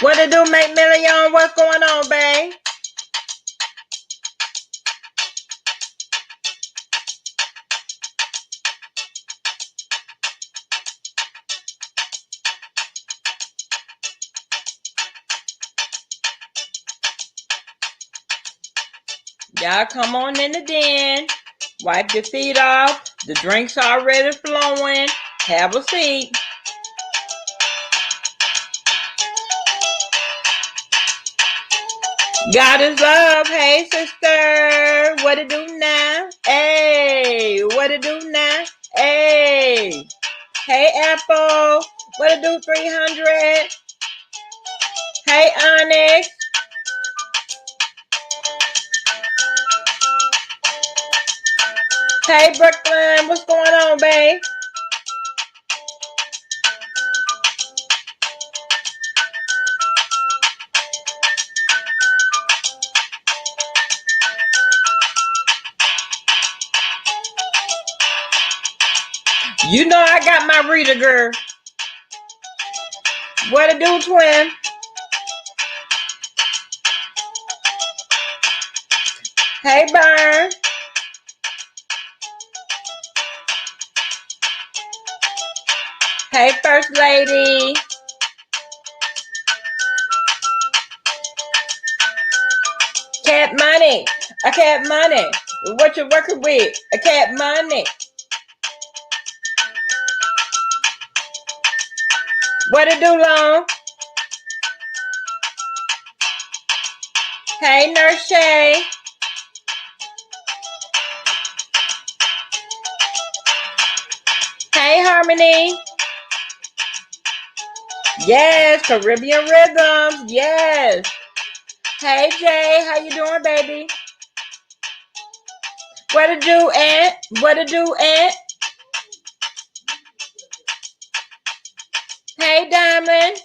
What it do, make million? What's going on, babe? Y'all come on in the den. Wipe your feet off. The drink's already flowing. Have a seat. God is love. Hey, sister. What it do now? Hey, what it do now? Hey. Hey, Apple. What it do, 300? Hey, Onyx. Hey, Brooklyn. What's going on, babe? You know I got my reader, girl. What it do, twin? Hey, Burn. Hey, First Lady. Cat Money. A Cat Money. What you working with? A Cat Money. What it do, Long? Hey, Nurse Shay. Hey, Harmony. Yes, Caribbean Rhythms. Yes. Hey, Jay. How you doing, baby? What it do, Aunt? What it do, Aunt? Hey, Diamond.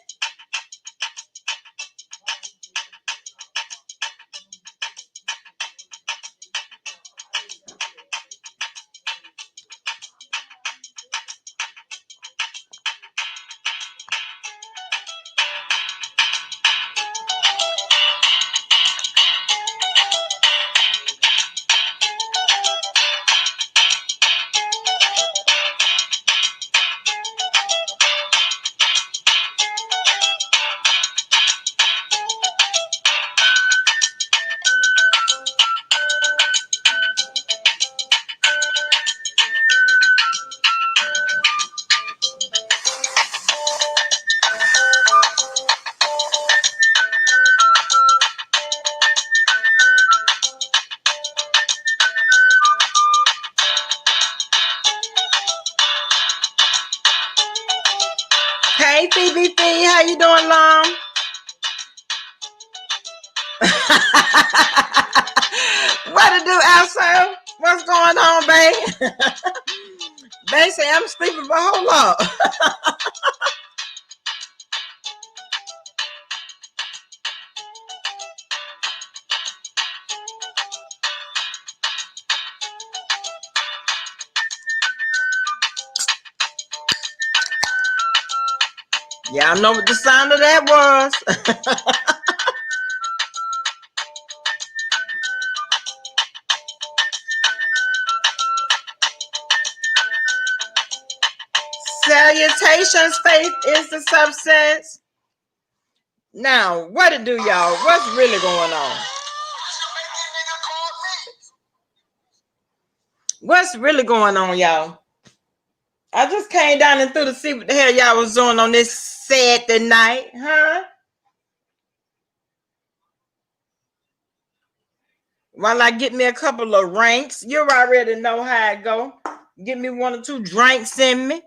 Hey, Phoebe Fee. How you doing, Long? What it do, Elsa? What's going on, babe? They say I'm sleeping, but hold up. Y'all know what the sound of that was. Salutations, faith is the substance. Now, what it do, y'all? What's really going on? What's really going on, y'all? I just came down and through to see what the hell y'all was doing on this Saturday night, huh? While I get me a couple of ranks, you already know how it go. Get me one or two drinks in me.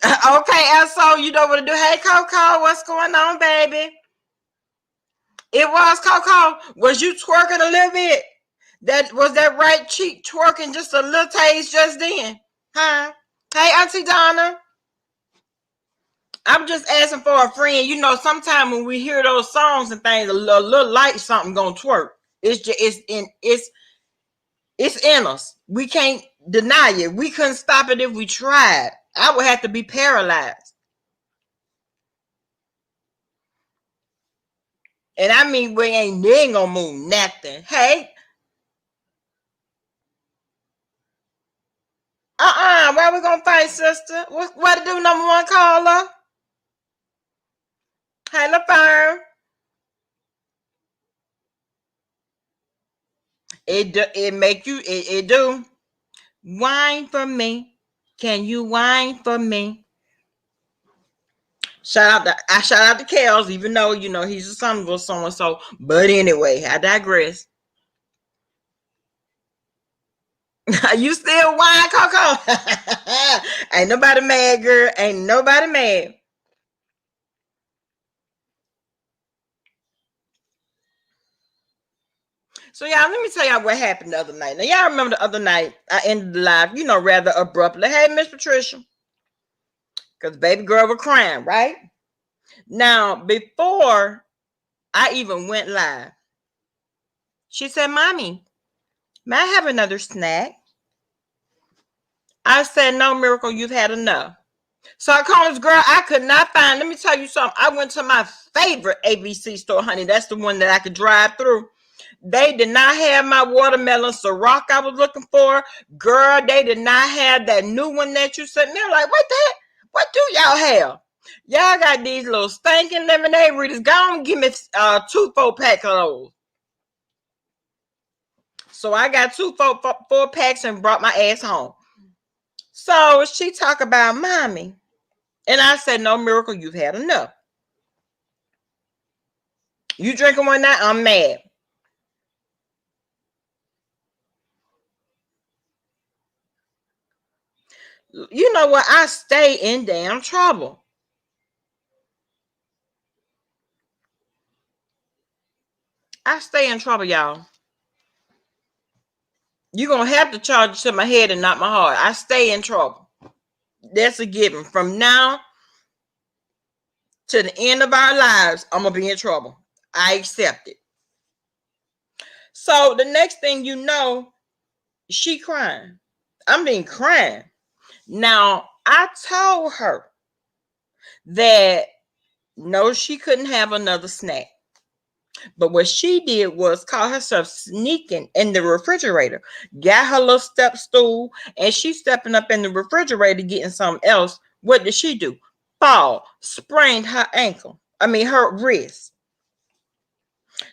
Okay, SO, you know what to do. Hey, Coco, what's going on, baby? It was Coco. Was you twerking a little bit? That was that right cheek twerking just a little taste just then, huh? Hey, Auntie Donna. I'm just asking for a friend. You know, sometimes when we hear those songs and things, a little light something gonna twerk. It's just it's in us. We can't deny it. We couldn't stop it if we tried. I would have to be paralyzed. And I mean, they ain't gonna move nothing. Hey, why we gonna fight, sister? What to do? Number one caller. Hey, LaFern. It make you it do. Wine for me. Can you wine for me? Shout out to Kels, even though he's a son of so and so. But anyway, I digress. You still wine, Coco? Ain't nobody mad, girl. Ain't nobody mad. So y'all, let me tell y'all what happened the other night. Now y'all remember the other night I ended the live, rather abruptly. Hey, Miss Patricia, because baby girl was crying, right? Now before I even went live, she said, "Mommy, may I have another snack?" I said, "No, Miracle, you've had enough." So I called this girl. I could not find. Let me tell you something. I went to my favorite ABC store, honey. That's the one that I could drive through. They did not have my watermelon Ciroc I was looking for. Girl, they did not have that new one that you sent me. I'm like, what the heck? What do y'all have? Y'all got these little stinking lemonade readers. Go on, give me 2 4 pack of those. So I got 4 packs and brought my ass home. So she talk about mommy. And I said, no, Miracle, you've had enough. You drinking one now? I'm mad. You know what? I stay in damn trouble. I stay in trouble, y'all. You're going to have to charge it to my head and not my heart. I stay in trouble. That's a given. From now to the end of our lives, I'm going to be in trouble. I accept it. So the next thing you know, she crying. I mean, crying. Now, I told her that no, she couldn't have another snack. But what she did was call herself sneaking in the refrigerator, got her little step stool, and she stepping up in the refrigerator getting something else. What did she do? Fall, sprained her ankle. I mean, her wrist.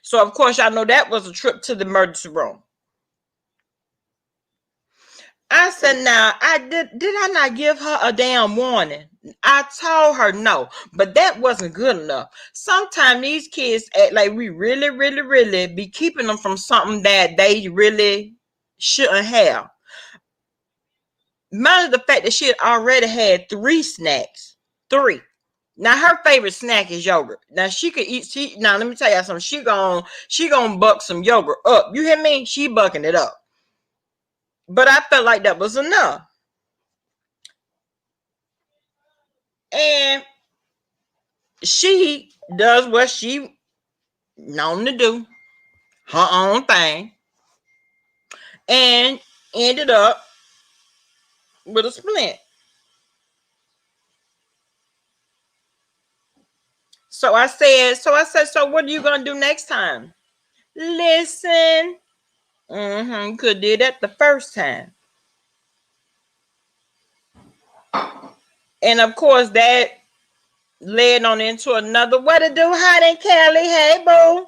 So, of course, y'all know that was a trip to the emergency room. I said, now, did I not give her a damn warning? I told her no, but that wasn't good enough. Sometimes these kids act like we really, really, really be keeping them from something that they really shouldn't have. Mind the fact that she had already had 3 snacks. 3. Now her favorite snack is yogurt. Now she could eat. Now let me tell you something. She gonna buck some yogurt up. You hear me? She bucking it up. But I felt like that was enough. And she does what she known to do, her own thing, and ended up with a splint. So what are you gonna do next time? Listen. Could do that the first time. And of course that led on into another. What to do, honey, Kelly? Hey, boo.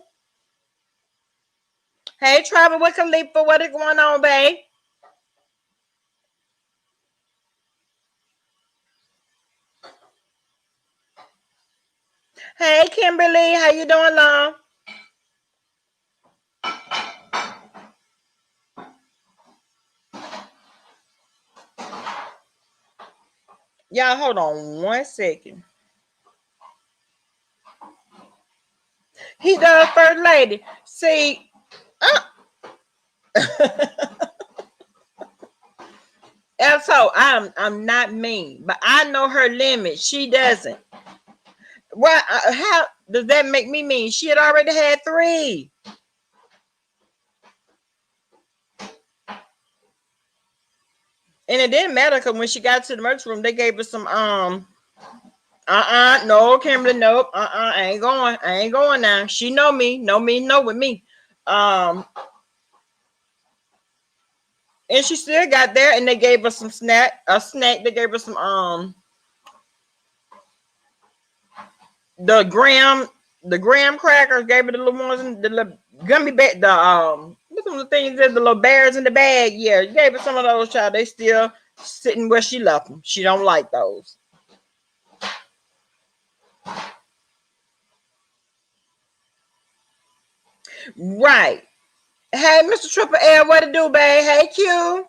Hey, Travel with Khalifa. What is going on, babe? Hey, Kimberly. How you doing, love? Y'all, hold on 1 second. He does, first lady. See, and so I'm not mean, but I know her limit. She doesn't. Well, how does that make me mean? She had already had 3. And it didn't matter because when she got to the emergency room, they gave her some no, Kimberly, nope, I ain't going now. She know me, know with me. And she still got there, and they gave her some a snack. They gave her some the graham crackers. Gave her the little ones, the little gummy bear, what's some of the things that the little bears in the bag. Yeah, gave her some of those. Child, they still sitting where she left them. She don't like those. Right. Hey, Mr. Triple L, what to do, babe? Hey, Q.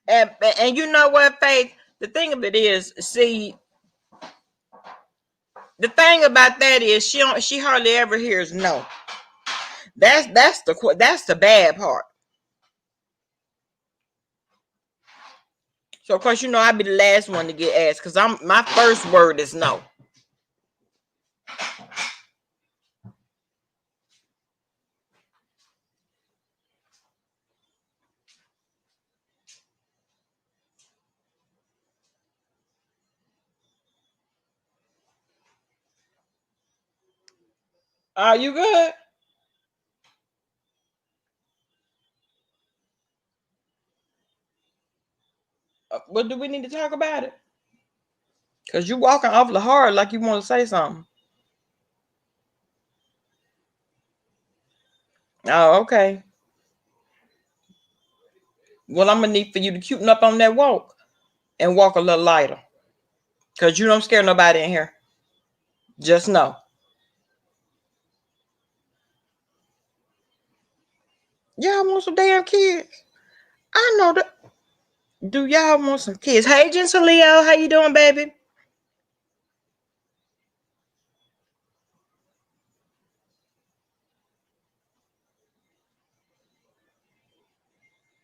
And you know what, Faith? The thing of it is, see, the thing about that is she hardly ever hears no. That's the bad part. So of course, I'd be the last one to get asked because my first word is no. Are you good? What do we need to talk about it? Because you walking awfully hard like you want to say something. Oh, okay. Well, I'm gonna need for you to cuten up on that walk and walk a little lighter. Because you don't scare nobody in here. Just know. Y'all want some damn kids? I know that. Do y'all want some kids? Hey, Jensen Leo, how you doing, baby?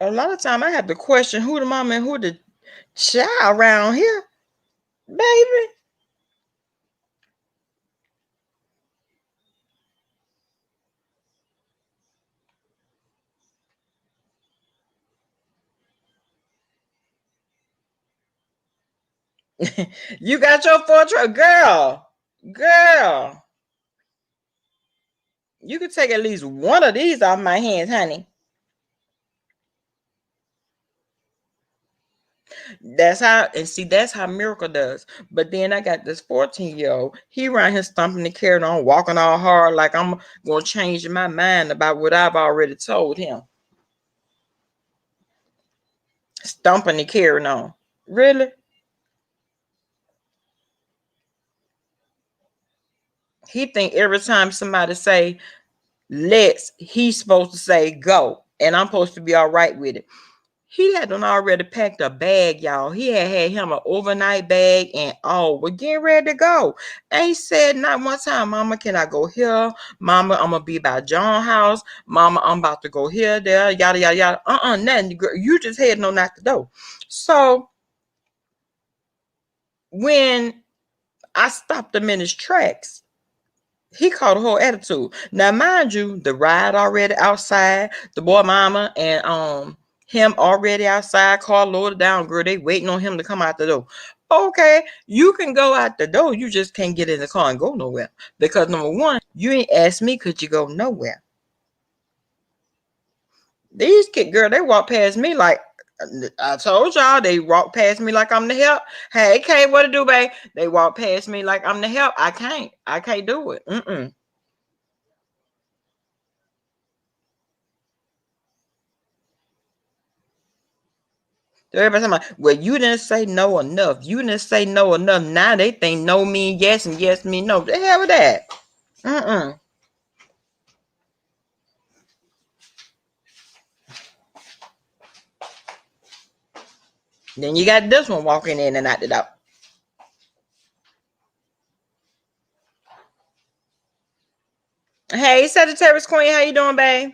A lot of time I have to question who the mama and who the child around here, baby. You got your fortune, girl. You could take at least one of these off my hands, honey. That's how Miracle does. But then I got this 14-year-old. He around here stomping the carrot on, walking all hard like I'm gonna change my mind about what I've already told him. Stomping the carrot on. Really? He think every time somebody say let's, he's supposed to say go. And I'm supposed to be all right with it. He had done already packed a bag, y'all. He had him an overnight bag and all. We're getting ready to go. And he said, not one time, Mama, can I go here? Mama, I'm going to be by John's house. Mama, I'm about to go here, there, yada, yada, yada. Nothing. You just heading on out the door. So when I stopped him in his tracks, he caught a whole attitude. Now, mind you, the ride already outside, the boy mama and him already outside, car loaded down, girl. They waiting on him to come out the door. Okay, you can go out the door. You just can't get in the car and go nowhere. Because number one, you ain't asked me, could you go nowhere? These kids, girl, they walk past me like I told y'all, they walk past me like I'm the help. Hey, Kay, what to do, babe? They walk past me like I'm the help. I can't do it. So everybody's like, well, you didn't say no enough. You didn't say no enough. Now they think no mean yes and yes mean no. The hell with that. Then you got this one walking in and out the door. Hey, Sagittarius Queen, how you doing, babe?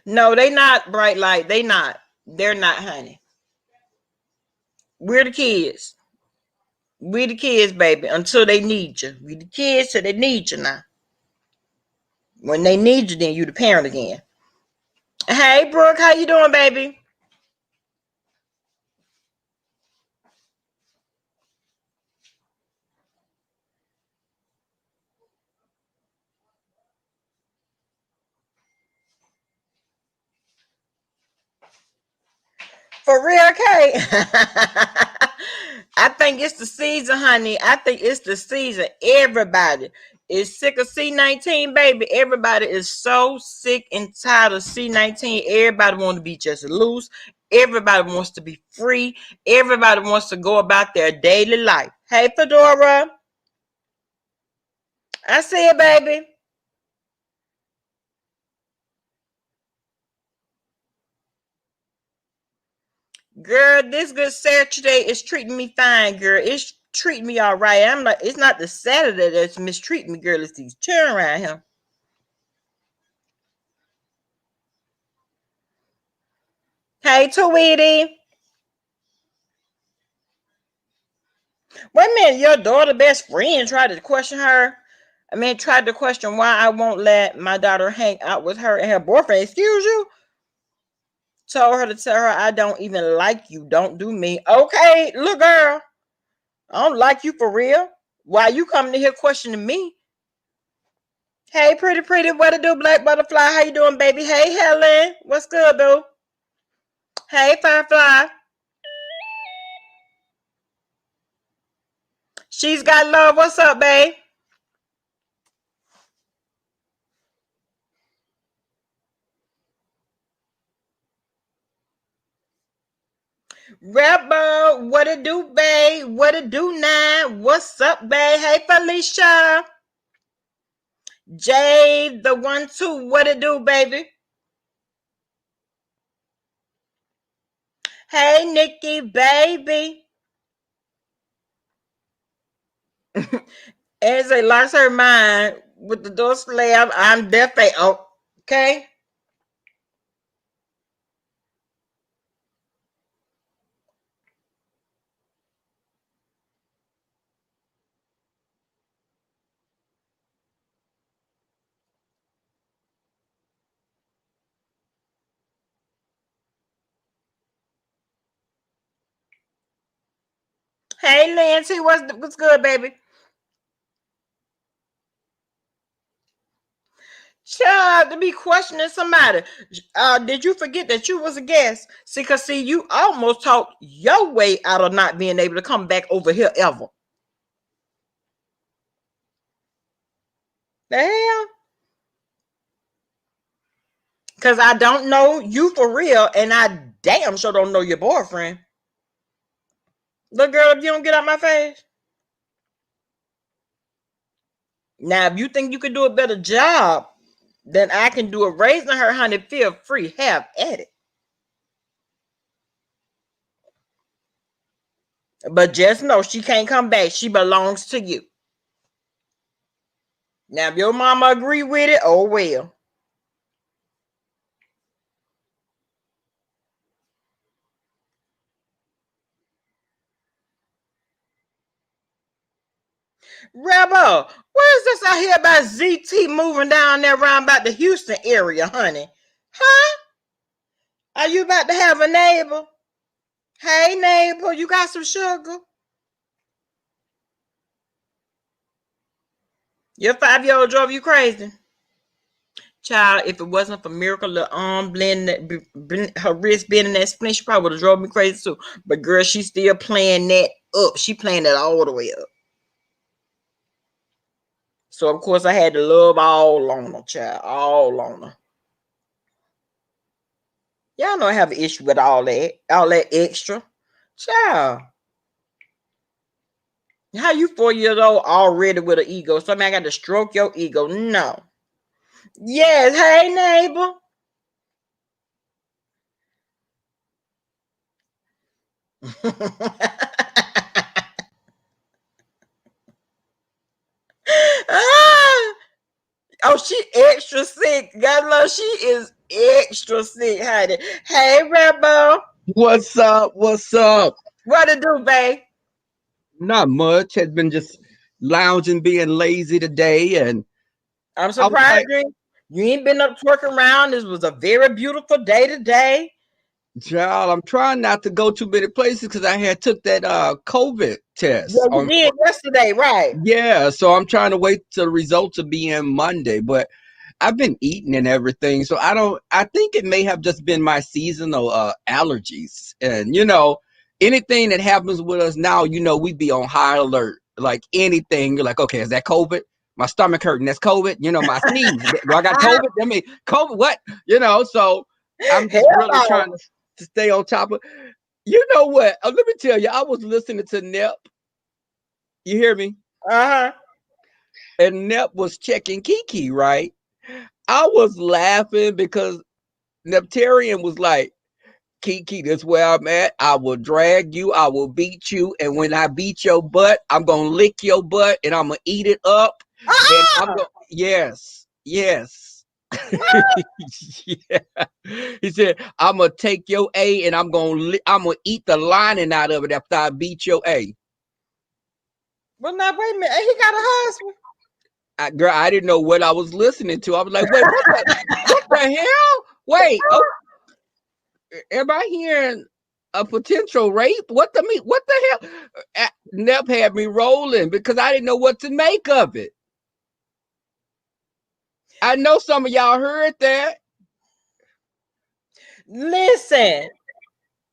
No, they not bright light. They not. They're not, honey. We're the kids. We the kids, baby, until they need you. We the kids till they need you now. When they need you, then you the parent again. Hey, Brooke, how you doing, baby? For real, Kate. I think it's the season, honey. I think it's the season. Everybody is sick of C19, baby. Everybody is so sick and tired of C19. Everybody wants to be just loose. Everybody wants to be free. Everybody wants to go about their daily life. Hey, Fedora. I see it, baby. Girl, this good Saturday is treating me fine, girl. It's treating me all right. I'm like, it's not the Saturday that's mistreating me, girl. It's these children around here. Hey, Tweety. Wait a minute, your daughter best friend tried to question her. I mean, tried to question why I won't let my daughter hang out with her and her boyfriend. Excuse you? Told her to tell her I don't even like you. Don't do me. Okay, look, girl. I don't like you for real. Why you coming to here questioning me? Hey, pretty, what to do, Black Butterfly? How you doing, baby? Hey, Helen. What's good, boo? Hey, Firefly. She's got love. What's up, babe? Rebel, what it do, babe? What it do now? What's up, babe? Hey, Felicia. Jade, the 1-2. What it do, baby? Hey, Nikki, baby. As they lost her mind with the door slam, I'm definitely okay. Hey, Nancy, what's good, baby? Child, to be questioning somebody. Did you forget that you was a guest? See, you almost talked your way out of not being able to come back over here ever. The hell? Because I don't know you for real, and I damn sure don't know your boyfriend. Look, girl, if you don't get out my face. Now, if you think you can do a better job than I can do of raising her, honey, feel free. Have at it. But just know she can't come back. She belongs to you. Now, if your mama agree with it, oh well. Rebel, what is this I hear about ZT moving down there around about the Houston area, honey? Huh? Are you about to have a neighbor? Hey, neighbor, you got some sugar? Your 5-year-old drove you crazy. Child, if it wasn't for Miracle, the arm blending her wrist bending that splint, she probably would have drove me crazy too. But girl, she's still playing that up. She playing that all the way up. So of course I had to love all on her, child, all on her. Y'all know I have an issue with all that extra, child. How you 4 years old already with an ego? So I mean, I got to stroke your ego. No. Yes. Hey, neighbor. Ah! Oh, she extra sick. God love, she is extra sick, honey. Hey, Rebel. What's up? What's up? What to do, babe? Not much. Has been just lounging, being lazy today, and I'm I was surprised like, you. You ain't been up twerking around. This was a very beautiful day today. Child, I'm trying not to go too many places because I had took that COVID Yeah, test you on. did yesterday, right? Yeah, so I'm trying to wait till the results to be in Monday. But I've been eating and everything, so I don't. I think it may have just been my seasonal allergies, and anything that happens with us now, we be on high alert. Like anything, you're like, okay, is that COVID? My stomach hurting. That's COVID. My sneeze. Do I got COVID? I mean, COVID. What? So I'm just Hell really no. trying to stay on top of. You know what? Let me tell you. I was listening to Nep. You hear me? Uh-huh. And Nep was checking Kiki, right? I was laughing because Neptarian was like, Kiki, this where I'm at. I will drag you. I will beat you. And when I beat your butt, I'm going to lick your butt and I'm going to eat it up. And I'm Uh-uh. going, yes, yes. What? Yeah. He said, I'm going to take your A and I'm going to eat the lining out of it after I beat your A. Well, now, wait a minute. He got a husband. Girl, I didn't know what I was listening to. I was like, wait, what the hell? Wait, oh, am I hearing a potential rape? What the hell? Nep had me rolling because I didn't know what to make of it. I know some of y'all heard that. Listen,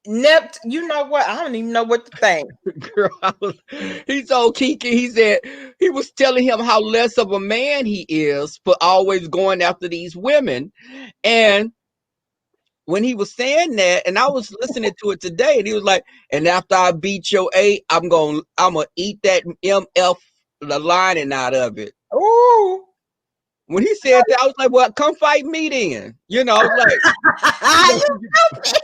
Nept, you know what? I don't even know what to think. Girl, he told Kiki, he said he was telling him how less of a man he is for always going after these women. And when he was saying that, and I was listening to it today, and he was like, "And after I beat your A, I'm gonna eat that MF the lining out of it." Ooh. When he said that, I was like, "Well, come fight me then." I was like, You stupid.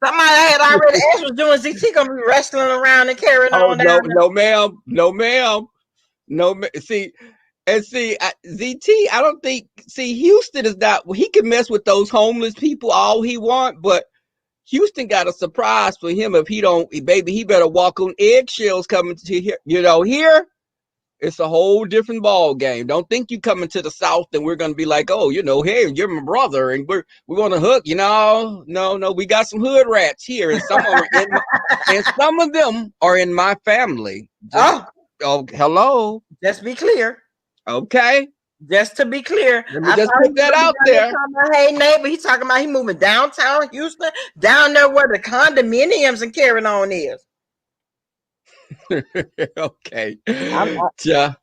Somebody had already asked was doing ZT gonna be wrestling around and carrying "Oh on no, down there. no, ma'am, no, ma'am, no." See, and see, ZT, I don't think. See, Houston is not. He can mess with those homeless people all he want, but Houston got a surprise for him if he don't, baby, he better walk on eggshells coming to here. Here it's a whole different ball game. Don't think you coming to the South and we're gonna be like, oh, hey, you're my brother and we're gonna hook, No, we got some hood rats here, and some of them are in my family. Just Oh, oh, hello, just be clear. okay. Just to be clear, Let me I just thought he put was that gonna be out down there there. talking about, hey neighbor. He talking about he moving downtown Houston, down there where the condominiums and carrying on is. Okay. I'm, Ja,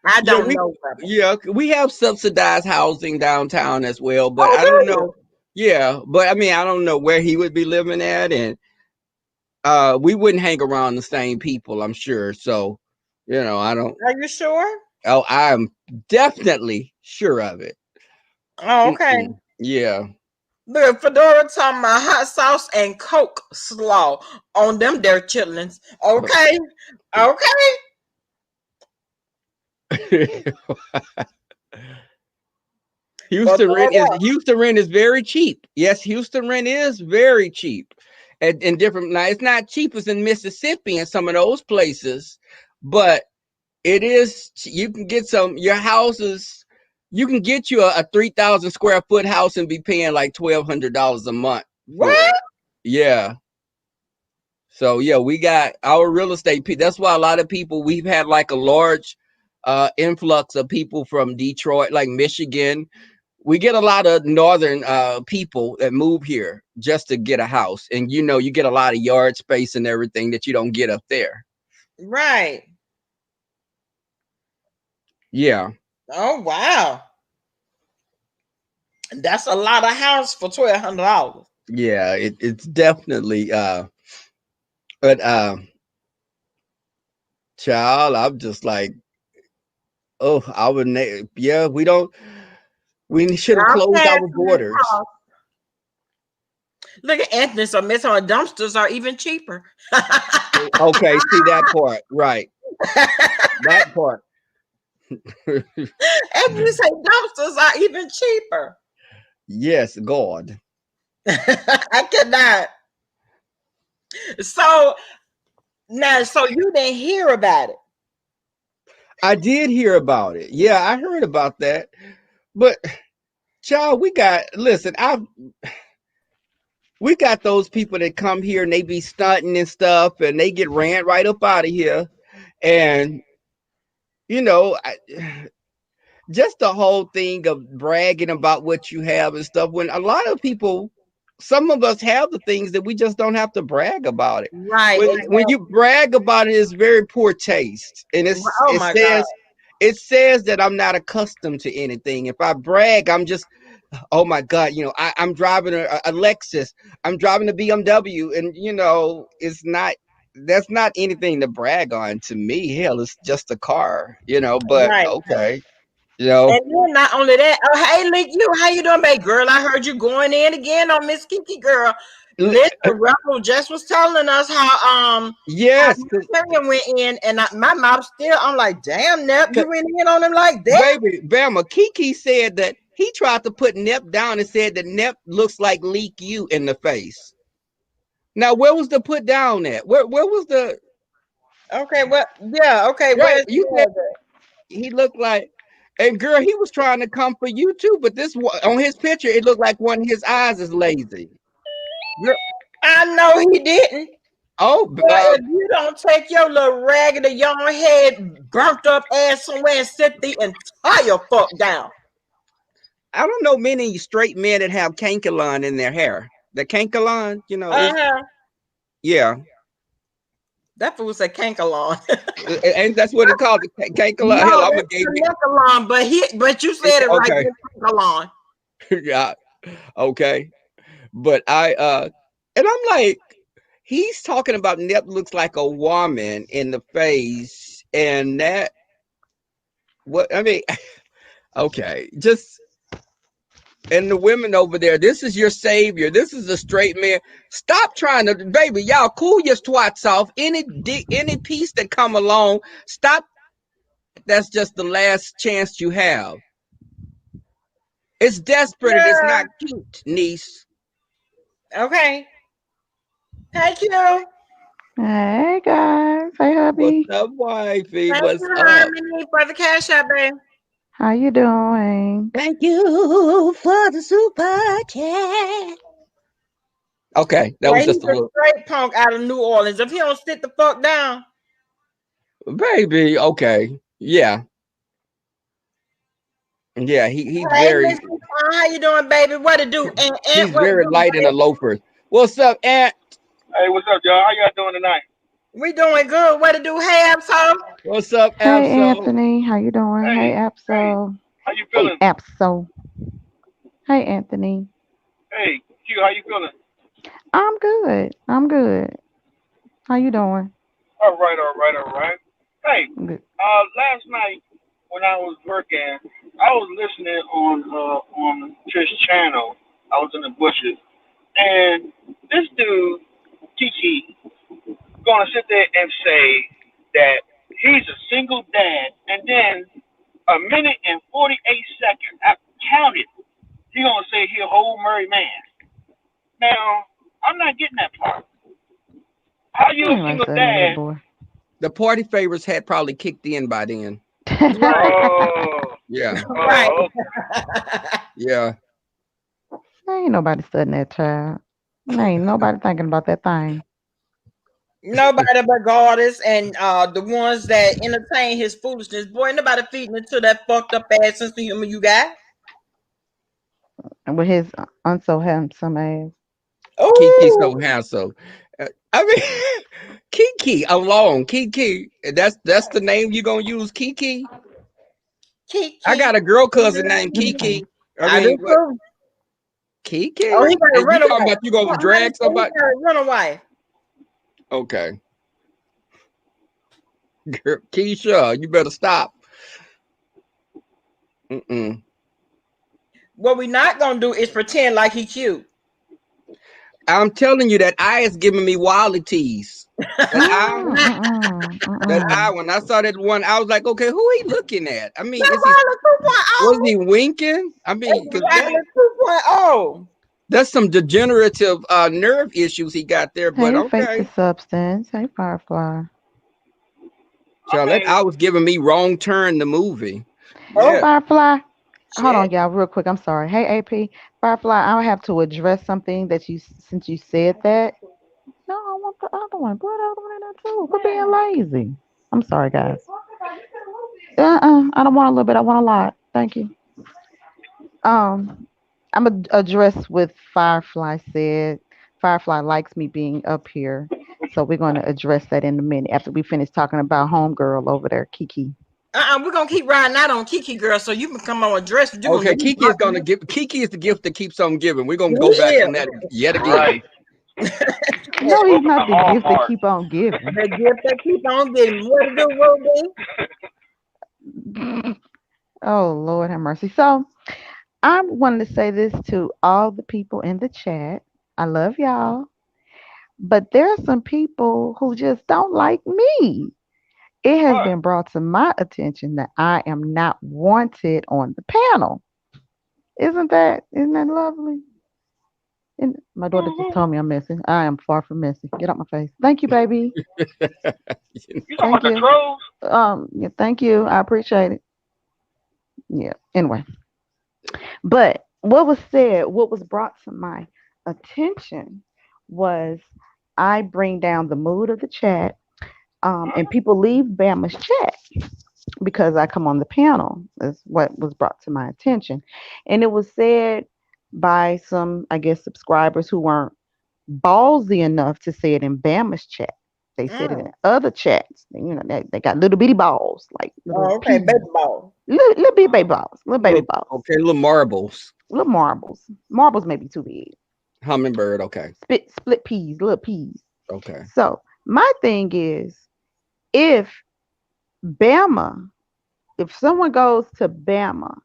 I Yeah, don't know, brother. we have subsidized housing downtown as well, but Oh, I don't do you? know. Yeah, but I mean, I don't know where he would be living at, and we wouldn't hang around the same people, I'm sure. So, I don't. Are you sure? Oh, I'm definitely sure of it. Oh, okay. Yeah. Look, Fedora talking about hot sauce and Coke slaw on them there chitlins. Okay. Okay. But Houston rent is very cheap. Yes, Houston rent is very cheap. And different now it's not cheap as in Mississippi and some of those places, but it is. You can get your houses. You can get you a 3,000 square foot house and be paying like $1,200 a month for what? it. Yeah. So yeah, we got our real estate. That's why a lot of people, we've had like a large influx of people from Detroit, like Michigan. We get a lot of northern people that move here just to get a house, and you get a lot of yard space and everything that you don't get up there. Right. Yeah. Oh wow. That's a lot of house for $1,200. Yeah, it's definitely but child, I'm just like, oh, yeah, we should have Y'all closed paying our too many borders. costs. Look at Anthony. So Miss on dumpsters are even cheaper. Okay, see that part, right? That part. Anthony say dumpsters are even cheaper. Yes, God. I cannot. So now, so you didn't hear about it. I did hear about it. Yeah, I heard about that. But Child, we got those people that come here and they be stunting and stuff and they get ran right up out of here. And you know, just the whole thing of bragging about what you have and stuff, when a lot of people, some of us have the things that we just don't have to brag about it. Right, When exactly. you brag about it, it's very poor taste, and Oh my God. it says that I'm not accustomed to anything. If I brag, I'm just, oh my God, I'm driving a Lexus, I'm driving a BMW, and it's not, that's not anything to brag on to me. Hell, it's just a car, but Right. okay. You know, And then not only that, oh hey Link, how you doing, babe? Girl, I heard you going in again on Miss Kiki girl. Listen, Russell just was telling us how yes, Miriam went in and my mouth still, I'm like, damn Nep, you went in on him like that? baby, Bama, Kiki said that he tried to put Nep down and said that Nep looks like Leak you in the face. Now, where was the put down at? Where was the Okay, well, yeah, okay, right? where's You said he looked like, and girl, he was trying to come for you too, but this on his picture, it looked like one of his eyes is lazy. Girl, I know he didn't. oh, But if you don't take your little raggedy young head, burnt up ass somewhere and sit the entire fuck down. I don't know many straight men that have cankalon in their hair. The cankalon, is Uh-huh. yeah, That fool said cankalon. and that's what it called. The cankalon. Hell, No, I'm gonna that's give me. Kanekalon, but you said it right. Okay, It's Kankalon. yeah, okay. But and I'm like, he's talking about Nep looks like a woman in the face, and that what I mean. Okay, just and the women over there. This is your savior. This is a straight man. Stop trying to, baby. Y'all cool your twats off. Any piece that come along, stop. That's just the last chance you have. It's desperate and it's Yeah. not cute, niece. Okay. Thank you. Hey guys, hey What's hubby, up, wifey? Thank What's you, up? Harmony, for the cash out, babe. how you doing? Thank you for the super chat. Okay, that Well, was he's just a a little straight punk out of New Orleans. If he don't sit the fuck down, baby. Okay, yeah, yeah. He's hey, very Miss how you doing, baby? What to do? And he's what to very do, light in the baby? loafers. What's up, Aunt? Hey, what's up, y'all? How y'all doing tonight? We doing good. What to do? Hey, so What's up, Hey Absol? Anthony, how you doing? Hey Hey, hey, Absol. how you Hey feeling? Absol. Hey Anthony. Hey, Q, how you feeling? I'm good. I'm good. How you doing? All right, all right, all right. Hey, Good. last night when I was working, I was listening on Trish channel. I was in the bushes, and this dude Kiki gonna sit there and say that he's a single dad, and then a minute and 48 seconds, I counted. He gonna say he a whole married man. Now, I'm not getting that part. How you a Ain't like single something to that dad? boy. The party favors had probably kicked in by then. right, Oh, Yeah, right. oh, yeah. Ain't nobody studying that child. Ain't nobody thinking about that thing. Nobody but goddess and the ones that entertain his foolishness. Boy, nobody feeding into that fucked up ass sense of humor you got. And with his unso handsome ass. Kiki so Oh, handsome. I mean, Kiki alone, Kiki. That's the name you gonna use, Kiki. I Kiki. got a girl cousin named Kiki. I I do mean, what too. Oh, Kiki? he got a And you talking runaway. about you gonna How you drag say he somebody? got a runaway? Okay, girl, Keisha, you better stop. Mm-mm. What we not gonna do is pretend like he cute. I'm telling you that eye is giving me wildities. That eye. Mm, mm, That eye, mm, when I saw that one, I was like, okay, who he looking at? I mean, That Riley was 2.0. he winking? I mean, It's because Riley 2.0. that's some degenerative nerve issues he got there. But Hey, fake the okay, substance. Hey, Firefly. I child, that mean, eye was giving me Wrong Turn the movie. Hey, Oh, Yeah, Firefly. Hold Shit. on, y'all, real quick. I'm sorry. Hey, AP Firefly, I have to address something that since you said that. No, I want the other one. Put the other one in there too. Quit being lazy. I'm sorry, guys. I don't want a little bit. I want a lot. Thank you. Um, I'm gonna address what Firefly said. Firefly likes me being up here, so we're going to address that in a minute after we finish talking about homegirl over there, Kiki. We're gonna keep riding out on Kiki girl, so you can come on and dress. You're gonna Okay, let me drop you. Kiki is the gift that keeps on giving. We're gonna He go back is on that yet again. Right. No, he's Welcome to not the gift that Hallmark. keep on giving. the gift that keep on getting. What to do, Ruby? Oh Lord have mercy. So I wanted to say this to all the people in the chat. I love y'all, but there are some people who just don't like me. It has What? been brought to my attention that I am not wanted on the panel. Isn't that lovely? And my daughter just Who? told me I'm messy. I am far from messy. Get out my face. Thank you, baby. You talking about Thank the you. trolls? Yeah, thank you. I appreciate it. Yeah. Anyway, but what was said, what was brought to my attention was I bring down the mood of the chat, and Huh? people leave Bama's chat because I come on the panel, is what was brought to my attention. And it was said by some, I guess, subscribers who weren't ballsy enough to say it in Bama's chat. They said it Mm. in other chats. They got little bitty balls, like little Oh, okay, peas, baby ball. little bitty baby balls, little baby balls, Okay, little marbles. little marbles. Marbles may be too big. Hummingbird, okay. Split peas, little peas. Okay. So my thing is, if Bama, if someone goes to Bama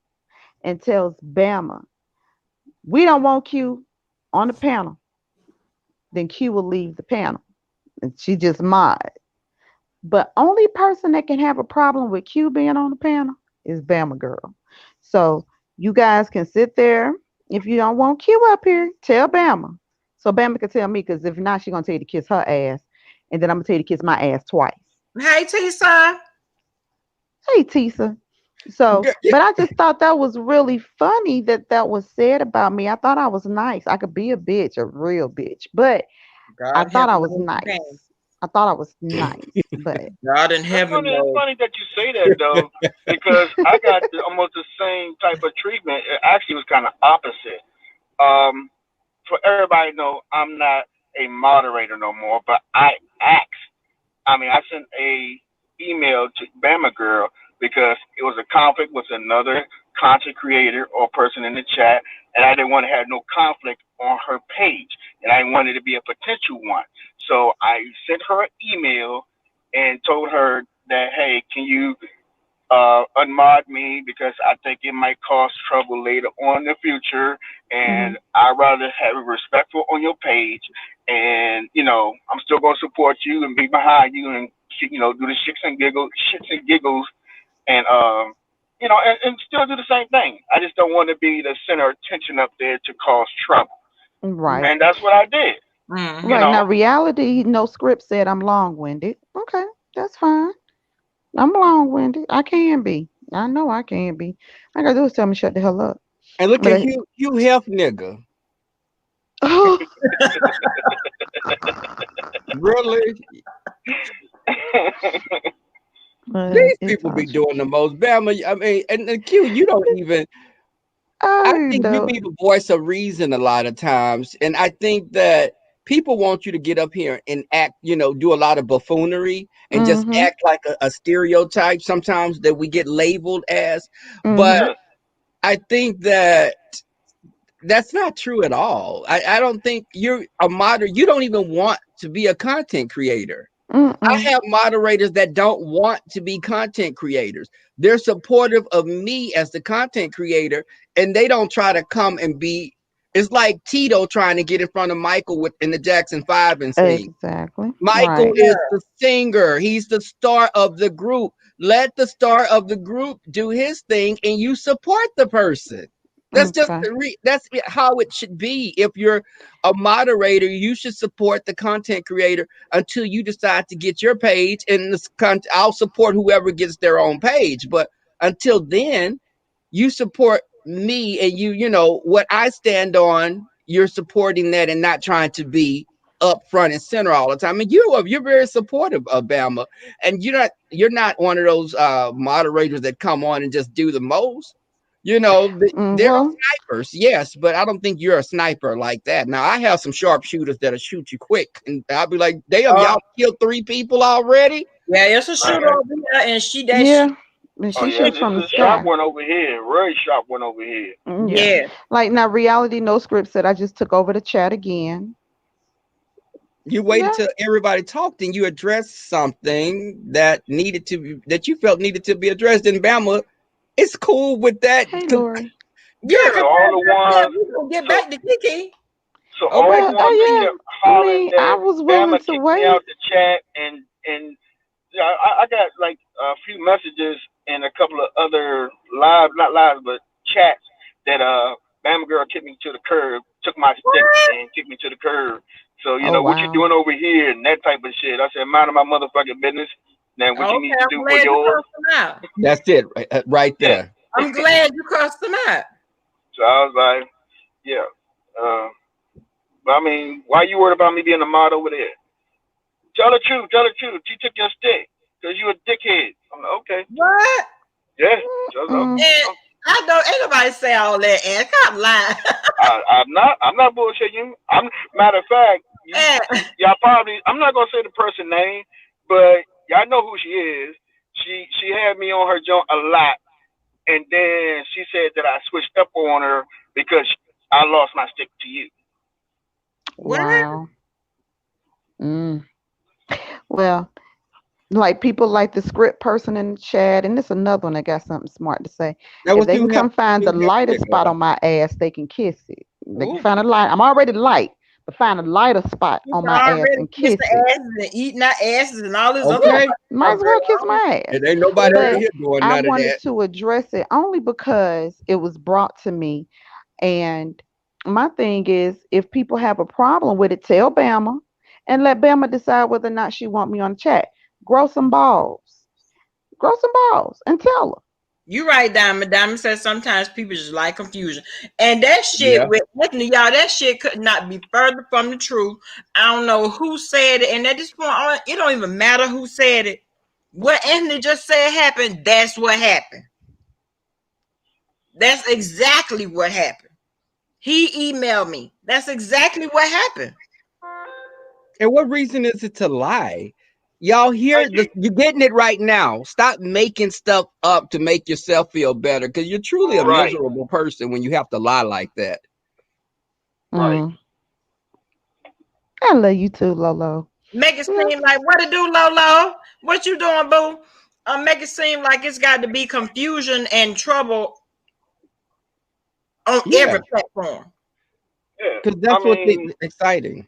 and tells Bama, we don't want Q on the panel, then Q will leave the panel. And she just mod. But only person that can have a problem with Q being on the panel is Bama Girl. So you guys can sit there. If you don't want Q up here, tell Bama. So Bama can tell me, because if not, she's gonna tell you to kiss her ass. And then I'm gonna tell you to kiss my ass twice. Hey, Tisa. Hey Tisa. So, Yeah, but I just thought that was really funny that that was said about me. I thought I was nice. I could be a bitch, a real bitch, but I God in thought I heaven was knows you nice. can. I thought I was nice, but God in That's heaven funny. It's knows. funny that you say that though, because I got almost the same type of treatment. It actually was kind of opposite. Um, for everybody to know, I'm not a moderator no more, but I sent a email to Bama Girl because it was a conflict with another content creator or person in the chat, and I didn't want to have no conflict on her page, and I wanted to be a potential one. So I sent her an email and told her that, hey, can you unmod me because I think it might cause trouble later on in the future, mhm, and I'd rather have it respectful on your page. And I'm still gonna support you and be behind you and do the shits and giggles, and and still do the same thing. I just don't want to be the center of attention up there to cause trouble, right. and that's what I did. You Right. Mm-hmm. Now, know, reality, no script said I'm long winded. Okay, that's fine. I'm long winded. I can be. I know I can be. All I gotta do is tell me shut the hell up. and look But at Hugh Hef nigga. oh, Really? but These it's people all be true. doing the most. Bama, I mean, and Q, you don't even. I I think you know. be the voice of reason a lot of times, and I think that people want you to get up here and act, do a lot of buffoonery and just Mm-hmm. act like a stereotype sometimes that we get labeled as. Mm-hmm. But yes, I think that that's not true at all. I don't think you're a moderator. You don't even want to be a content creator. I Mm-mm. have moderators that don't want to be content creators. They're supportive of me as the content creator, and they don't try to come and be. It's like Tito trying to get in front of Michael in the Jackson Five and sing. Exactly. Michael Right. is the singer. He's the star of the group. Let the star of the group do his thing, and you support the person. That's just Okay. that's how it should be. If you're a moderator, you should support the content creator until you decide to get your page. And I'll support whoever gets their own page. But until then, you support. me and you know, what I stand on, you're supporting that and not trying to be up front and center all the time. And you're very supportive of Bama. And you're not one of those moderators that come on and just do the most. You know, there are Well, snipers, yes, but I don't think you're a sniper like that. Now I have some sharpshooters that'll shoot you quick, and I'll be like, damn, Oh, y'all killed 3 people already. yeah, it's a Right. shooter over here, and she that she. yeah. And Oh she yeah, shoots this from the is a sharp sky. one over here. Very sharp one over here. Yeah. Yeah. Like now, reality no script said I just took over the chat again. You waited Yeah. till everybody talked and you addressed something that you felt needed to be addressed in Bama. It's cool with that. Hey, Lori. Yeah, So because Girl, all the I said ones, we gonna get so back to Kiki. so all Okay. the Well, ones that oh kept yeah. I hollering mean, I that was willing Bama to kicked me out wait. the chat, and yeah, I got like a few messages and a couple of other live, not lives, but chats that Bama girl kicked me to the curb, took my stick What? and kicked me to the curb. So Oh what you wow. doing over here and that type of shit. I said, mind my motherfucking business. Now what you need Okay, to I'm do for glad you yours. cussed them out. that's it right Yeah. there. I'm glad you cussed them out. So I was like, yeah. Uh, but I mean, why you worried about me being a mod over there? Tell the truth. Tell the truth. She took your stick because you a dickhead. I'm like, okay. What? Yeah. So, Mm. And I don't. Ain't nobody say all that. And stop lying. I'm not bullshitting you. I'm matter of fact, And y'all probably I'm not gonna say the person name, but y'all know who she is. She had me on her joint a lot, and then she said that I switched up on her because I lost my stick to you. what? Wow. Mm. Well, like people like the script person in the chat, and this another one that got something smart to say. Now If what they can you have come find the you have lighter there, spot girl? on my ass, they can kiss it. They can Ooh, find a light. I'm already light, but find a lighter spot you on my ass already and kissed kiss the it. asses and eating our asses and all this other Yeah, Okay. stuff, might as girl. well kiss my ass. It ain't nobody over But here doing I none of wanted that. to address it only because it was brought to me. And my thing is, if people have a problem with it, tell Bama and let Bama decide whether or not she want me on the chat. Grow some balls. Grow some balls and tell her. You right, Diamond. Diamond says sometimes people just like confusion. And that shit Yeah. with Anthony, y'all, that shit could not be further from the truth. I don't know who said it. And at this point, it don't even matter who said it. What Anthony just said happened, that's what happened. That's exactly what happened. He emailed me. That's exactly what happened. And what reason is it to lie? Y'all hear Thank the you. you're getting it right now. Stop making stuff up to make yourself feel better because you're truly a Right. miserable person when you have to lie like that. Right. Mm. I love you too, Lolo. Make it Yeah, seem like what to do, Lolo? What you doing, boo? Make it seem like it's got to be confusion and trouble on Yeah, every platform. Yeah. because I that's what mean, exciting.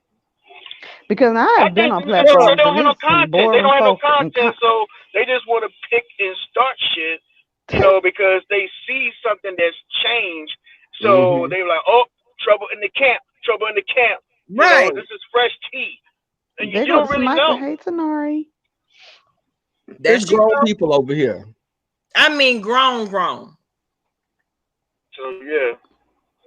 because I I have been think on because they platforms don't and have no it's some content. They boring don't have no folk and content, so they just want to pick and start shit, because they see something that's changed. So Hmm. they're like, oh, trouble in the camp, trouble in the camp. Right. This is fresh tea, and they you go to don't really sniper. know. Hey, Tanari. There It's she grown go. people over here. I mean, grown, grown. So yeah,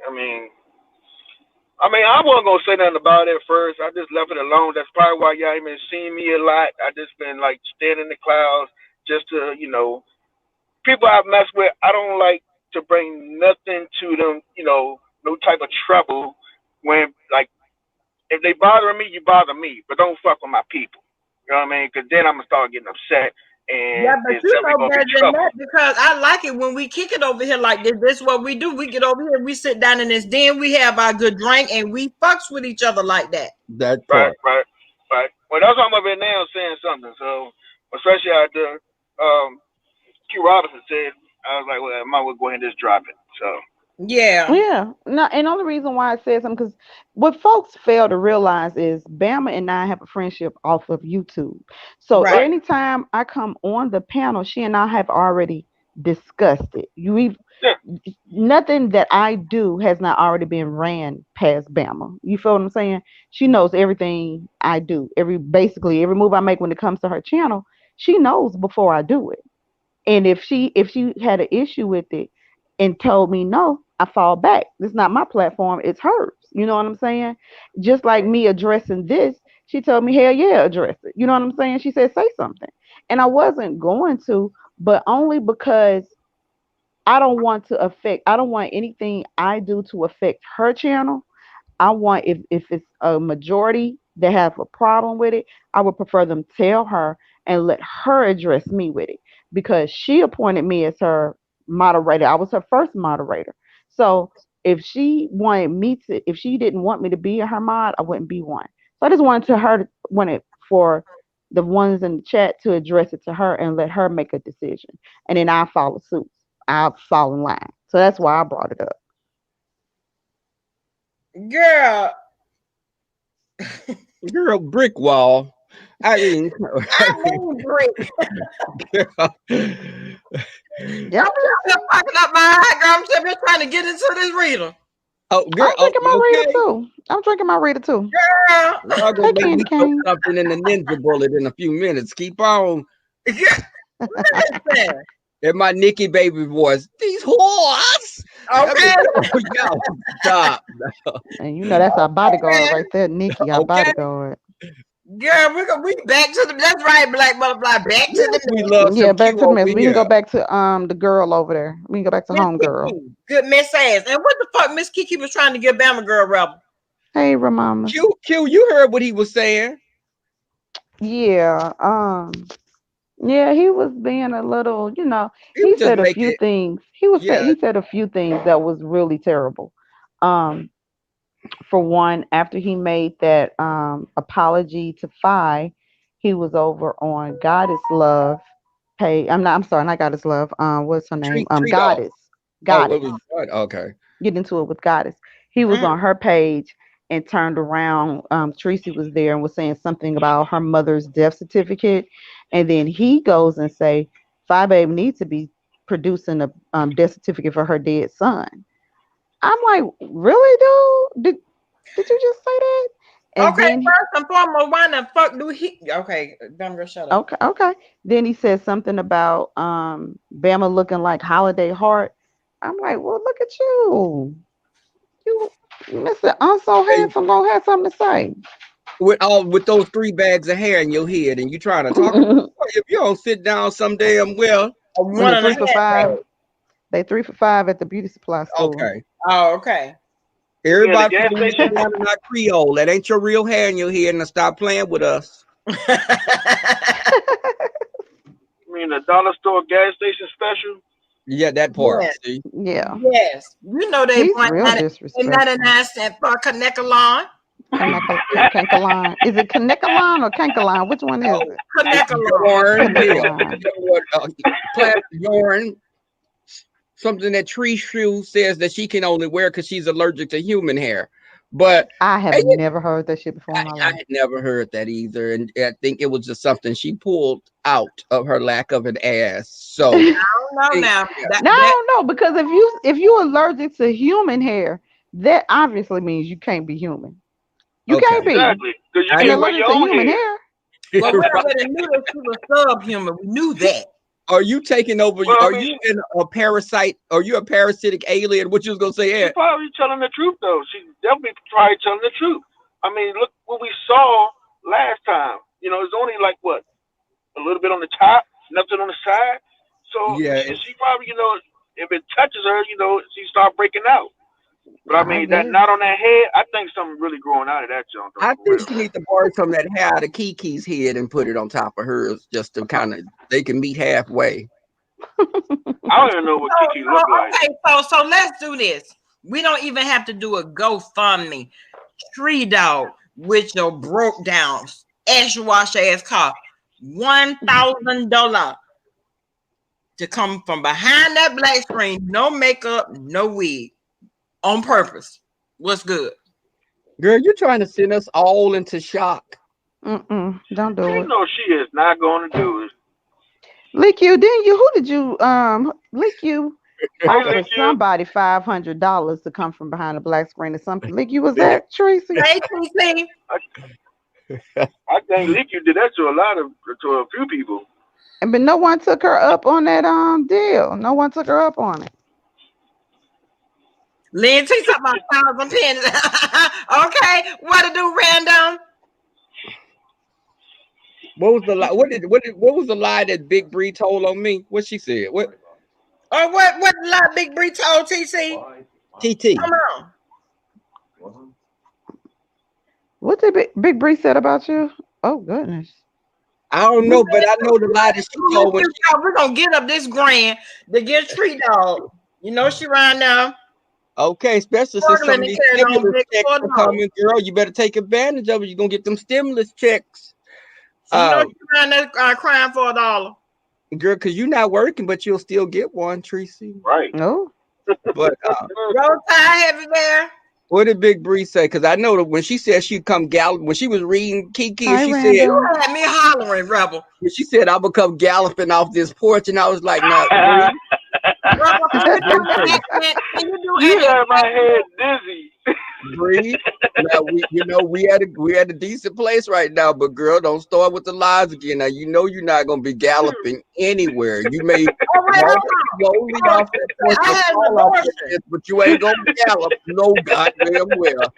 I mean, I wasn't gonna say nothing about it at first. I just left it alone. That's probably why y'all ain't been seeing me a lot. I just been like standing in the clouds, just to people I've messed with, I don't like to bring nothing to them, no type of trouble. When, like, if they bother me, you bother me, but don't fuck with my people. You know what I mean? Because then I'm going to start getting upset Yeah, and but it's you definitely know going to be better than trouble. that because I like it when we kick it over here like this. This is what we do. We get over here, we sit down in this den, we have our good drink, and we fucks with each other like that. That Right, part. right, right. Well, that's why I'm up here now saying something. So, especially after Q Robinson said, I was like, well, I might as well go ahead and just drop it. So, Yeah, Yeah, no, and the only reason why I said something because what folks fail to realize is Bama and I have a friendship off of YouTube. So right. right. anytime I come on the panel, she and I have already discussed it. Yeah, Nothing that I do has not already been ran past Bama. You feel what I'm saying? She knows everything I do. Basically every move I make when it comes to her channel, she knows before I do it. And if she had an issue with it, and told me no, I fall back. This is not my platform, it's hers. You know what I'm saying? Just like me addressing this, she told me, hell yeah, address it. You know what I'm saying? She said, say something. And I wasn't going to, but only because I don't want anything I do to affect her channel. I want if it's a majority that have a problem with it, I would prefer them tell her and let her address me with it because she appointed me as her moderator. I was her first moderator. So if she didn't want me to be her mod, I wouldn't be one. So I just wanted for the ones in the chat to address it to her and let her make a decision. And then I follow suit. I'll fall in line. So that's why I brought it up. Girl, Girl, brick wall. I mean, I mean, Brick. girl. Yeah. I'm just fucking up my eye, girl. I'm sitting here trying to get into this reader. Oh, girl. I'm Oh, drinking you my reader okay? too. I'm drinking my reader too. Girl, Y'all gonna Hey, make Candy me throw Cane. something in the ninja bullet in a few minutes. Keep on. listen. In my Nikki baby voice. These whores. I Okay, mean, y'all stop. And you know that's our bodyguard right there, Nikki, our Okay. bodyguard. girl, we back to the. That's right, Black Butterfly. Back to Yes, the we mess. love Yeah, some back Q to the over mess. We can go here. back to the girl over there. We can go back to Miss homegirl. Kiki, good Miss Ass. And what the fuck Miss Kiki was trying to get Bama Girl Rebel? Hey, Ramona. Q, you heard what he was saying. Yeah, yeah, he was being a little, He he was just said a making few it. things. Yeah, He said a few things that was really terrible. Um, for one, after he made that apology to Phi, he was over on Goddess Love page. I'm sorry, not Goddess Love. What's her name? treat off. Goddess. Oh, it Goddess. was good. Okay. Get into it with Goddess. He was Mm. on her page and turned around. Tracy was there and was saying something about her mother's death certificate, and then he goes and say, "Phi Babe needs to be producing a death certificate for her dead son." I'm like, really, dude? Did you just say that? And Okay, then first and foremost, why the fuck do he? Okay, Bama Girl, shut up. okay. Then he said something about Bama looking like Holiday Heart. I'm like, well, look at you. You Mr. So Hey, handsome gonna have something to say. with those 3 bags of hair in your head, and you trying to talk about if you don't sit down some damn well. When One the and a three for five, half. they 3 for 5 at the beauty supply store. Okay. Oh, okay. You mean at the Everybody gas from station? Louisiana, not Creole. That ain't your real hair in your head, and stop playing with us. You mean the dollar store gas station special? Yeah, that part. Yes, See, Yeah, yes. You know they he's want real disrespectful. 99 cents for a connect along. Kanekaline. Is it Kanekaline or Kankaline? Which one is oh, it? it's Connect along. yarn. Yeah, Kanekaline. what, plastic yarn. Something that Tree Shoe says that she can only wear because she's allergic to human hair. But I have and never heard that shit before in my I life. had never heard that either, and I think it was just something she pulled out of her lack of an ass. So, No, No, yeah, now that no, because if you allergic to human hair, that obviously means you can't be human. You can't okay. be Exactly. Because you I and can't didn't. wear allergic your to own human hair. hair. well, we Right. already knew that she was subhuman. We knew that. Are you taking over? Well, I Are mean, you in a parasite? Are you a parasitic alien? What you was gonna say, she's Ed? probably telling the truth, though. She's definitely probably telling the truth. I mean, look what we saw last time. You know, it's only like what a little bit on the top, nothing on the side. So Yeah, she probably, if it touches her, she start breaking out. But I I mean, that guess. knot on that head, I think something really growing out of that junk, though, I for think real. she needs to borrow some of that hair out of Kiki's head and put it on top of hers, just to kind of they can meet halfway. I don't even know what Kiki So looked like. okay, so let's do this. We don't even have to do a GoFundMe. Tree dog with your broke down ash wash ass car. $1,000 to come from behind that black screen, no makeup, no wig, on purpose. What's good? Girl, you're trying to send us all into shock. Don't do You it. know she is not going to do it. Lick you, didn't you? Who did you Lick you Hey, offered look you. somebody $500 to come from behind a black screen or something? Lick you, was that Tracy? Hey, TC. I, I think Lick you did that to a few people. And but no one took her up on that deal. No one took her up on it. Lynn T talking about thousand pennies. Okay, what to do, random? What was the lie? What was the lie that Big Bree told on me? What she said? What Or what lie Big Bree told TC? TT? Come on. What did Big Bree said about you? Oh goodness. I don't know, but I know the lie that she told when she. We're gonna get up this grand to get Tree Dog. You know she right now Okay, especially since some struggling of to these carry on stimulus big checks for are dog. coming, girl. You better take advantage of it. You're gonna get them stimulus checks. So you know Uh, she around there crying for $1. girl, because you're not working, but you'll still get one, Tracy. Right. Oh. But Roll Tide heavy there. what did Big Bree say? Because I know that when she said she'd come gallop, when she was reading Kiki, and Hi, she said, Random. Had me hollering, Rebel. I'm gonna come galloping off this porch, and I was like, no, Bree, Rebel, can you do an listen, accent? Can you do You any had my head accent? dizzy. Bree. Now we at a decent place right now, but girl, don't start with the lies again. Now you know you're not gonna be galloping anywhere. You may Oh wait, walk hold slowly on. off that porch I or had an fall off the abortion. fence, but you ain't gonna gallop no goddamn well.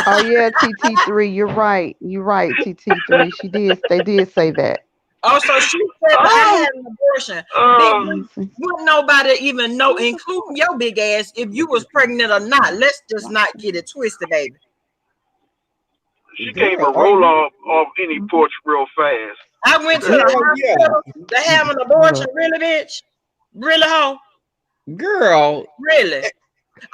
Oh yeah, TT3. You're right. You're right, TT3. She did. They did say that. Oh, so she said that I Oh, had an abortion. Big uh, Let me Bree, see. wouldn't nobody even know, including your big ass, if you was pregnant or not. Let's just not get it twisted, baby. she can't Girl, even are roll you? off any porch real fast. I went to the Hell yeah, hospital to have an abortion. Look. Really, bitch? Really, hoe? girl. Really?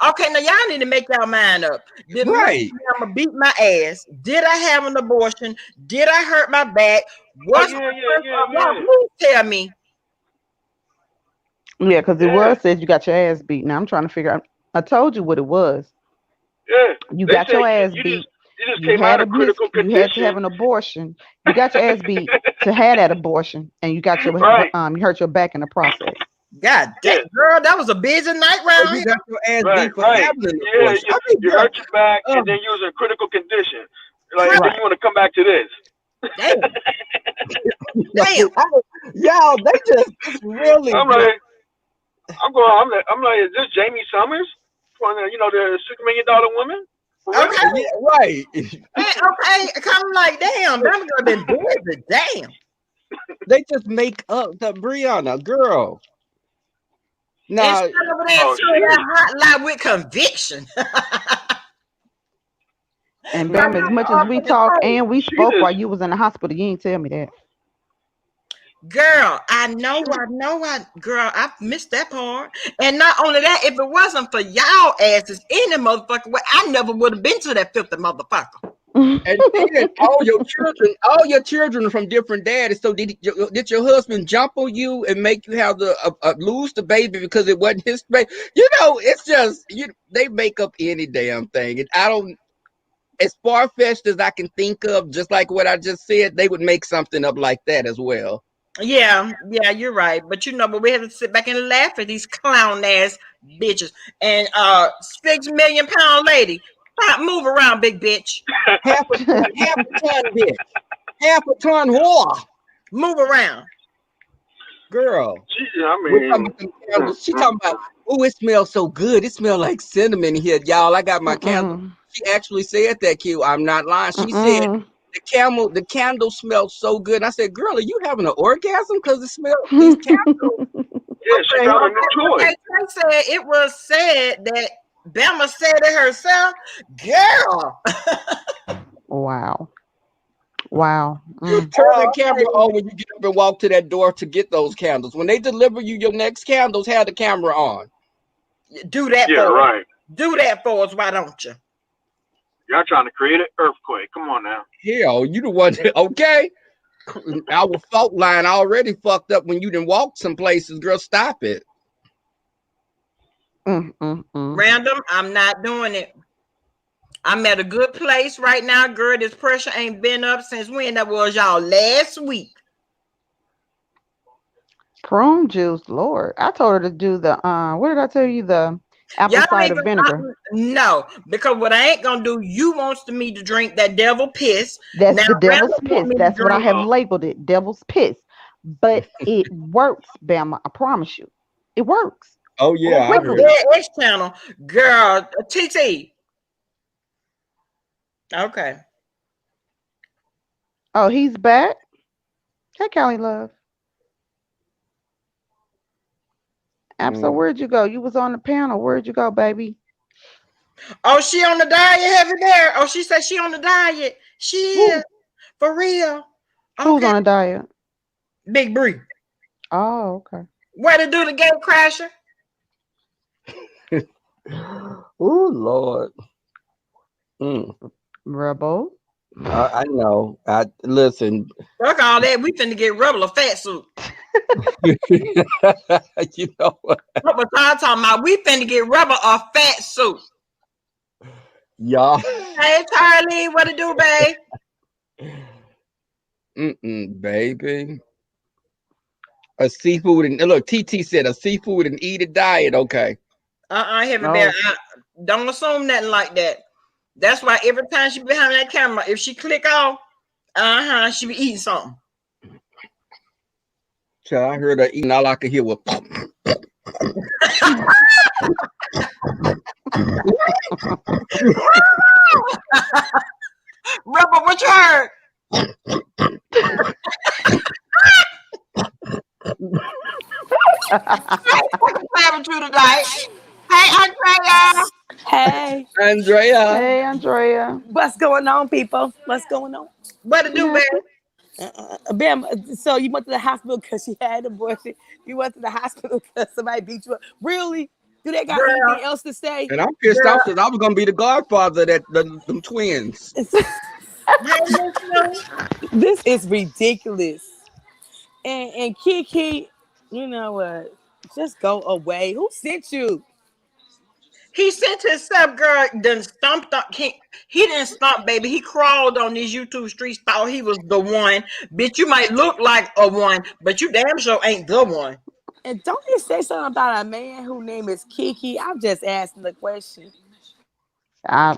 Okay, now y'all need to make y'all mind up. Did Miss Right. Mama beat my ass? Did I have an abortion? Did I hurt my back? Oh Was yeah, my yeah, first yeah, y'all yeah, please tell me. Yeah, because it yeah, was said you got your ass beat. Now I'm trying to figure out. I told you what it was. yeah. You They got said your ass you just beat. you just You came out had a of critical you had to have condition. an abortion. You got your ass beat to have that abortion, and you got your Right. you hurt your back in the process. God damn, Yeah. girl, that was a busy night Or round you here. got your ass Right. beat for Right. having an Yeah. abortion. I mean, You girl. hurt your back, Uh, and then you was in critical condition. Like, and Crap, then Right. you want to come back to this. damn, no, damn. y'all, they just really I'm just like, I'm like, is this Jamie Summers? The $6 million woman? For real? Okay, yeah, right. okay. Come like, damn, that girl been busy. Damn. They just make up the Brianna girl. And Nah, she over there Oh, to that hot lie with conviction. And Like, Bam, as much as we talked and we she spoke while just you was in the hospital, you ain't tell me that. girl, she, girl, I missed that part. And not only that, if it wasn't for y'all asses in the motherfucker, well, I never would have been to that filthy motherfucker. and then all your children are from different daddies. So did your husband jump on you and make you have to lose the baby because it wasn't his baby? It's just they make up any damn thing, and I don't. As far fetched as I can think of, just like what I just said, they would make something up like that as well. Yeah, you're right. But we have to sit back and laugh at these clown ass bitches. And 6 million pound lady, move around, big bitch. Half a ton, bitch, half a ton whore, Move around. girl. I We're talking mean, about them candles. She talking about, oh, it smells so good. It smells like cinnamon in here, y'all. I got my candle. Mm-mm. She actually said that, Q. I'm not lying. She said Mm-mm. the candle smells so good. I said, girl, are you having an orgasm? Because it smells these candles. yeah, she Okay, found a Okay, new toy. okay. Trey said it was said that Bama said it herself. Girl. Wow. Wow. Mm. turn Oh, that camera okay. on when you get up and walk to that door to get those candles. When they deliver you your next candles, have the camera on. Do that Yeah, for us. right. Do that for us, why don't you? Y'all trying to create an earthquake. Come on now. Hell, you the one. Okay, our fault line already fucked up when you didn't walk some places. Girl, stop it. Mm-mm-mm. Random, I'm not doing it. I'm at a good place right now, girl. This pressure ain't been up since when? That was y'all last week. Prune juice, Lord. I told her to do the what did I tell you? The apple Y'all don't cider even vinegar. no, because what I ain't gonna do, you wants me to drink that devil piss. That's Now the devil's Random want piss. me to That's what I drink. have labeled it. Devil's piss. But it works, Bama. I promise you. It works. Oh yeah, I What's heard Wiggly. it. Dead X channel? Girl, TT. Okay. Oh, he's back. Hey, Callie Love. So Mm. where'd you go? You was on the panel. Where'd you go, baby? Oh, she on the diet, Heavy Bear. Oh, she said she on the diet. She is Who? for real. Who's Okay. on a diet? Big Bree. Oh, okay. Way to do the gate crasher. Oh Lord. Mm. Rebel. I know. I listen. Fuck all that. We finna get Rebel a fat suit. You know what, What was I talking about? We finna get Rebel a fat suit. y'all. Hey, Charlie, what to do, babe? Baby. A seafood and look, TT said a seafood and eat it diet. Okay. Heavy Bear. Oh, Don't assume nothing like that. That's why every time she behind that camera, if she click off, she be eating something. So I heard her eating. All I could hear was. Rebel, what you heard? Playing with you tonight. Hey, Andrea. Hey, Andrea. hey, Andrea. what's going on, people? What's going on? What to do, babe? Nothing. Bam. So you went to the hospital because she had abortion. You went to the hospital because somebody beat you up. Really? Do they got Girl, anything else to say? And I'm pissed girl. off because I was gonna be the godfather of them twins. Hey, Miss Lou. This is ridiculous. And Kiki, you know what? Just go away. Who sent you? He sent himself, girl, then stomped up. He didn't stomp, baby. He crawled on these YouTube streets, thought he was the one. Bitch, you might look like a one, but you damn sure ain't the one. And don't they say something about a man whose name is Kiki? I'm just asking the question. I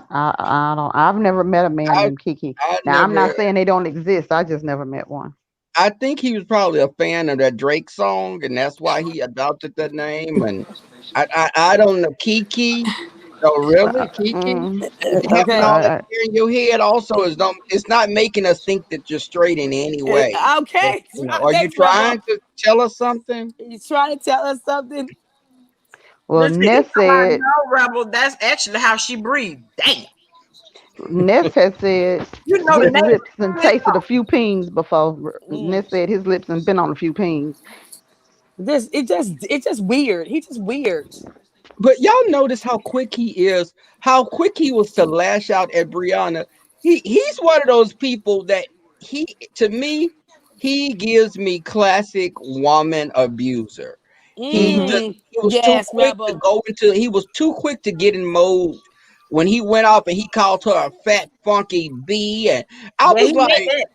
don't. I've never met a man I named Kiki. I Now I'm not never. saying they don't exist. I just never met one. I think he was probably a fan of that Drake song, and that's why he adopted that name. And I don't know Kiki. So really, Kiki, Mm, having Okay. all that fear in your head also is don't. It's not making us think that you're straight in any way. Okay. Are you Thanks, Rebel. trying to tell us something? You trying to tell us something? well, Listen, he Ness talking about said. no rebel. That's actually how she breathed. Damn. Ness has said You know the his name lips and of tasted a few pings before. Mm. Ness said his lips and been on a few pings. It's just weird. He's just weird. But y'all notice how quick he is, how quick he was to lash out at Brianna. He's one of those people that he to me, he gives me classic woman abuser. Mm-hmm. He was too Yes, quick to Rebel. go into he was too quick to get in mode when he went off and he called her a fat funky bee. And I Yeah, he was meant like that.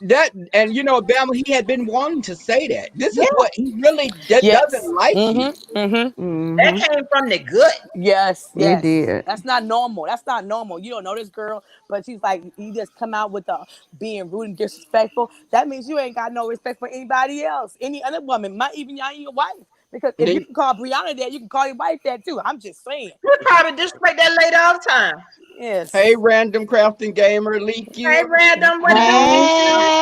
that, and Bama, he had been wanting to say that. This is Yeah, what he really doesn't Yes. like you. Mm-hmm. that Mm-hmm. came from the gut. Yes. It Yes. did. That's not normal. That's not normal. You don't know this girl, but she's like, you just come out with the being rude and disrespectful. That means you ain't got no respect for anybody else, any other woman, not even your wife. Because if you Then can call Brianna that, you can call your wife that too. I'm just saying. We probably disrespect that lady all the time. hey, Yes. random crafting gamer, leak Hey, you. random, what to do, Hey, random?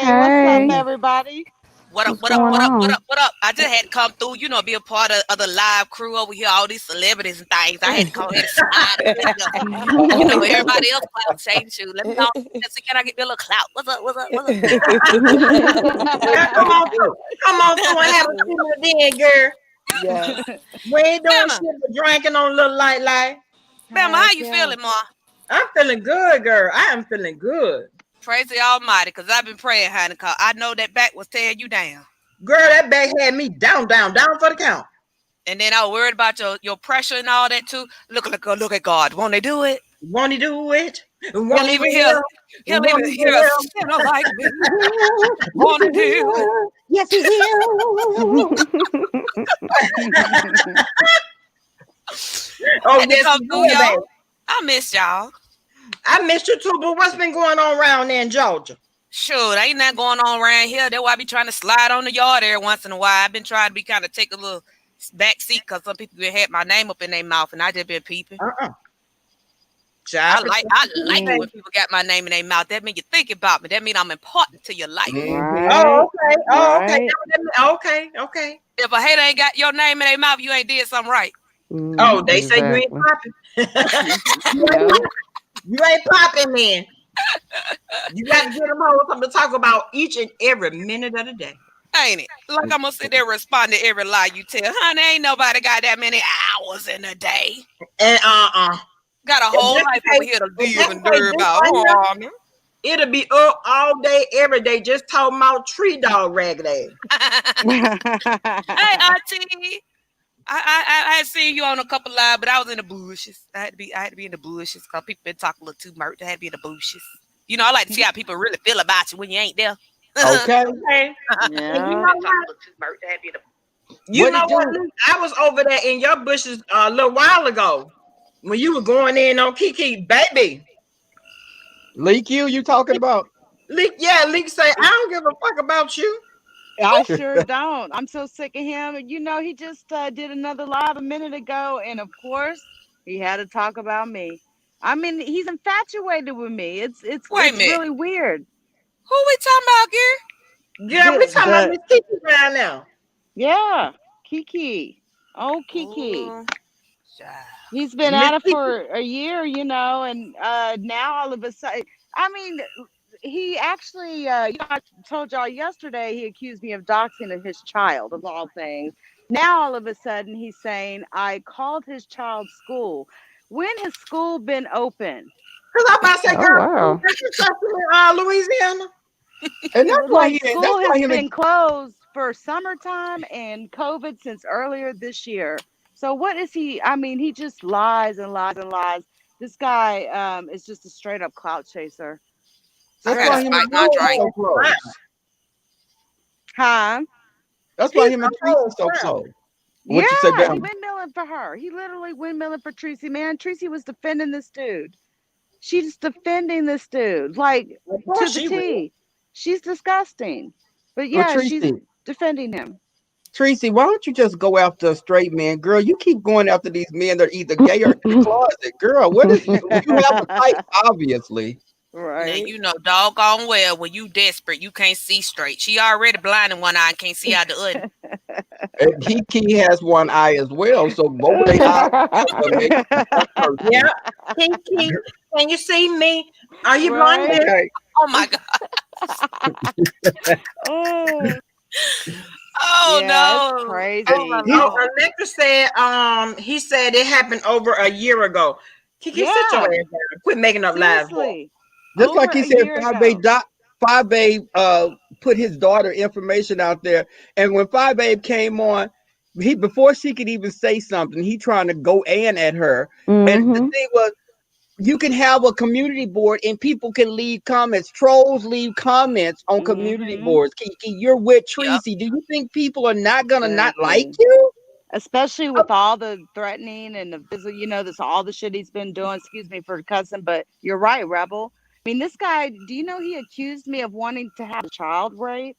Hey, what's up, hey, everybody? What up, what's what up, going what up, what on? up, what up? I just had to come through, be a part of the live crew over here, all these celebrities and things. I had to come here to slide up in here. Everybody else clout chasing you. Let me go. Let's see, can I get me a little clout? What's up, what's up, what's up? Girl, come on through. Come on through and have a seat with then, girl. Yes. We ain't doing Bama, shit but drinking on a little light. Bama, Heck how you yeah. feeling, Ma? I'm feeling good, girl. I am feeling good. Praise the Almighty, because I've been praying, honey, because I know that back was tearing you down. Girl, that bag had me down for the count. And then I was worried about your pressure and all that too. Look at God. Won't they do it? Won't he do it? He'll Won't he even heal? he'll Won't even he hear a heal? sinner like me. Yes, Won't he he do it? will. Yes, he will. Oh, Had to yes, come he through, will, baby. y'all. I miss y'all. I missed you too, but what's been going on around there in Georgia? Sure, there ain't nothing going on around here. That's why I be trying to slide on the yard every once in a while. I've been trying to be kind of take a little back seat because some people had my name up in their mouth and I just been peeping. Child I protected. like it when people got my name in their mouth. That mean you think about me. That mean I'm important to your life. Oh, Right. okay. Oh, okay. Right. Okay. Okay. If a hater ain't got your name in their mouth, you ain't did something right. Oh, they say you ain't Exactly. popping. you ain't Yep. popping. You ain't popping, man. You got to get them home something to talk about each and every minute of the day. Ain't it? Like I'm gonna sit there and respond to every lie you tell. Honey, ain't nobody got that many hours in a day. And Got a if whole that's life the over case, here to if live that's and the case, worry this about. right here, Oh, it'll be up all day, every day, just talking about tree dog ragged ass. hey, Auntie. I had seen you on a couple live, but I was in the bushes. I had to be in the bushes because people been talking a little too much. I had to be in the bushes. You know, I like to see how people really feel about you when you ain't there. Okay. Okay. And you Yeah. know what? You What know it what? do? Luke? I was over there in your bushes a little while ago when you were going in on Kiki, baby. Leak you talking about? Leak say, I don't give a fuck about you. I sure don't. I'm so sick of him. And he just did another live a minute ago, and of course, he had to talk about me. I mean, he's infatuated with me. It's it's Wait a it's minute. really weird. Who we talking about, Gary? Girl, we talking about The Miss Kiki right now. Yeah, Kiki. Oh, Kiki. Oh, child. He's been Miss at it Kiki. for a year, and now all of a sudden, I mean, he actually, I told y'all yesterday he accused me of doxing his child, of all things. Now all of a sudden he's saying I called his child's school. When has school been open? Because I'm about to say, Oh girl, school wow. got you in Louisiana. And that's why Like he. school That's why has him. been closed for summertime and COVID since earlier this year. So what is he? I mean, he just lies and lies and lies. This guy is just a straight up clout chaser. I That's Straight gotta why up. him and spike A my Tracy whole drink. so ass clown. close. Huh? That's why He's him a and Tracy whole so clown. close. What you say, Yeah, he Bam? windmilling for her. He literally windmilling for Tracy. Man, Tracy was defending this dude. She's defending this dude, like Of to course the she will. T. She's disgusting. But Well, yeah, she's Tracy, defending him. Tracy, why don't you just go after a straight man, girl? You keep going after these men that are either gay or in the closet, girl. What is you have a type? Obviously, Now Right. you know doggone well when you desperate, you can't see straight. She already blind in one eye and can't see out the other. and he has one eye as well, so both of their eyes together make one Yeah. person. Kiki, can you see me? Are you blind Right. there? Okay, Oh my god. Oh, Oh yeah, it's no. Oh my crazy. he Oh, lord. Alexa said, he said it happened over a year ago. Kiki, sit your ass Yeah, down. Quit making up lies, boy. seriously. just Over like he a said, year Five A ago. dot 5A put his daughter information out there, and when 5A came on, he before she could even say something, he trying to go in at her, and the Mm-hmm. thing was, you can have a community board and people can leave comments. Trolls leave comments on community Mm-hmm. boards. Kiki, you're with Yep. Tracy. Do you think people are not gonna not like Exactly. you? Especially with all the threatening and the physical, this all the shit he's been doing. Excuse me for cussing, but you're right, Rebel. I mean, this guy, do you know he accused me of wanting to have a child raped?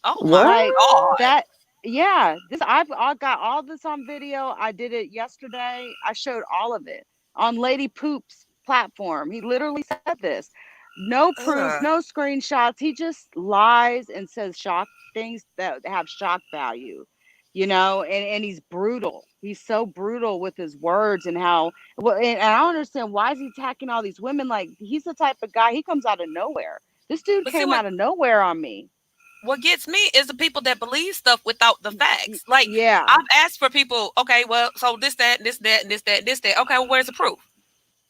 Oh my Like What? god. that. Yeah, I got all this on video. I did it yesterday. I showed all of it on Lady Poop's platform. He literally said this. No proof, Ugh. no screenshots. He just lies and says shock things that have shock value. And he's brutal. He's so brutal with his words and how well, and I don't understand why is he attacking all these women. Like he's the type of guy, he comes out of nowhere. This dude But see came out of nowhere on me. what gets me is the people that believe stuff without the facts. Like Yeah. I've asked for people, okay, well, so this, that, this, that, and this, that, this, that. Okay, well, where's the proof?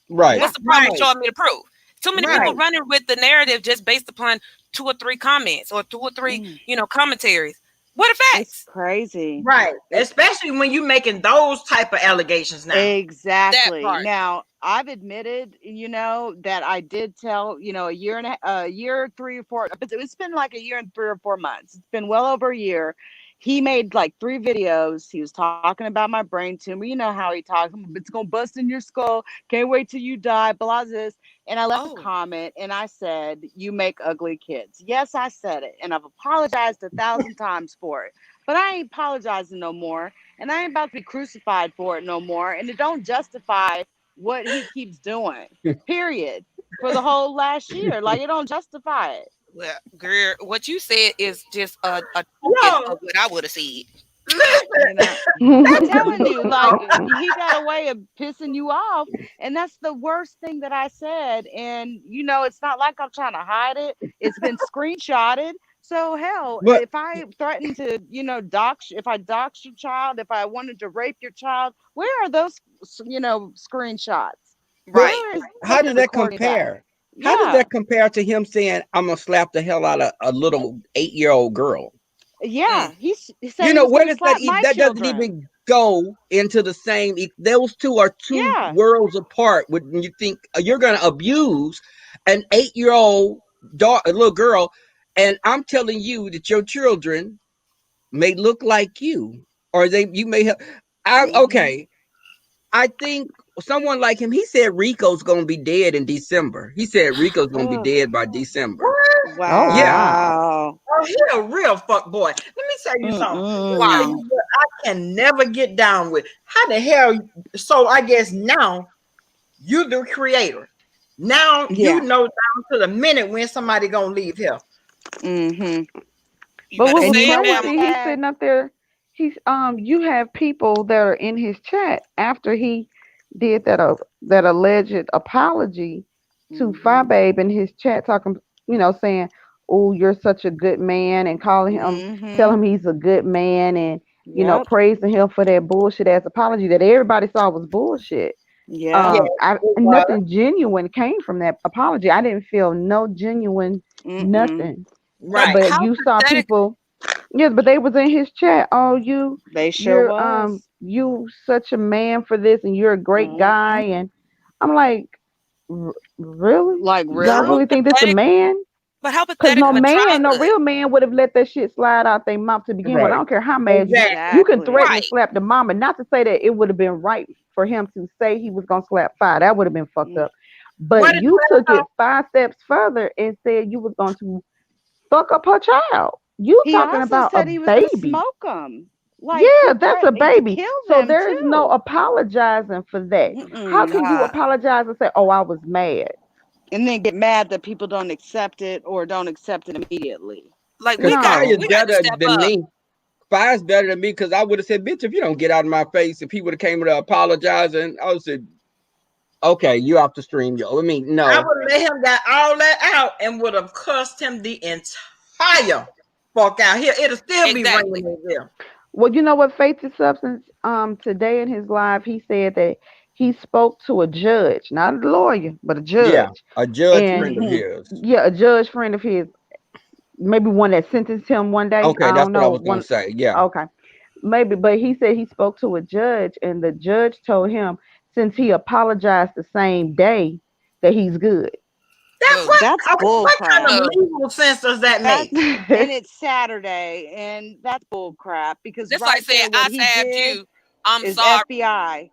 Right. Yeah. What's the problem with Right, showing me the proof? Too many people right, running with the narrative just based upon two or three comments or two or three, Mm, commentaries. What are it's facts? crazy. right. It Especially when you making those type of allegations now. That exactly. part. Now, I've admitted, that I did tell, a year, 3 or 4, but it's been like a year and 3 or 4 months. It's been well over a year. He made like 3 videos. He was talking about my brain tumor. You know how he talks. It's gonna bust in your skull. Can't wait till you die. Blah this. And I left a Oh, comment and I said, "You make ugly kids." Yes, I said it, and I've apologized 1,000 times for it. but I ain't apologizing no more, and I ain't about to be crucified for it no more, and it don't justify what he keeps doing. Period. For the whole last year, like it don't justify it. Well, girl, what you said is just a token Yo, of what I would have said. You listen. know, I'm telling you, like he got a way of pissing you off, and that's the worst thing that I said. And it's not like I'm trying to hide it. It's been screenshotted. So hell, But if I threatened to, dox, if I dox your child, if I wanted to rape your child, where are those, screenshots? but Right. Where is how the does that recording at? compare? How does Yeah, that compare to him saying, "I'm gonna slap the hell out of a little 8-year-old girl"? yeah. Mm. He said he was Where gonna does that slap my that doesn't children. even go into the same? Those two are two Yeah. worlds apart. When you think you're going to abuse an 8-year-old daughter, a little girl, and I'm telling you that your children may look like you, or you may have. Hmm. Okay, I think someone like him. He said Rico's going to be dead in December. He said Rico's going to be Ugh. dead by December. What? Oh Yeah, wow. Wow. Oh, he a real fuck boy. Let me tell you something. Let me tell Mm-mm. Wow. you what I can never get down with. How the hell? So I guess now you the creator. Now you Yeah. know down to the minute when somebody gonna leave here. Hmm. You But better what And was say you it, know what's Bama. crazy, he's sad? sitting up there. You have people that are in his chat after he did that alleged apology to Fi Hmm. Babe in his chat, talking, saying, "Oh, you're such a good man," and calling him, tell Hmm. him he's a good man, and Yep. praising him for that bullshit ass apology that everybody saw was bullshit. Yep. It was. Nothing genuine came from that apology. I didn't feel no genuine Mm-mm. nothing. But Right. But how you saw pathetic. people, yes, but they was in his chat. Oh, They sure you're was. you such a man for this, and you're a great guy. Hmm. And I'm like, really? Like, Y'all How really? really think this a pathetic. man? But how Cause pathetic no of a man, no childhood. real man would have let that shit slide out their mouth to begin with. I right. don't care how mad you. Exactly. You can Exactly. threaten to Right. slap the mama. Not to say that it would have been right for him to say he was gonna slap five. That would have been fucked Mm. up. What But did you you took it 5 steps further and said you was going to fuck up her child. You He talking also about a said he was gonna baby. smoke them. Like he Yeah, that's a threatened to baby. kill So them there is no too. apologizing for that. How Mm-mm. can you Nah. apologize and say, "Oh, I was mad"? And then get mad that people don't accept it or don't accept it immediately. Like Because No. Fire's we got to better step than up. me. Fire's better than me because I would have said, "Bitch, if you don't get out of my face," if he would have came to apologizing, I would have said, "Okay, you off the stream, yo." I mean, I no, would have let him got all that out and would have cussed him the entire fuck out here. It'll still be ringing Exactly. in there. Well, you know what, Faith to Substance, today in his live, he said that he spoke to a judge, not a lawyer, but a yeah, judge. a judge And friend of Hmm. his. yeah, a judge friend of his, maybe one that sentenced him one day. Okay, I that's don't what I know. was gonna One, say. Yeah, okay. Maybe, but he said he spoke to a judge, and the judge told him since he apologized the same day that he's good. That Boo. what? That's Okay, bull what kind crap. of Boo. legal sense does that make? That's and it's Saturday, and that's bull crap because That's like right saying there, what I he stabbed did you. I'm is sorry. FBI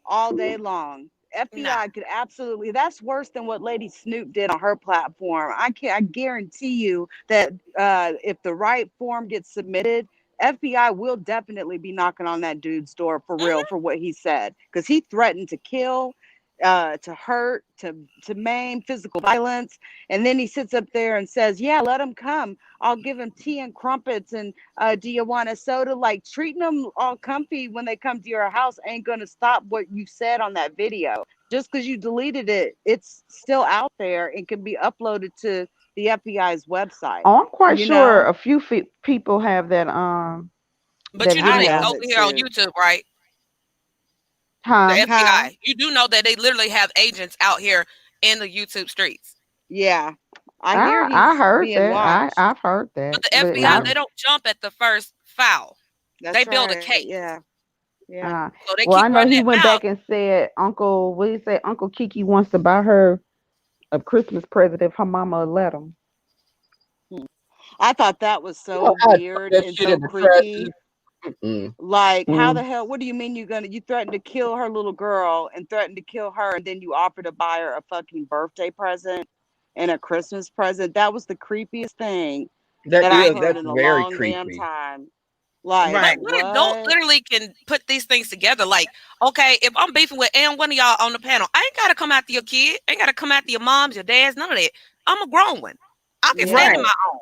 all day long. Nah. FBI could absolutely. That's worse than what Lady Snoop did on her platform. I can. I guarantee you that if the right form gets submitted, FBI will definitely be knocking on that dude's door for real Hmm. for what he said because he threatened to kill, to hurt, to maim, physical violence, and then he sits up there and says, "Yeah, let him come. I'll give him tea and crumpets and do you want a soda?" Like treating them all comfy when they come to your house ain't gonna stop what you said on that video. Just because you deleted it, it's still out there and can be uploaded to the FBI's website. I'm quite You sure know, a few people have But that you know I they have video. over it here on too. YouTube, right? The Huh? Huh? FBI. You do know that they literally have agents out here in the YouTube streets. Yeah. I hear I he's heard being that. watched. I've heard But that. the But FBI, they don't jump at the first foul. They That's build a right. case. Yeah. Yeah. uh, So they well, keep I know running he that went mouth. back and said Uncle, what did he say? Uncle Kiki wants to buy her a Christmas present if her mama will let him. Hmm. I thought that was so I'd throw weird that and shit in so the trash. creepy. Mm. Like, how the Mm. hell? What do you mean you threatened to kill her little girl and threatened to kill her, and then you offer to buy her a fucking birthday present and a Christmas present? That was the creepiest thing That that I is heard that's in a very long damn creepy. time. Like Right. Like, what adult what? literally can put these things together? Like, okay, if I'm beefing with and one of y'all on the panel, I ain't gotta come after your kid. I ain't gotta come after your moms, your dads, none of that. I'm a grown one. I can stand in Right. Yeah. my own.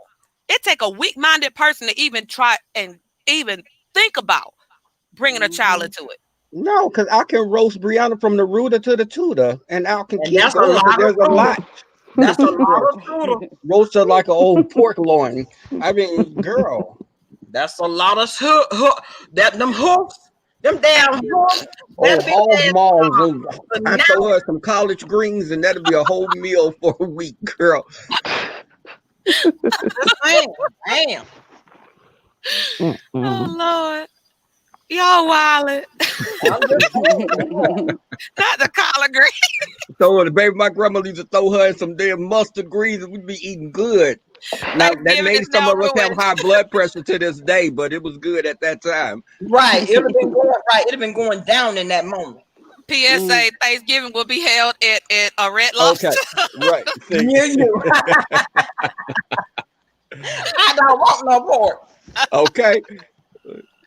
It take a weak-minded person to even try and even think about bringing a child Mhm. into it. No, because I can roast Brianna from the rooter to the tutor, and I can And keep that's a going because lot of there's a tutor. lot. That's a lot Girl, of tutor. roast her like an old pork loin. I mean, girl, That's a lot of that them hoofs, them damn hoofs. That oh, big hog ass maws. I now. throw her some college greens, and that'll be a whole meal for a week, girl. Just saying. Damn. Oh Mm-mm. Lord, y'all wildin'. I'm just saying. Not the collard green. So the baby, my grandma used to throw her in some damn mustard greens, and we'd be eating good. Now that Thanksgiving made is some now of us have ruined. high blood pressure to this day, but it was good at that time. Right. It'd have been going right. It'd have been going down in that moment. Mm. PSA: Thanksgiving will be held at a Red Okay, Lobster. right. See, Near you. I don't want no pork. okay.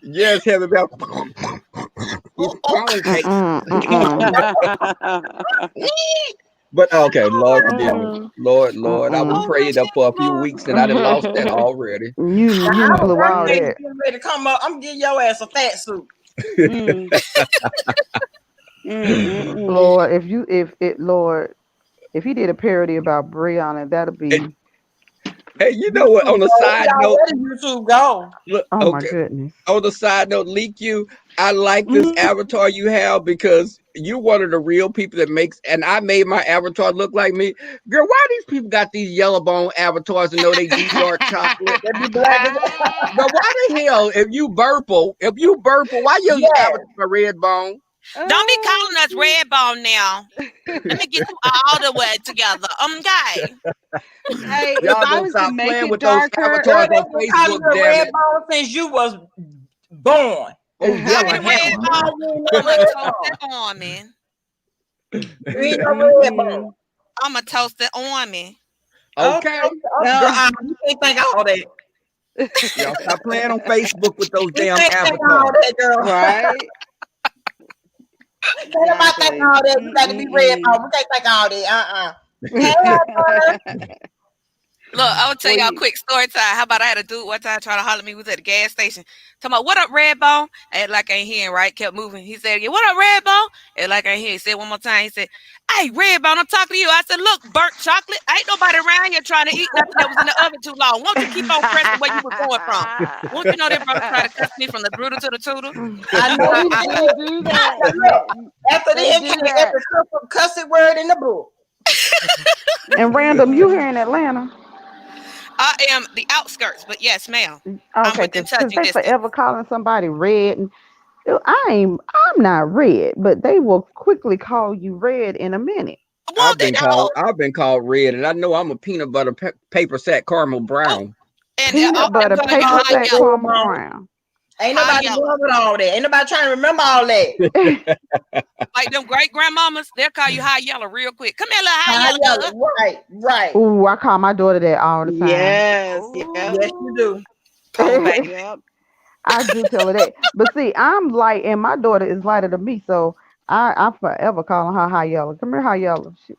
Yes, heavy bell. He's Oh, oh. pound cake. Mm-mm. Mm-mm. But okay, Lord forgive me. Mm-mm. Lord, I was Mm-mm. Oh, prayed up for a few Lord. weeks and I done lost that already. You Now, done our blew all birthday is that. getting ready to come up. I'm getting your ass a fat suit. Mm. Mm. Lord, Lord, if he did a parody about Brianna, that'll And, be hey, you know what? YouTube On a go. We side note, already YouTube go. look, oh my okay. goodness. On the side note, Leak You, I like this Mm. avatar you have because you're one of the real people that makes, and I made my avatar look like me. Girl, why these people got these yellow bone avatars and know they deep dark chocolate? They be black as But why the hell, if you burple, why your yeah. avatar red bone? Don't be Oh, calling us shoot. red bone now. Let me get you all the way together. Okay. Hey, if Y'all I gonna was to stop make playing it with those darker, Girl, avatars they on been calling Facebook, you a damn red it. bone since you was born. Oh, I yellow ain't red hammer. bone. You ain't no I'm a red toasted bone. army. You ain't no red bone. mm-mm. I'm a toasted army. Okay, Okay. okay, girl, No. you can't think all that. Y'all stop playing on Facebook with those You damn can't think all avatars. that, girl. Right? Can't nobody think Exactly. all that. You got to be red Mm-mm-mm. bone. We can't think all that. Hey, Alberta. Look, I will tell Well, y'all a you. quick story time. How about I had a dude one time trying to holler at me. We was at the gas station. Talking about, what up, Redbone? And like I ain't hearing, right? Kept moving. He said, yeah, what up, Redbone? And like I ain't hear. He said one more time. He said, hey, Redbone, I'm talking to you. I said, look, burnt chocolate. Ain't nobody around here trying to eat nothing that was in the oven too long. Won't you keep on pressing where you was going from? Won't you know that brother try to cuss me from the brutal to the tutor? I know he They did. do that. Look, after They then do came that. every cussing word in the book. And random, you here in Atlanta? I am the outskirts, but yes, ma'am. I'm Okay, within because touching they distance. forever calling somebody red, and I'm not red, but they will quickly call you red in a minute. Won't they know? I've been called red, and I know I'm a peanut butter paper sack caramel Oh, brown. and Ain't Peanut nobody butter, gonna going go paper all high that sack, yellow. red caramel bone. brown. Ain't High nobody yellow. going with all that. Ain't nobody trying to remember all that. Like them great grandmamas, they'll call you high yellow real quick. Come here, little high How yellow girl. y'all? Right, right. Ooh, I call my daughter that all the time. Yes. Yep. Yes, you Oh, do. poor baby. Yep. I do tell her that. But see, I'm light and my daughter is lighter than me, so I'm forever calling her high yellow. Come here, high yellow. She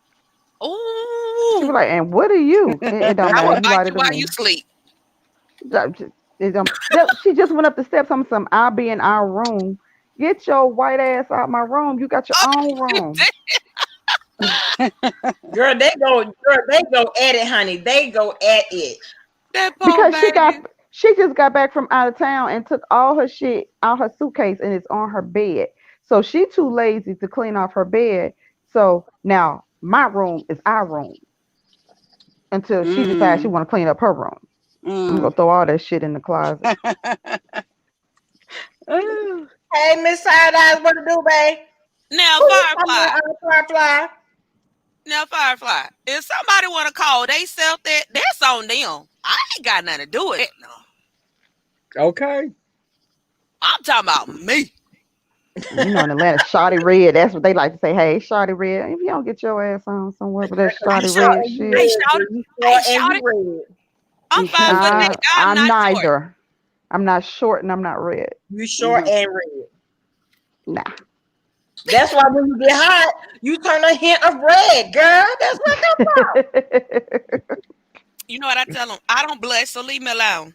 Ooh, was like, and what are you? It don't I matter. will You bite lighter you than while you me. sleep. She just went up the steps. Some I'll be in our room. Get your white ass out my room. You got your Oh, own you room. did. Girl, they go at it, honey. They go at it. That poor Because baby. she just got back from out of town and took all her shit out her suitcase and it's on her bed. So she too lazy to clean off her bed. So now my room is our room until she decides she Mm. want to clean up her room. I'm Mm. gonna throw all that shit in the closet. Ooh. Hey, Miss Side Eyes, what to do, babe? Now, Who you talking Firefly. about, Firefly? Now, Firefly. If somebody want to call they self that, that's on them. I ain't got nothing to do with it. No. Okay. I'm talking about me. You know, in Atlanta, Shawty Red, that's what they like to say. Hey, Shawty Red, if you don't get your ass on somewhere with that I Shawty shout. Red And you I shit, red, shout girl. it. You I short and shout you it. red. I'm 5'8". I'm I'm not short. neither. I'm not short and I'm not red. You short Hmm. and red. Nah. That's why when you get hot, you turn a hint of red, girl. That's what come. You know what I tell them? I don't blush, so leave me alone.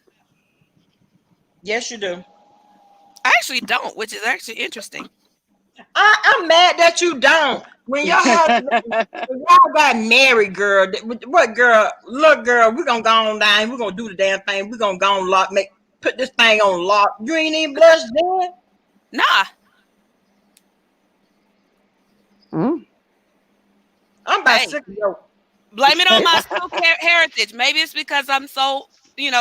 Yes, you do. I actually don't, which is actually interesting. I'm mad that you don't. When your husband, when y'all got married, girl. What girl? Look, girl, we gonna go on down. We gonna do the damn thing. We gonna go on lock. Put this thing on lock. You ain't even blush then. Nah. Mm. I'm about Hey, sick of you. blame it on It, my Sioux heritage. Maybe it's because I'm so,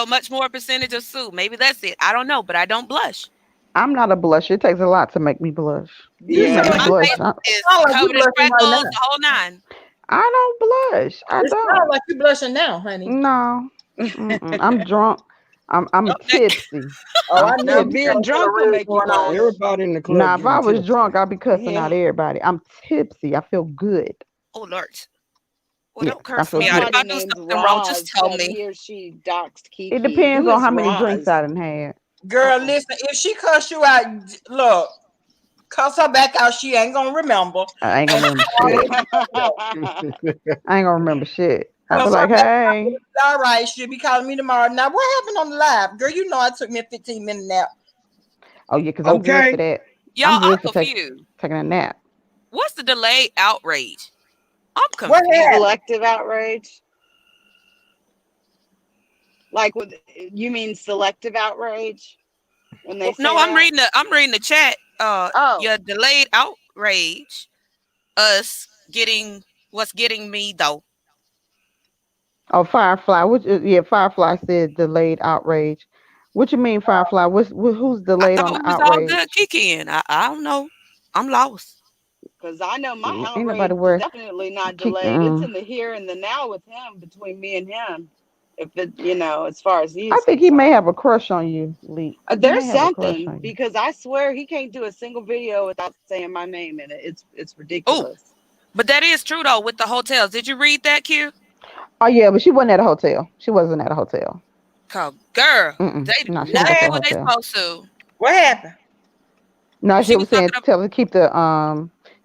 much more percentage of Sioux. Maybe that's it. I don't know, but I don't blush. I'm not a blusher. It takes a lot to make me blush. You You sound make me like Yeah. My blush. face I, is you covered in blushing right freckles, now. the whole nine. I don't blush. I It sounds don't. like you blushing now, honey. No. Mm-mm. I'm drunk. I'm Oh, that, tipsy. Oh, I'm I know Now, you tipsy. got being a little drunk will red make you going on. blush. Everybody in the club Now, if getting I was tipsy. drunk, I'd be cussing out Yeah. everybody. I'm tipsy. I feel good. oh, Lord. Well, Yeah, don't I curse feel me out. If good. Somebody I do named something wrong, just Roz tell said me. he or she doxed It Kiki. Who depends on is how many drinks I Roz? done had. Girl, Oh. listen. If she cuss you out, look, cuss her back out. She ain't gonna remember. I ain't gonna And remember shit. I ain't gonna remember shit. I'll be cuss her like, back out. hey. It'll be all right. She'll be calling me tomorrow. Now, what happened on the live, girl? You know I took me a 15-minute nap. Oh yeah, because I'm good for Okay. that. I'm Y'all, I'm good for confused. taking a nap. What's the delayed outrage? I'm What confused. happened? Selective outrage? Like, you mean selective outrage when they No, say that? I'm reading the chat. Oh, Your delayed outrage, us getting what's getting me though. Oh, Firefly. Yeah, Firefly said delayed outrage. What you mean, Firefly? Who's I delayed thought on we the was all good outrage? kicking. I don't know. I'm lost. because I know my Ain't nobody outrage is worth definitely not kick. delayed. It's in the here and the now with him, between me and him. If it, as far as he I is think he may concerned. have a crush on you, Lee. He may There's have a crush something on you. because I swear he can't do a single video without saying my name in it. It's Oh, ridiculous. but that is true though with the hotels. Did you read that, Q? Oh yeah, but she wasn't at a hotel. She wasn't at a hotel. Cause girl, Mm-mm. they do No, she What wasn't not at do the happened? what they hotel. supposed to. What happened? No, she She was was saying talking tell her to keep the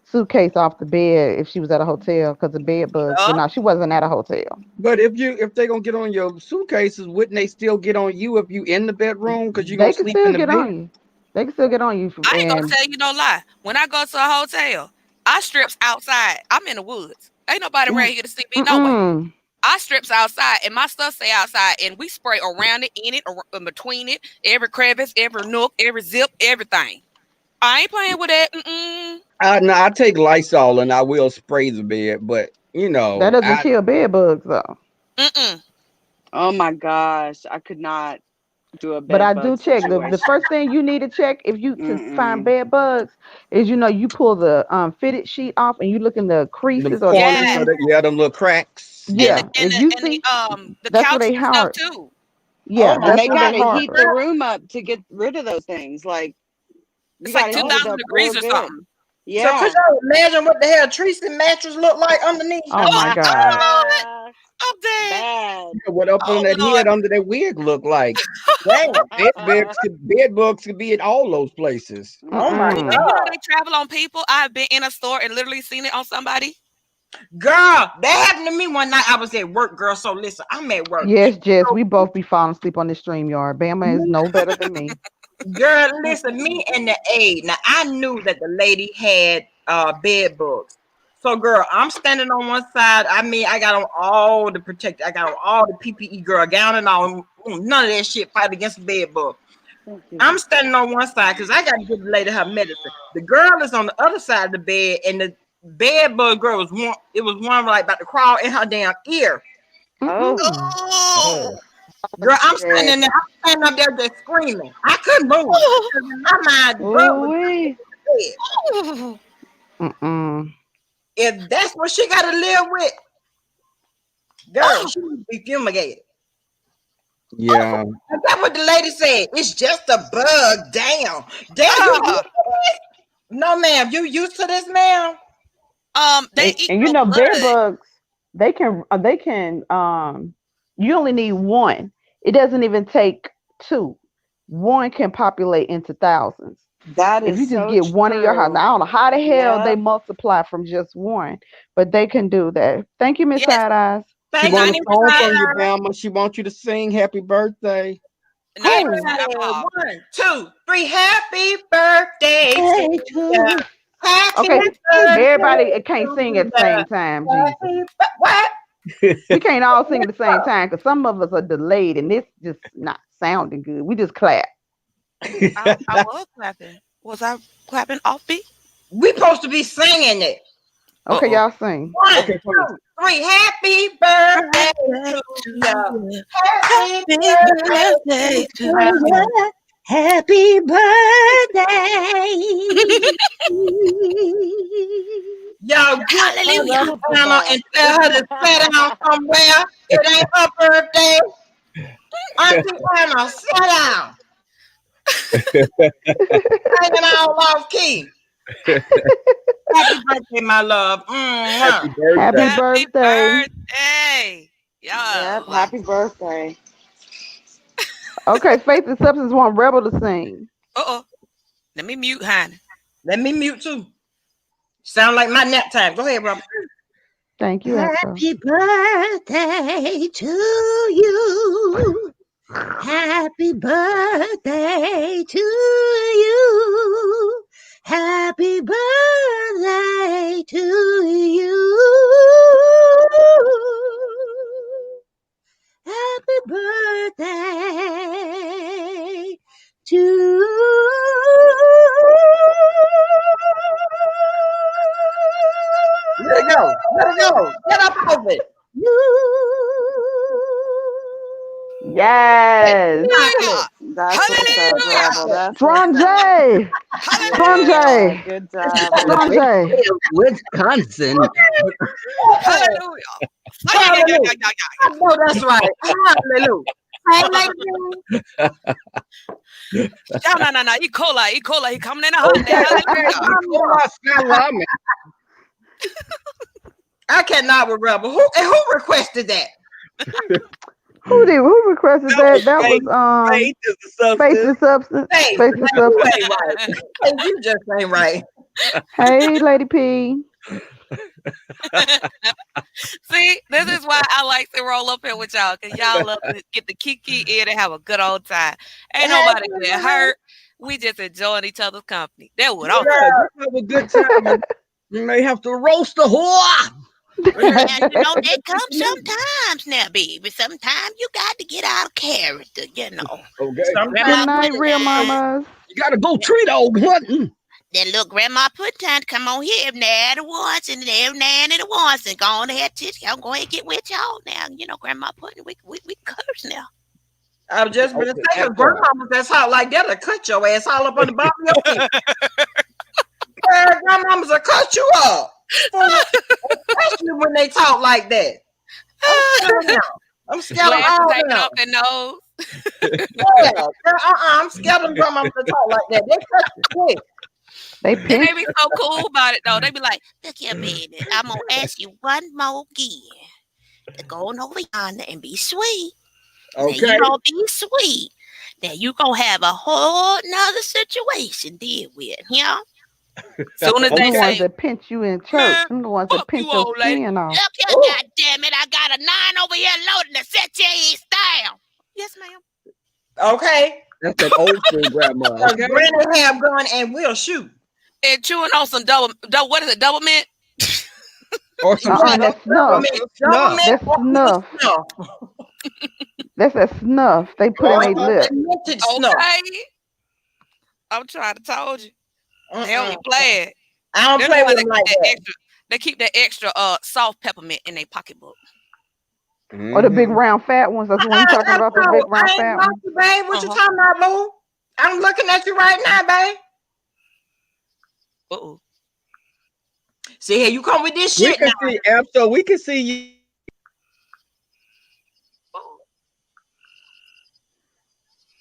suitcase off the bed if she was at a hotel because of bed bugs. But about no, she wasn't at a hotel. But if they gonna get on your suitcases, wouldn't they still get on you if you in the bedroom because you gonna They can sleep in still the get on bed? you. They can still get on you. I ain't gonna And tell you no lie. When I go to a hotel, I strips outside. I'm in the woods. Ain't nobody around here to see me no way. mm-mm. I strips outside and my stuff stay outside and we spray around it, in it, or in between it, every crevice, every nook, every zip, everything. I ain't playing with that. Mm-mm. No, I take Lysol and I will spray the bed, but That doesn't I kill bed bugs though. Mm-mm. Oh my gosh, I could not do a But I bed do bug check. The situation. first thing you need to check if you to find Mm-mm. bed bugs is you pull the fitted sheet off and you look in the them creases or the corners, Yes. seams. them little cracks. And Yeah. the Yeah, and if the you and the see, the that's where couches they and stuff hard. too. Oh Yeah, my And that's they where got they to God. hard heat for. the room up to get rid of those things. Like, you It's got like to two heat Oh it thousand up my real degrees or good. something. So could Yeah. y'all imagine what the hell Treacy mattress look like underneath? Oh Oh, my God. Lord, I'm dead. Bad. Yeah, what up on Oh that Lord. head under that wig look like? Damn. Bed bugs could be at all those places. Oh my And Mm-mm. God. they travel on people. I've been in a store and literally seen it on somebody. Girl, that happened to me one night. I was at work, girl. So listen, I'm at work. Yes, Jess, So, we both be falling asleep on the stream yard. Bama is no better than me. girl, listen, me and the aide. Now I knew that the lady had bed bugs. So girl, I'm standing on one side. I mean, I got on all the protect. I got on all the PPE, girl, gown and all. None of that shit fight against the bed bug. I'm standing on one side because I got to give the lady her medicine. The girl is on the other side of the bed, and the bed bug girl was one. It was one like about to crawl in her damn ear. Oh, Mm-mm. Oh. Oh, Girl, I'm shit. standing there. I'm standing up there just screaming. I couldn't move because in my mind, the bug was Ooh-wee. dead. Mm-mm. If that's what she got to live with, girl, she needs to be fumigated. yeah. And that's what the lady said. It's just a bug. Damn. Damn, you used Oh. to this? No, ma'am. You used to this, ma'am? They eat And your bed blood. bugs, they can you only need one. It doesn't even take two. one can populate into thousands. That If you is just so get one in your house, true. now I don't know how the hell they Yep. multiply from just one, but they can do that. Thank you, Miss Yes, Side Eyes. She Thank you, want a Miss 90%. song from you, Side. Bama. She wants you to sing happy birthday. 90% Ready? I bought. 1, 2, 3. Happy birthday to Hey, you. to Happy Okay, birthday everybody can't to sing at the you. same time, Jesus. What? We can't all sing at the same time because some of us are delayed and it's just not sounding good. We just clap. I was clapping. Was I clapping offbeat? We supposed to be singing it. Okay, Uh-oh. y'all sing. 1, Okay, come on. 2, 3. Happy birthday Birthday to to you. you. Happy Happy birthday birthday to to you. you. happy birthday. Y'all get I Hallelujah. love Anna that. and tell her to sit down somewhere. It ain't her birthday. Auntie Anna, sit down. Hanging all off key. Happy birthday, my love. Happy Mwah. Happy birthday. Happy birthday. birthday. Yep. Yo. Happy birthday. Okay, Faith and Substance want Rebel to sing. Uh-oh. Let me mute, honey. Let me mute too. Sound like my nap time. Go ahead, Robert. Thank you, Echo. Happy birthday to you. Happy birthday to you. Happy birthday to you. Happy birthday to Let it go. Let it go. Get up off it. you. Yes. Hallelujah. That's what's up, Rebel. Hallelujah. That's Strong what's up. J. Strong Hallelujah. Yeah, J. good job, Strong Rebel. J. Wisconsin. Hallelujah. Hallelujah. I know that's right. Hallelujah. Hallelujah. No. E. coli. He coming in hot. Okay, Hallelujah. Skyline. I cannot with Rebel. Who requested that? Who requested that? That was Faith is the Faith substance. and Substance. Hey, Faith and you Substance. ain't right. Hey, you just ain't right. Hey, Lady P. See, this is why I like to roll up here with y'all, because y'all love to get the kiki in and have a good old time. Ain't nobody getting hurt. We just enjoying each other's company. That's what I'm Yeah, just have a good time. And you may have to roast the whore. Now, you know, that comes sometimes now, baby. Sometimes you got to get out of character, you know. Okay. Good Grandma night, put real time. mamas. You gotta go treat old hunting. Then look, grandma put time to come on here every now and once and every now and once and go on ahead, y'all go ahead and get with y'all now. You know, grandma putting we curse now. I was just gonna Okay, say, because grandmamas that's hot like that'll cut your ass all up on the bottom of your feet. Grandmamas will cut you up. Especially when they talk like that. I'm scared of them. I'm scared of Glasses all of hanging them. off their nose. Yeah. I'm scared of grandmamas to talk like that. They cut you quick. They And pinch. they be so cool about it though. They be like, look here, baby, I'm gonna ask you one more again to go on over yonder and be sweet. Now Okay. you don't be sweet. Now you gonna have a whole nother situation deal with, you know? Soon as Them they the ones say, that pinch you in church. man, Them the ones that fuck pinch you, your old lady. skin off. Look here, Ooh. goddammit, I got a 9 over here loading to set your ass down. Yes, ma'am. Okay. That's that old school grandma. Because Okay. Granny have gun and will shoot. And chewing on some double what is it, double mint? Or some Yeah, That's double snuff. mint, double mint, That's or snuff. snuff. That's that snuff they put in their lip. That minted snuff. Okay. I'm trying to told you. They don't be playing. I don't They're play the one with that them keep like that that. extra. They keep that extra soft peppermint in their pocketbook. Or the big round fat ones. That's the one you talking about, the big round I ain't fat like ones. you, babe. What you Uh-huh. talking about, boo? I'm looking at you right now, babe. Uh-oh. See, here you come with this We shit can now. see so we can see you.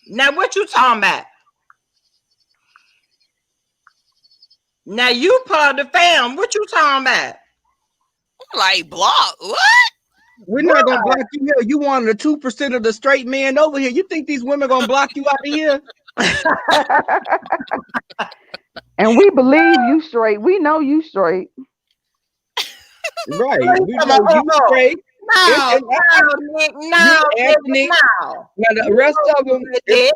Now, what you talking about? Now, you part of the fam. What you talking about? Like block. What? We're not gonna block you here. You one of the 2% of the straight men over here. You think these women gonna block you out of here? And we believe you straight. We know you straight. Right. We Come know on, you straight. no, And Nick, you, no, baby, Anthony. no. Now the You rest know of who them, did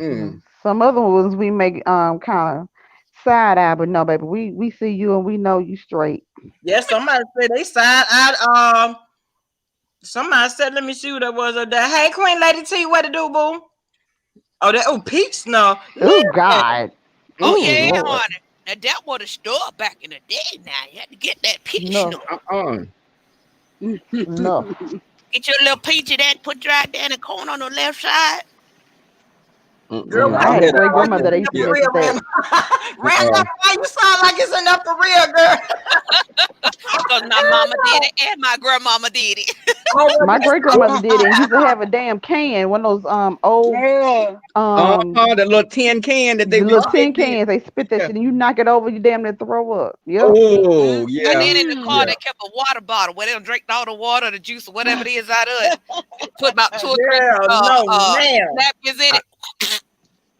Yeah. mm-mm. Some other ones we make kind of side eye, but no, baby, we see you and we know you straight. Yes, somebody said they side out. Somebody said, let me see who that was. There. Hey, Queen Lady T, what to do, boo? Oh, that Peach no. Oh Listen, God. Oh Oh Mm-mm. yeah, Lord. honey. Now that was a store back in the day. Now you had to get that peach Enough. snow. Uh-uh. Enough. Get your little peach of that, put it right there in the corner on the left side. girl, Mm-mm. Yeah, why I I you had a had a great sound like partner. grandmother it's that used enough to for Yeah. mess with real, that. man? Uh-uh. Randall, why you sound like it's enough for real, girl? Because my mama did it and my grandmama did it. Oh, well, My that's great true. grandmother did it and used to have a damn can, one of those old Yeah. The little tin can that they the be little tin spitting in. cans. They spit that Yeah. shit and you knock it over, you damn near throw up. Yep. Mhm. Oh, And yeah. then in the car, Mm. they Yeah. kept a water bottle where they'll drink all the water, the juice, or whatever it is out of it. Put about 2 or 3 Girl, no, ma'am. napkins in I, it.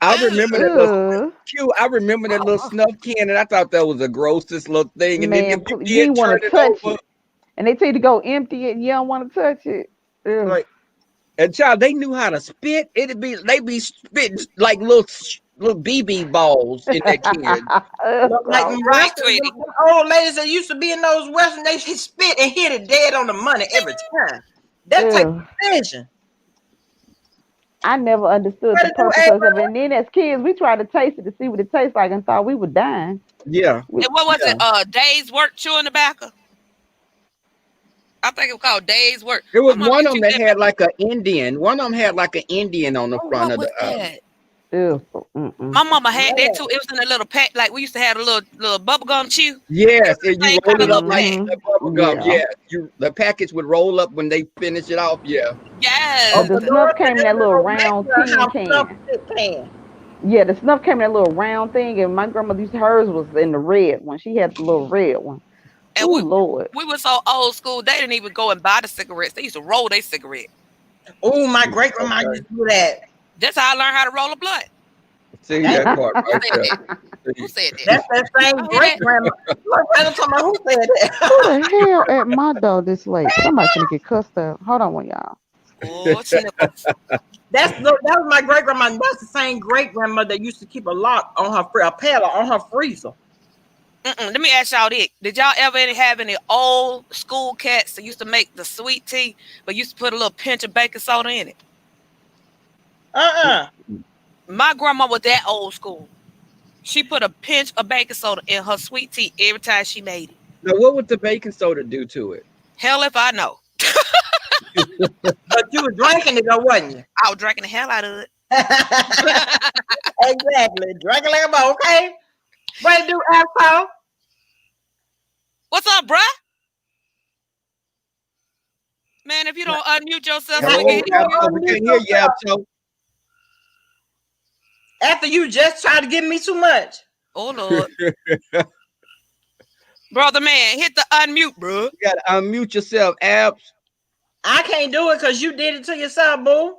I Ugh. remember that little Ugh. Q. I remember that little snuff can, and I thought that was the grossest little thing. And then if Man, you you did ain't want turn to it touch over, it. And they tell you to go empty it and you don't want to touch it. Ugh. like, and child, they knew how to spit. They be spitting like little BB balls in that can. Ugh, Look like them gross. Right, Western, Tweety. them old ladies that used to be in those Western, they spit and hit it dead on the money every time. That type Ugh. of precision. I never understood What the to do, purpose of April? it. And then as kids, we tried to taste it to see what it tastes like and thought we were dying. Yeah, We, And what was yeah. it? Days work chewing tobacco. I think it was called Days Work. There My was mom one used of to them chew that that. had like an Indian. One of them had like an Indian on the Oh, front what of the. was that? ugh. Mm-mm. My mama had that Man, too. It was in a little pack. Like we used to have a little bubble gum chew. It Yes, was and the you same roll kind of it up little like pack. that bubble Mm-hmm. gum. Yeah. Yeah, the package would roll up when they finish it off. Yeah. But Yes. the Uncle snuff Doris said came in that that little little round Mexican tin house stuff can. stick can. Yeah, the snuff came in that little round thing, and my grandmother used hers was in the red one. She had the little red one. And Oh Lord. we were so old school. They didn't even go and buy the cigarettes. They used to roll their cigarette. Oh, my great grandma Okay. used to do that. That's how I learned how to roll a blunt. See Damn, that part Who right said there. that? Who See. said that? that's that same Y'all hear great that? grandma. Look, Randall talking about who said Who that. the hell at my door this late? Somebody finna get cussed out. Hold on, one y'all. Oh, snipples. That was my great grandma. That's the same great grandma that used to keep a lock on a pedal on her freezer. Let me ask y'all this. Did y'all ever have any old school cats that used to make the sweet tea, but used to put a little pinch of baking soda in it? Uh-uh. My grandma was that old school. She put a pinch of baking soda in her sweet tea every time she made it. Now, what would the baking soda do to it? Hell if I know. But you was drinking it though, wasn't you? I was drinking the hell out of it. Exactly. Drinking like a boy, okay? What to do, asshole? What's up, bruh? Man, if you don't unmute yourself Now, so we if can Hello, you hear don't you. Abso. We unmute can't hear you, yourself Abso. after you just tried to give me too much. Oh, Lord. Brother man, hit the unmute, bro. You gotta unmute yourself, Abs. I can't do it because you did it to yourself, boo.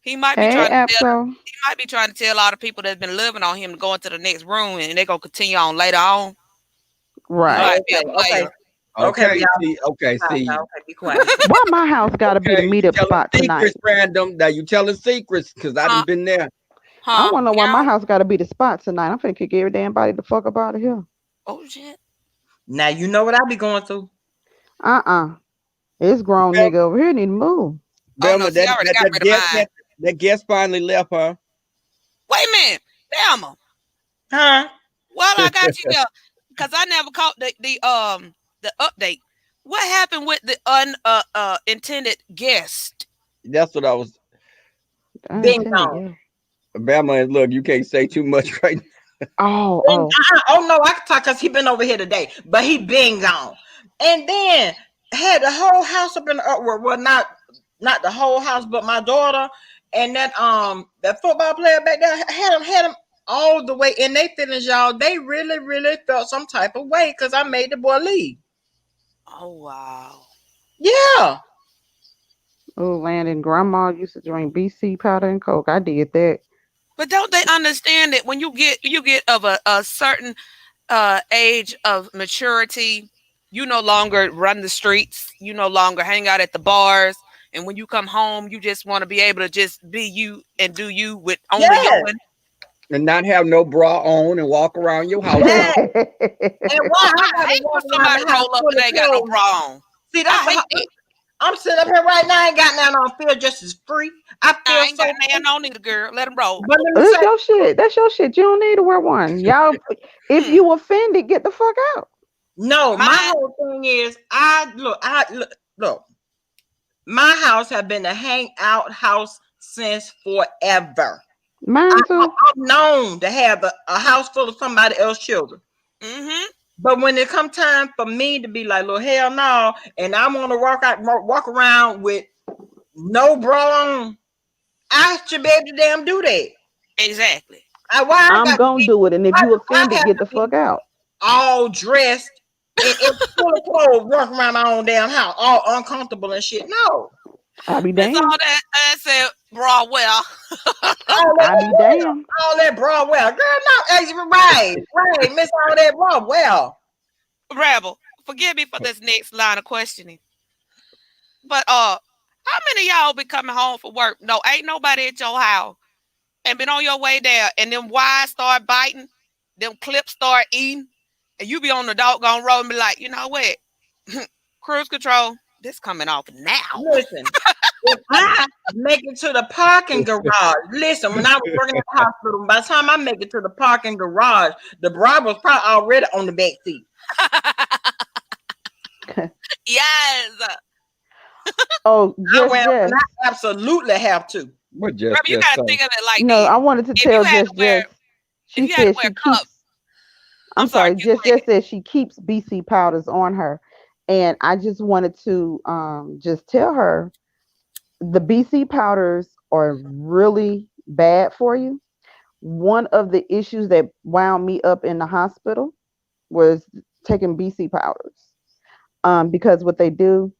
He might be Hey, trying to tell Apso. he might be trying to tell all the people that's been living on him to go into the next room and they're gonna continue on later on. He Right. might Oh, be a okay. player. Okay, Okay, y'all. see, okay, see. Okay, be quiet. Why my house gotta be the Okay, you meetup telling spot tonight? secrets, random. Now you telling secrets because I Huh? done been there. I Huh? wanna know why my Yeah. house gotta be the spot tonight. I'm finna kick every damn body the fuck up out of here. Oh shit. Now you know what I be going through. Uh-uh. This grown Bel- nigga over here need to move. Oh no, Belma, see, I already got rid of mine. that guest finally left, huh? Wait a minute. Damn. Huh? While I got you there, because I never caught the update. What happened with the intended guest? That's what I was. Bing Unintended, gone. yeah. Belma, look, you can't say too much right now. Oh, Been, oh. oh no, I can talk because he been over here today, but he been gone. And then had the whole house up in the uproar. Well, not the whole house, but my daughter and that football player back there had him all the way in their feelings, y'all. They really, really felt some type of way because I made the boy leave. Oh wow. Yeah. Oh, Landon, grandma used to drink BC powder and Coke. I did that. But don't they understand that when you get of a certain age of maturity, you no longer run the streets, you no longer hang out at the bars, and when you come home, you just want to be able to just be you and do you with only your Yes, one. And not have no bra on and walk around your house yes. naked. And why I I gotta hate when walk around somebody the house roll up full and of they ain't got no clothes? bra on. See, I hate that. I'm sitting up here right now. I ain't got nothing on. Feel just as free. I I feel ain't got so free. nothing on either, girl. Let them roll. But let me That's say, your shit. That's your shit. You don't need to wear one. Y'all, if Hmm. you offended, get the fuck out. no. My Mine, whole thing is, look. My house have been a hangout house since forever. I, Mine too. I'm known to have a house full of somebody else's children. mm-hmm. But when it come time for me to be like, "Little hell no," and I want to walk around with no bra on, I should be able to damn do that. Exactly. Why I I'm got to gonna be? do it, and if Why you do I offended, have get to the be fuck out. all dressed in full of clothes, walking around my own damn house, all uncomfortable and shit? No, I be Miss damned. all that I said, bra well. all that I be damned. all that bra well, girl. No, right, miss all that bra well. Rebel, forgive me for this next line of questioning. But how many of y'all be coming home from work? No, ain't nobody at your house and been on your way there, and them wires start biting, them clips start eating, and you be on the doggone road and be like, you know what? Cruise control, this coming off now. Listen, if I make it to the parking garage, listen, when I was working at the hospital, by the time I make it to the parking garage, the bra was probably already on the back seat. Yes. Oh, I just will, and just. I absolutely have to. What Rebel, you just gotta so? think of it like No, this. I wanted to If you tell had to wear if She you had to said wear she cuffs, keeps. I'm I'm sorry, sorry. you go ahead. Just said she keeps BC powders on her, and I just wanted to just tell her the BC powders are really bad for you. One of the issues that wound me up in the hospital was taking BC powders. Because what they do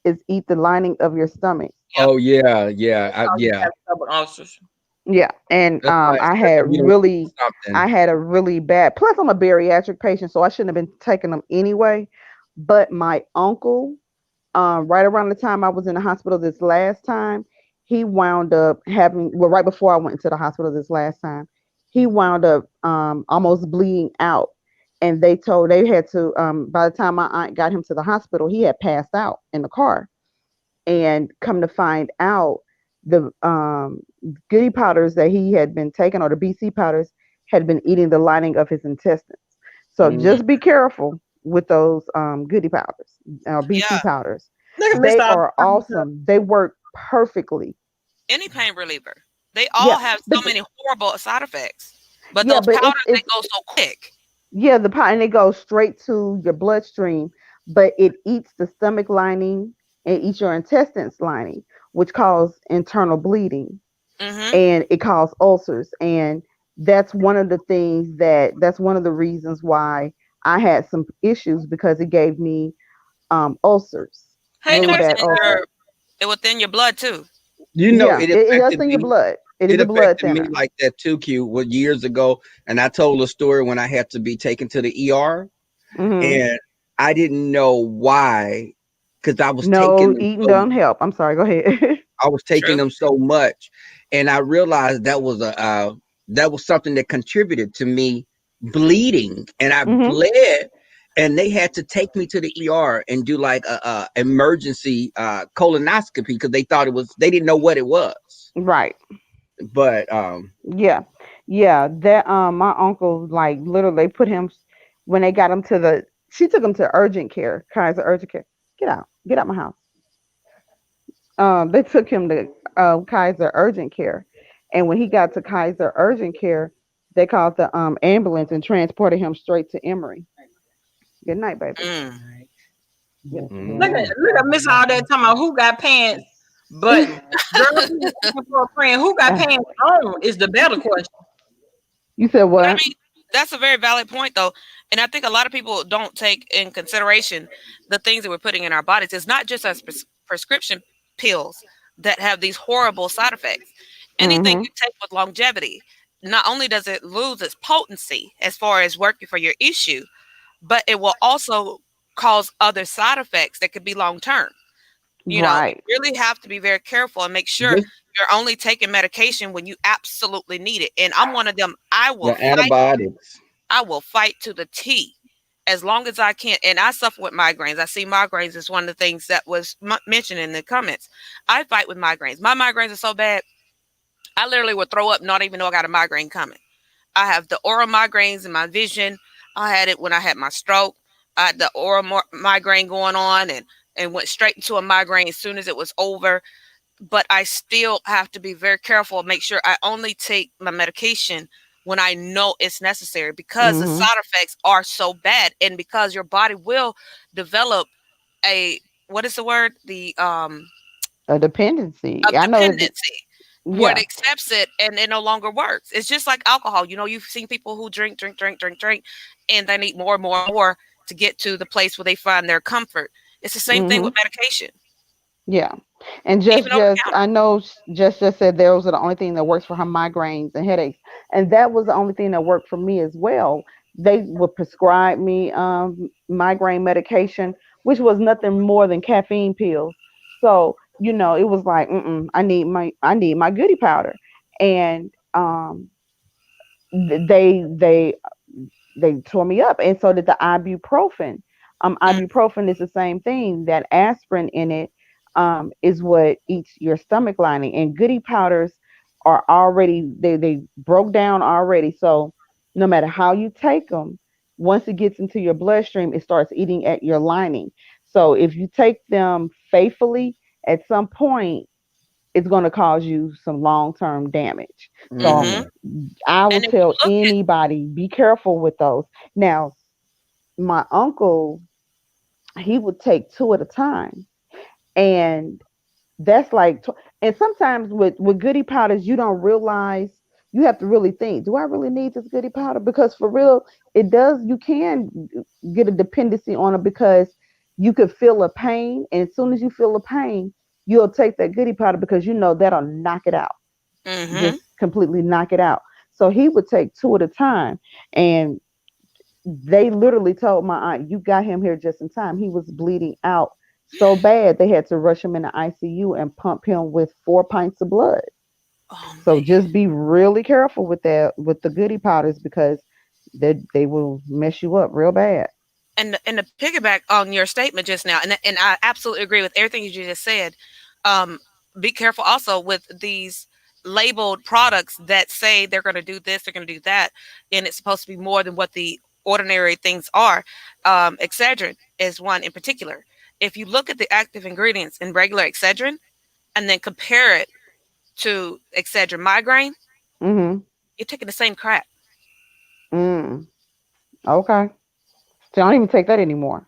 is eat the lining of your stomach. Yep. Oh yeah, yeah, Oh, you yeah. have double ulcers. Yeah, and That's why it's I good had to be around really, I something. had a really bad. Plus, I'm a bariatric patient, so I shouldn't have been taking them anyway. But my uncle, right around the time I was in the hospital this last time, he wound up having. Well, right before I went into the hospital this last time, he wound up almost bleeding out, and they had to. By the time my aunt got him to the hospital, he had passed out in the car, and come to find out the goody powders that he had been taking, or the BC powders, had been eating the lining of his intestines. So Mm. just be careful with those goody powders, BC Yeah. powders. Look at Miss They All. are awesome. They work perfectly. Any pain reliever. They Yeah, all have so but many horrible side effects. But yeah, those but powders they go so quick. yeah, the pot, and it goes straight to your bloodstream, but it eats the stomach lining and eats your intestines lining, which cause internal bleeding, Mm-hmm. and it causes ulcers. And that's one of the reasons why I had some issues, because it gave me ulcers, Hey, And it really will nurse. bad thin ulcers. it will thin your blood too. You know, Yeah, it it does affected in your me. blood. It is It a blood affected me thinner. like that too, Q. What years ago, and I told a story when I had to be taken to the ER, Hmm. and I didn't know why, because I was taking No, them eating so don't help. I'm sorry. Go ahead. I was taking True. them so much, and I realized that was something that contributed to me bleeding, and I Hmm. bled, and they had to take me to the ER and do like a emergency colonoscopy because they didn't know what it was, Right. but Yeah, yeah. That my uncle, like, literally they put him, when they got him to the. She took him to urgent care, Kaiser urgent care. Get out my house. They took him to Kaiser urgent care, and when he got to Kaiser urgent care, they called the ambulance and transported him straight to Emory. Good night, baby. Mm. Yes, good Look night. mm, at Miss All that talking about who got pants button. Girl, she was asking for a friend. Who got Uh, pants on is the better question. you said But I what? mean, that's a very valid point, though, and I think a lot of people don't take in consideration the things that we're putting in our bodies. It's not just as prescription pills. that have these horrible side effects. Anything Mhm. you take with longevity, not only does it lose its potency as far as working for your issue, but it will also cause other side effects that could be long term. You Right. really have to be very careful and make sure Just you're only taking medication when you absolutely need it. And I'm one of them. I will the fight. antibiotics. I will fight to the T as long as I can. And I suffer with migraines. I see migraines as one of the things that was mentioned in the comments. I fight with migraines. My migraines are so bad, I literally would throw up, not even know I got a migraine coming. I have the oral migraines in my vision. I had it when I had my stroke. I had the oral migraine going on, and went straight into a migraine as soon as it was over. But I still have to be very careful and make sure I only take my medication when I know it's necessary, because the Mhm. side effects are so bad, and because your body will develop a, what is the word, the A dependency. of I know that. dependency, where it Yeah. accepts it and it no longer works. It's just like alcohol. You've seen people who drink, and they need more and more and more to get to the place where they find their comfort. It's the same thing with Mhm. medication, Yeah. And even over the counter. I know just said those are the only thing that works for her migraines and headaches. And that was the only thing that worked for me as well. They would prescribe me migraine medication, which was nothing more than caffeine pills. So, it was like, I need my goody powder. And th- they they they tore me up, and so did the ibuprofen. Mm, Ibuprofen is the same thing. That aspirin in it is what eats your stomach lining, and goody powders are already they broke down already. So no matter how you take them, once it gets into your bloodstream, it starts eating at your lining. So if you take them faithfully, at some point it's going to cause you some long-term damage. So mm-hmm. Mm. I will And if you tell look at, anybody, be careful with those. Now, my uncle, he would take two at a time. And that's like, and sometimes with goody powders, you don't realize, you have to really think, do I really need this goody powder? Because for real, you can get a dependency on it, because you could feel a pain. And as soon as you feel a pain, you'll take that goody powder, because that'll knock it out, mm-hmm. just completely knock it out. So he would take two at a time. And they literally told my aunt, "You got him here just in time. He was bleeding out so bad they had to rush him in the ICU and pump him with 4 pints of blood." Oh So man. just be really careful with that, with the goody powders, because they will mess you up real bad. And to piggyback on your statement just now, and I absolutely agree with everything you just said. Um, be careful also with these labeled products that say they're going to do this, they're going to do that, and it's supposed to be more than what the ordinary things are. Excedrin is one in particular. If you look at the active ingredients in regular Excedrin and then compare it to Excedrin migraine, Mhm. you're taking the same crap. Mm. Okay. So I don't even take that anymore.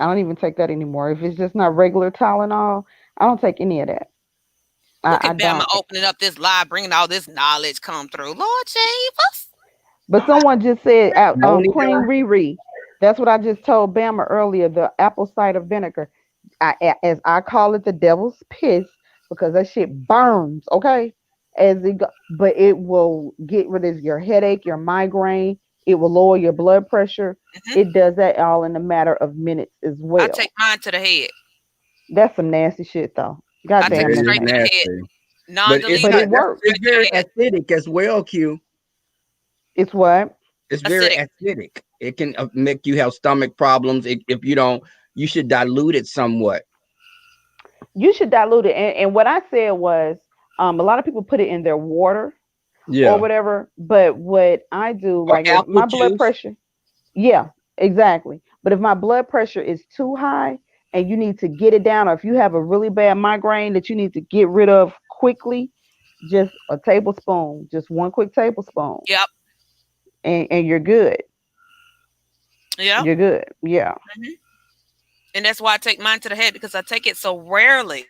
I don't even take that anymore. If it's just not regular Tylenol, I don't take any of that. Look I at Bama don't. opening up this live, bringing all this knowledge come through. Lord Jesus. But someone just said cream Ammonium. Riri. That's what I just told Bama earlier. The apple cider vinegar, as I call it, the devil's piss, because that shit burns. Okay, but it will get rid of your headache, your migraine. It will lower your blood pressure. Hmm. It does that all in a matter of minutes as I well. take mine to the head. That's some nasty shit, though. God I take damn, it It that's is straight to the nasty. head. nasty. But it's Non-deleted, But it not. That's works. it's straight to very the head. acidic as well. Q. It's what? It's very Acidic. acidic. It can make you have stomach problems if you don't. You should dilute it somewhat. You should dilute it. And what I said was, a lot of people put it in their water or Yeah. whatever. But what I do, Or like if apple my blood juice. pressure, yeah, exactly. But if my blood pressure is too high and you need to get it down, or if you have a really bad migraine that you need to get rid of quickly, just a tablespoon, just one quick tablespoon, Yep. and you're good. Yep. You're good. Yeah. Hmm. And that's why I take mine to the head, because I take it so rarely.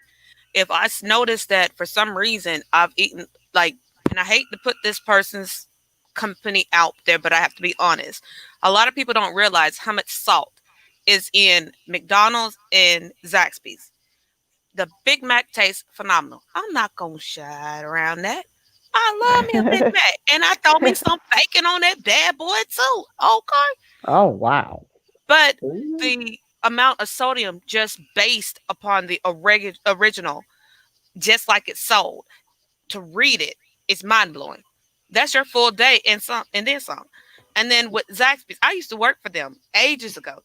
If I notice that for some reason I've eaten, like, and I hate to put this person's company out there, but I have to be honest. A lot of people don't realize how much salt is in McDonald's and Zaxby's. The Big Mac tastes phenomenal. I'm not gonna shy around that. I love me a Big Mac, and I throw me some bacon on that bad boy too. Okay, Oh wow. but Ooh. the amount of sodium just based upon the original, just like it's sold, to read it is mind blowing. That's your full day and some, and then some. And then with Zaxby's, I used to work for them ages ago,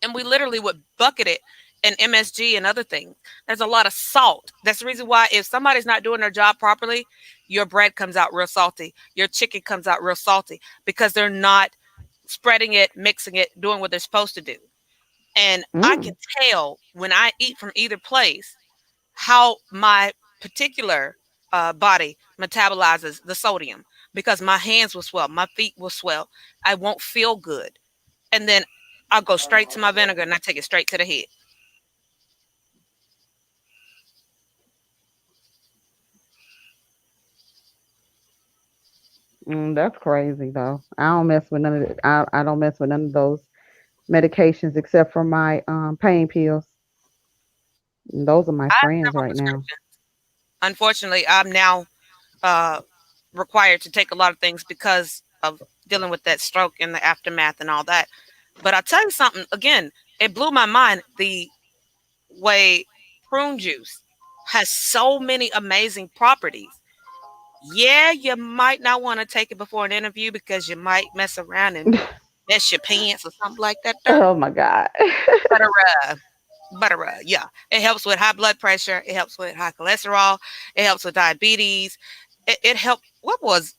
and we literally would bucket it in MSG and other things. There's a lot of salt. That's the reason why if somebody's not doing their job properly, your bread comes out real salty. Your chicken comes out real salty because they're not spreading it, mixing it, doing what they're supposed to do. And I can Mm. tell when I eat from either place how my particular body metabolizes the sodium because my hands will swell, my feet will swell. I won't feel good. And then I'll go straight to my vinegar and I take it straight to the head. That's crazy though. I don't mess with none of it. I don't mess with none of those medications except for my pain pills. Those are my I have friends several right now. prescriptions. Unfortunately, I'm now uh, required to take a lot of things because of dealing with that stroke and the aftermath and all that. But I'll tell you something again, it blew my mind the way prune juice has so many amazing properties. Yeah, you might not want to take it before an interview because you might mess around and mess your pants or something like that there. Oh my god. But yeah, it helps with high blood pressure. It helps with high cholesterol. It helps with diabetes. It helped. What was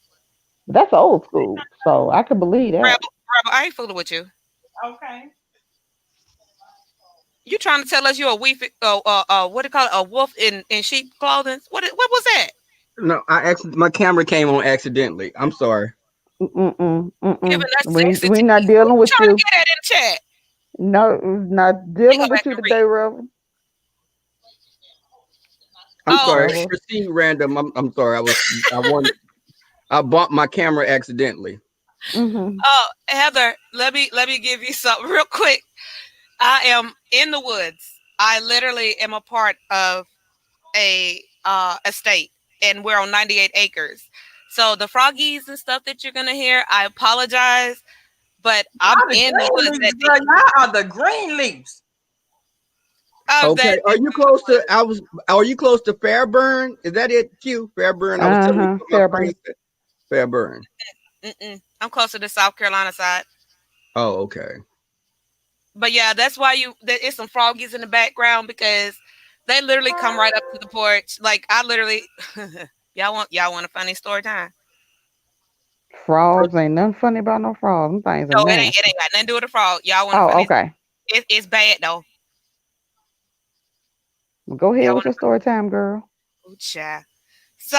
That's old school, so I can believe that. Rebel? Rebel, I ain't fooling with you. Okay. You trying to tell us you're a weef? What do you call it? A wolf in sheep clothing? What was that? No, my camera came on accidentally. I'm sorry. Mm-mm, mm-mm. Giving us We sexy not tease. What dealing you with trying to you. get at in the chat? No, not Let me go dealing back with you and read. today, Reverend. I'm Oh, sorry. Trouble. Proceed random. I'm sorry. I bumped my camera accidentally. Mm-hmm. oh, Heather, let me give you something real quick. I am in the woods. I literally am a part of a estate, and we're on 98 acres. So the froggies and stuff that you're gonna hear, I apologize, but I'm Y'all the in the green woods leaves, at the girl. Y'all are the green leaves. of Okay. that. Are you close to? Are you close to Fairburn? Is that it? Q Fairburn. I was telling you Uh-huh. what my friend Fairburn. said. Fairburn. I'm closer to South Carolina side. Oh, okay. But yeah, that's why it's some froggies in the background because they literally come right up to the porch. Like I literally, y'all want a funny story time? Frogs ain't nothing funny about no frogs. Them things are No, it nasty. ain't got nothing to do with the frog. Y'all want a Oh, funny? okay. It's bad though. Well, go ahead Y'all with want your story time, girl. a child. So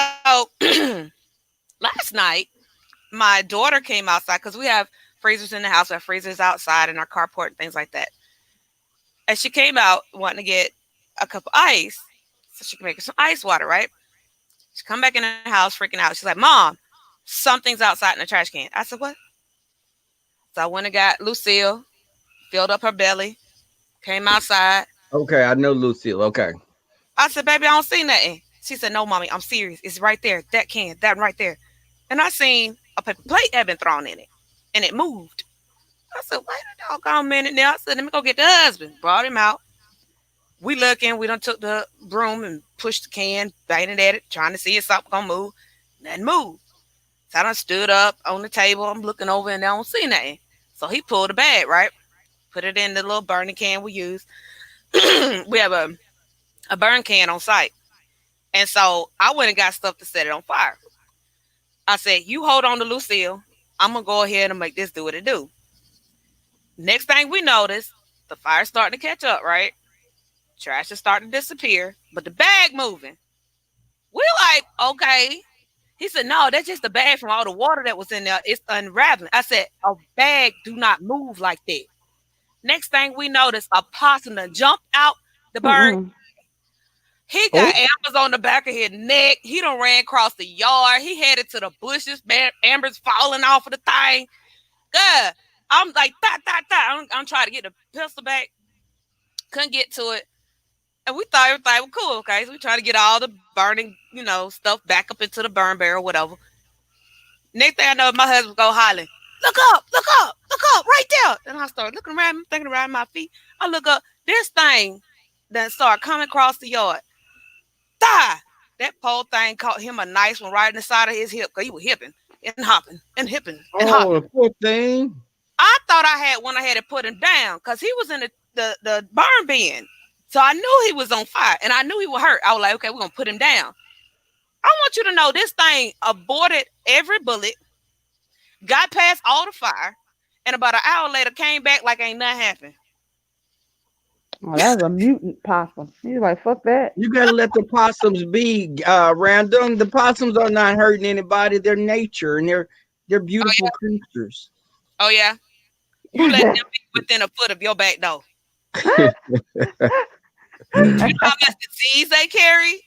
last night, my daughter came outside because we have freezers in the house, we have freezers outside in our carport and things like that. And she came out wanting to get a cup of ice so she can make her some ice water, right? She come back in the house freaking out. She's like, Mom, something's outside in the trash can. I said, what? So I went and got Lucille, filled up her belly, came outside. Okay. I know Lucille. Okay. I said, baby, I don't see nothing. She said, no, mommy, I'm serious. It's right there. That can, that right there. And I seen a paper plate had been thrown in it. And it moved. I said, wait a doggone minute now. I said, let me go get the husband. Brought him out. We looking. We done took the broom and pushed the can, banging at it, trying to see if something gonna move. Nothing moved. So I done stood up on the table. I'm looking over and I don't see nothing. So he pulled a bag, right? Put it in the little burning can we use. We have a burn can on site. And so I went and got stuff to set it on fire. I said, you hold on to Lucille. I'm going to go ahead and make this do what it do. Next thing we notice, the fire's starting to catch up, right? Trash is starting to disappear, but the bag moving. We're like, okay. He said, no, that's just the bag from all the water that was in there. It's unraveling. I said, a bag do not move like that. Next thing we notice, a possum done jumped out the burn. Mm-mm. He got Oh. ambers on the back of his neck. He done ran across the yard. He headed to the bushes. Ambers falling off of the thing. God, I'm like, I'm trying to get the pistol back. Couldn't get to it. And we thought everything was cool. Okay, so we try to get all the burning, stuff back up into the burn barrel, whatever. Next thing I know, my husband go hollering, look up, right there. And I start looking around, thinking around my feet. I look up, this thing that started coming across the yard. Die! That pole thing caught him a nice one right in the side of his hip because he was hipping and hopping and hipping and Oh, hopping. the poor thing. I thought I had one I had to put him down because he was in the burn bin. So I knew he was on fire and I knew he was hurt. I was like, okay, we're going to put him down. I want you to know this thing aborted every bullet, got past all the fire, and about an hour later came back like ain't nothing happened. Oh, that was a mutant possum. He's like, fuck that. You gotta let the possums be random. The possums are not hurting anybody. They're nature and they're Oh, beautiful yeah. creatures. Oh, yeah. You let them be within a foot of your back door. You know how much disease they carry?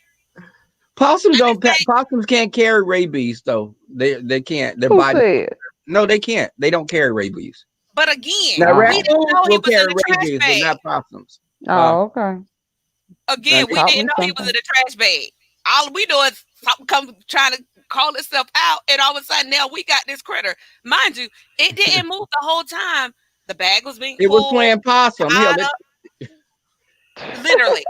Possums can't carry rabies though. They can't. Their Who body. said? No, they can't. They don't carry rabies. But again, Now Oh. we didn't raccoons know he will was in carry the trash rabies, but bag. not possums. Oh, okay. Again, we Taught didn't me know he was in something. the trash bag. All we know is something come trying to call itself out, and all of a sudden now we got this critter. Mind you, it didn't move the whole time. The bag was being It was pulled, playing possum. Hell, tied up, literally,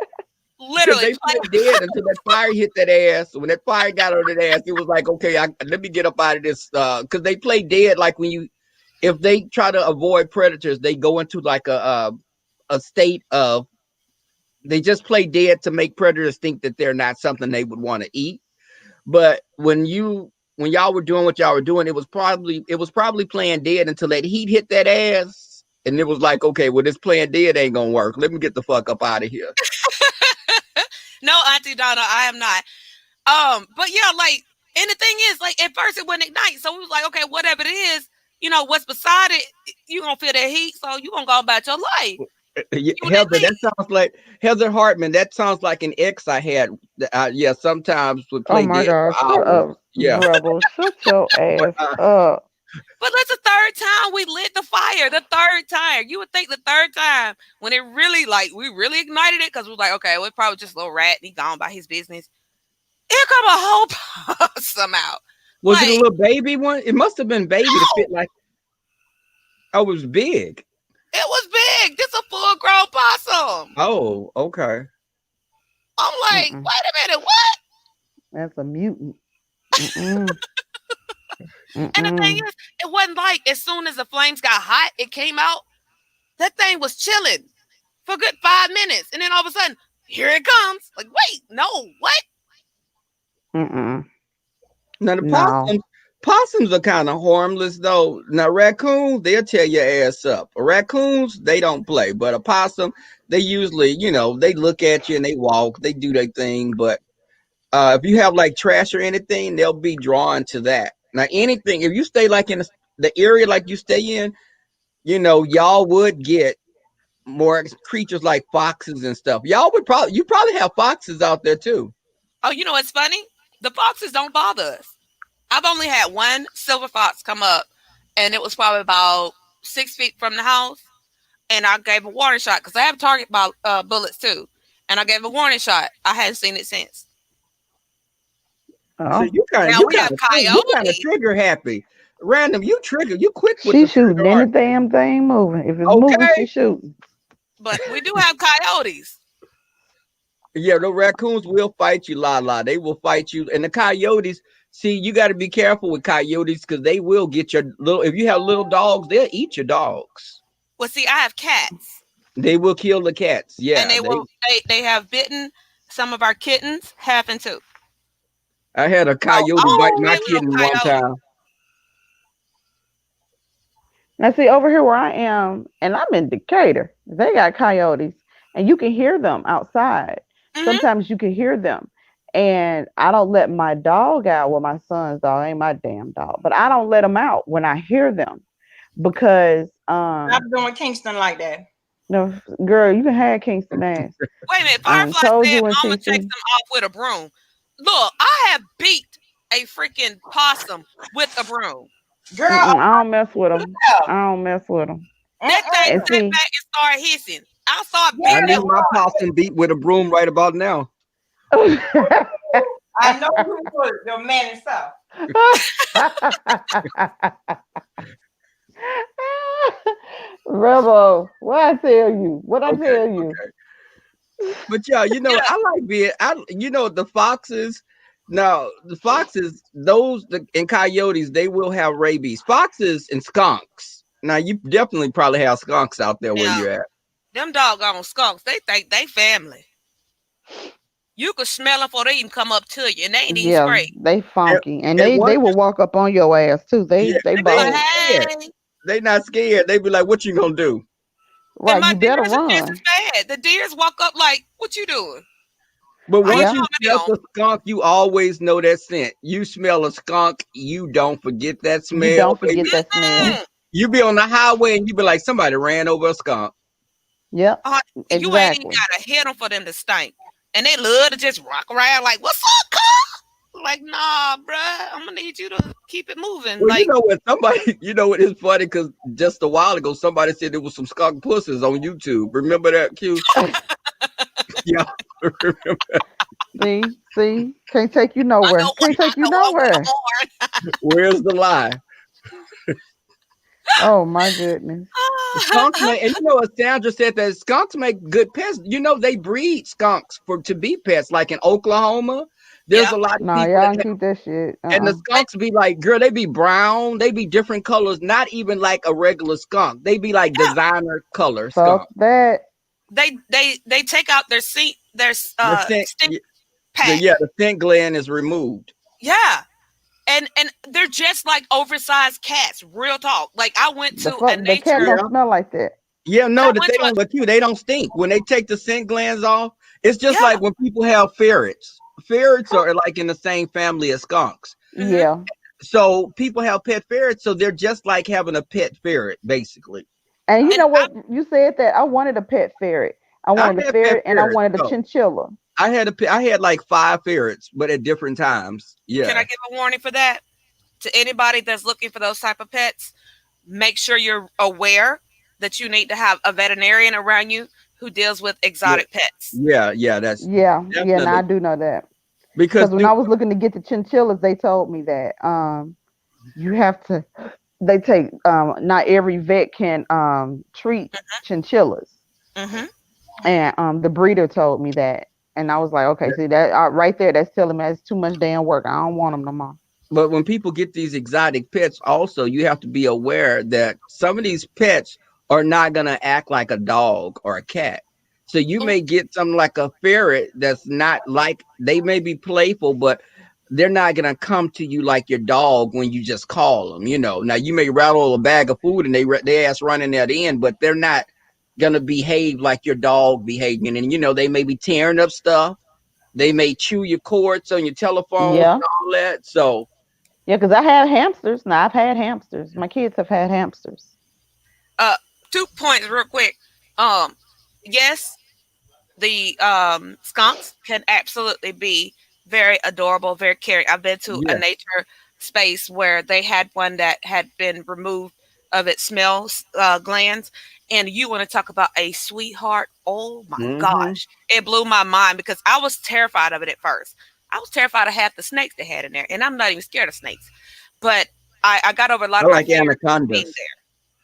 because literally. they played dead until that fire hit that ass. When that fire got on that ass, it was like, okay, let me get up out of this. Because they play dead like if they try to avoid predators, they go into like a state of they just play dead to make predators think that they're not something they would want to eat. But when y'all were doing what y'all were doing, it was probably playing dead until that heat hit that ass, and it was like, okay, well, this playing dead ain't gonna work. Let me get the fuck up out of here. No, Auntie Donna, I am not. But yeah, like, and the thing is, like, at first it wouldn't ignite, so we was like, okay, whatever it is, what's beside it, you gonna feel that heat, so you gonna go about your life. You didn't Heather, leave. that sounds like Heather Hartman. That sounds like an ex I had. Yeah, sometimes would Oh play my dead God. for Shut hours. up, Yeah. Rebel. Shut your ass up. But that's the third time we lit the fire. The third time. You would think the third time when it really, like, we really ignited it because we was like, okay, well, it's probably just a little rat and he gone by his business. Here come a whole possum out. Was it a Like, little baby one? It must have been baby to no, fit like. Oh, it was big. it was big. This a full grown possum. Oh, okay. I'm like, Mm-mm. wait a minute, what? That's a mutant. Mm-mm. And the thing Mm-mm. is, it wasn't like as soon as the flames got hot, it came out. That thing was chilling for a good 5 minutes. And then all of a sudden, here it comes. Like, wait, no, what? Mm-mm. Now the No. possums are kind of harmless though. Now raccoons, they'll tear your ass up. Raccoons, they don't play, but a possum, they usually, they look at you and they walk, they do their thing. But if you have like trash or anything, they'll be drawn to that. Now anything, if you stay like in the area like you stay in, y'all would get more creatures like foxes and stuff. You probably have foxes out there too. Oh, you know what's funny? The foxes don't bother us. I've only had one silver fox come up, and it was probably about 6 feet from the house. And I gave a warning shot because I have target bullets too. And I gave a warning shot. I hadn't seen it since. So Oh. you kind of Now you we kind have of you kind of coyotes, trigger happy. Random, you quick with She the trigger, shooting any aren't damn thing moving. If it's you? moving, Okay. she shooting. but we do have coyotes. Yeah, the raccoons will fight you, They will fight you, and the coyotes. See, you got to be careful with coyotes because they will get your little. If you have little dogs, they'll eat your dogs. Well, see, I have cats, They will kill the cats. and Yeah, they will. They have bitten some of our kittens, half and two. I had a So coyote bite my only little kitten one coyotes. time. Now, see, over here where I am, and I'm in Decatur, they got coyotes, and you can hear them outside. Mm-hmm. Sometimes you can hear them. And I don't let my dog out. Well, my son's dog ain't my damn dog, but I don't let them out when I hear them because, Stop doing Kingston like that. no, girl, you can have Kingston ass. Wait a minute. I done Firefly told said, you when "Mama chased Kingston. them off with a broom." Look, I have beat a freaking possum with a broom. Girl, I don't mess with them. yeah. I don't mess with them. That thing And Mm-mm. sat see, back and started hissing. I'll start Yeah, I beating it need it. my was. possum beat with a broom right about now. I know you would, the man and stuff. Rebel, what I tell you? What I Okay, tell you? okay. But yeah, Yeah, I like being. The foxes. Now the foxes, and coyotes, they will have rabies. Foxes and skunks. Now you definitely probably have skunks out there where now you're at. them doggone skunks, they think they family. You could smell them before they even come up to you, and they ain't even Yeah, sprayed. they And, funky, and and they once will walk up on your ass too. yeah, They They be they like, bold. ain't scared. hey. They not scared. They be like, "What you gonna do?" And Right, my you better deers are just run. as bad. The deers walk up like, what you doing? But I ain't once Yeah, you smell talking the skunk, you always know that scent. You smell a skunk, you don't forget that you smell, don't baby. forget that You smell. to them. you be on the highway and you be like, somebody ran over a skunk. Yep, You ain't even exactly. gotta hit them for them to stink. And they love to just rock around like, what's up, cuz? Like, nah, bruh, I'm gonna need you to keep it moving. Well, you Like, know what? Somebody, you know what? It's funny because just a while ago, somebody said there was some skunk pussies on YouTube. Remember that, Q? Yeah. See, can't take you nowhere. Can't I take you know what nowhere. Where's the lie? Oh my goodness. Skunks I'm make, and Sandra said that skunks make good pets. They breed skunks to be pets. Like in Oklahoma, there's yeah. a lot of Nah, people y'all that can keep that shit. and the They, skunks be like, girl, they be brown, they be different colors, not even like a regular skunk. They be like yeah. designer color Fuck skunk. that. They take out their seat their The scent, stink pack. the scent gland is removed. Yeah. And they're just like oversized cats, real talk. Like The fuck the cat Yeah, don't smell like that. no, I that went they to a don't. But they don't stink when they take the scent glands off. It's just yeah. like when people have ferrets. Ferrets are like in the same family as skunks. Hmm. Yeah. So people have pet ferrets, so they're just like having a pet ferret, basically. And you And know what? You said that I wanted a pet ferret. I I wanted a had pet ferret and I ferrets. wanted a So chinchilla. I had like 5 ferrets, but at different times. can I Yeah. give a warning for that to anybody that's looking for those type of pets? Make sure you're aware that you need to have a veterinarian around you who deals with Yeah. exotic pets. Yeah, that's Yeah, now I definitely do know that. because Because when I was looking to get the chinchillas, they told me that you have to they take not every vet can treat chinchillas. Hmm. And the breeder told me that. And I was like, okay, see that right there, that's telling me that's too much damn work. I don't want them no more. but when people get these exotic pets, also you have to be aware that some of these pets are not gonna act like a dog or a cat. So you may get something like a ferret that's not like they may be playful, but they're not gonna come to you like your dog when you just call them. Now you may rattle a bag of food and they ass running that in, but they're not gonna behave like your dog behaving. And they may be tearing up stuff. They may chew your cords on your telephones Yeah. and all that. So Yeah, because I have hamsters. Now I've had hamsters. My kids have had hamsters. Uh, 2 points real quick. Yes, the skunks can absolutely be very adorable, very caring. I've been to a yeah. nature space where they had one that had been removed of its smell glands, and you want to talk about a sweetheart? Oh my Hmm. gosh, it blew my mind because I was terrified of it at first. I was terrified of half the snakes they had in there, and I'm not even scared of snakes, but I got over a lot I of my like fears being anacondas.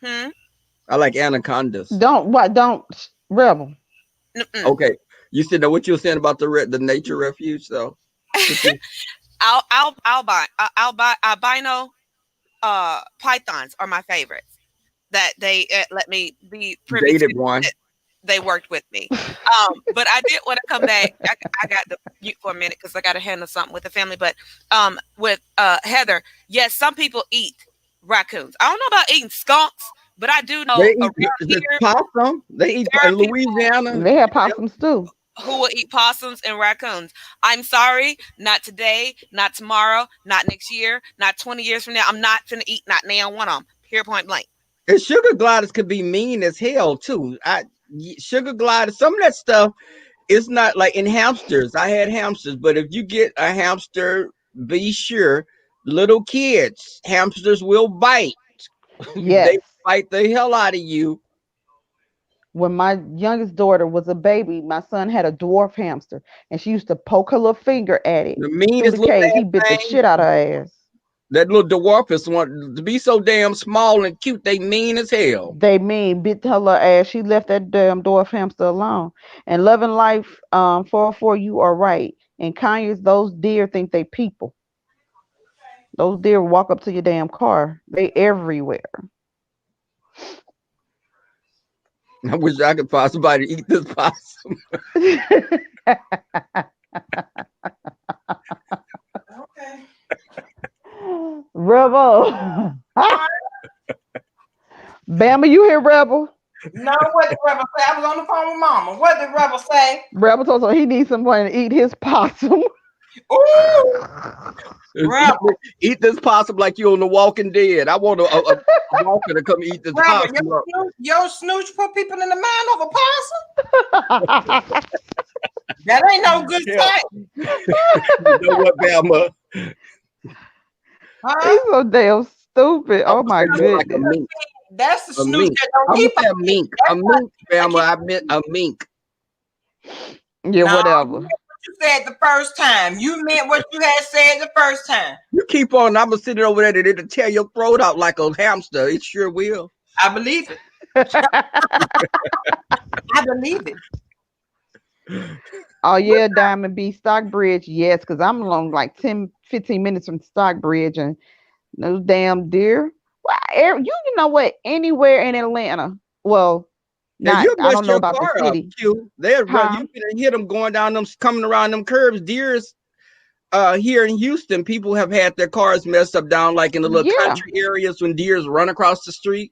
there. Hmm. I like anacondas. Don't rebel. Mm-mm. Okay. You said that what you were saying about the nature refuge, though. What you albino pythons are my favorites. That they let me be privy to. dated one. That they worked with me. But I did want to come back. I got the mute for a minute because I got to handle something with the family. But with Heather, yes, some people eat raccoons. I don't know about eating skunks, but I do They know eat around the here possum. They eat there are in people Louisiana. They have possums too. who will eat possums and raccoons. I'm sorry, not today, not tomorrow, not next year, not 20 years from now. I'm not finna eat not now one of them. Here, point blank. And sugar gliders could be mean as hell too. Sugar gliders, some of that stuff is not like in hamsters. I had hamsters, but if you get a hamster, be sure little kids, hamsters will bite. They Yes. bite the hell out of you. When my youngest daughter was a baby, my son had a dwarf hamster, and she used to poke her little finger at it The through the meanest little cage. He ass bit the thing. shit out of her ass. That little dwarfist want to be so damn small and cute. They mean as hell. They mean bit her little ass. She left that damn dwarf hamster alone. And loving life, 404, you are right. And Kanye's those deer think they people. Those deer walk up to your damn car. They everywhere. I wish I could find somebody to eat this possum. Okay. Rebel. Bama, you hear Rebel? No, what did Rebel say? I was on the phone with Mama. What did Rebel say? Rebel told him he needs someone to eat his possum. Ooh, Rebel. Eat this possum like you on The Walking Dead. I want a walker to come eat this Rebel, possum up. your snooch put people in the mind of a possum? That ain't no good Yeah. sight. You know what, Bama? He's Huh? so damn stupid. I Oh was my saying more like a goodness. mink. That's the A snooch mink. that I don't would keep say up. a mink. A mink, Bama. I meant a mink. Yeah, No, whatever. you said the first time. You meant what you had said the first time. You keep on. I'm gonna sit over there and it'll tear your throat out like a hamster. It sure will. I believe it. I believe it. Oh yeah, Diamond B Stockbridge. Yes, because I'm along like 10, 15 minutes from Stockbridge and those damn deer. Well, you know what? Anywhere in Atlanta. Well, And not you I messed don't know your about the car up, city. Q. They'll run. Huh? You can hit them going down them, coming around them curves. Deers. Here in Houston, people have had their cars messed up down like in the little Yeah. country areas when deers run across the street.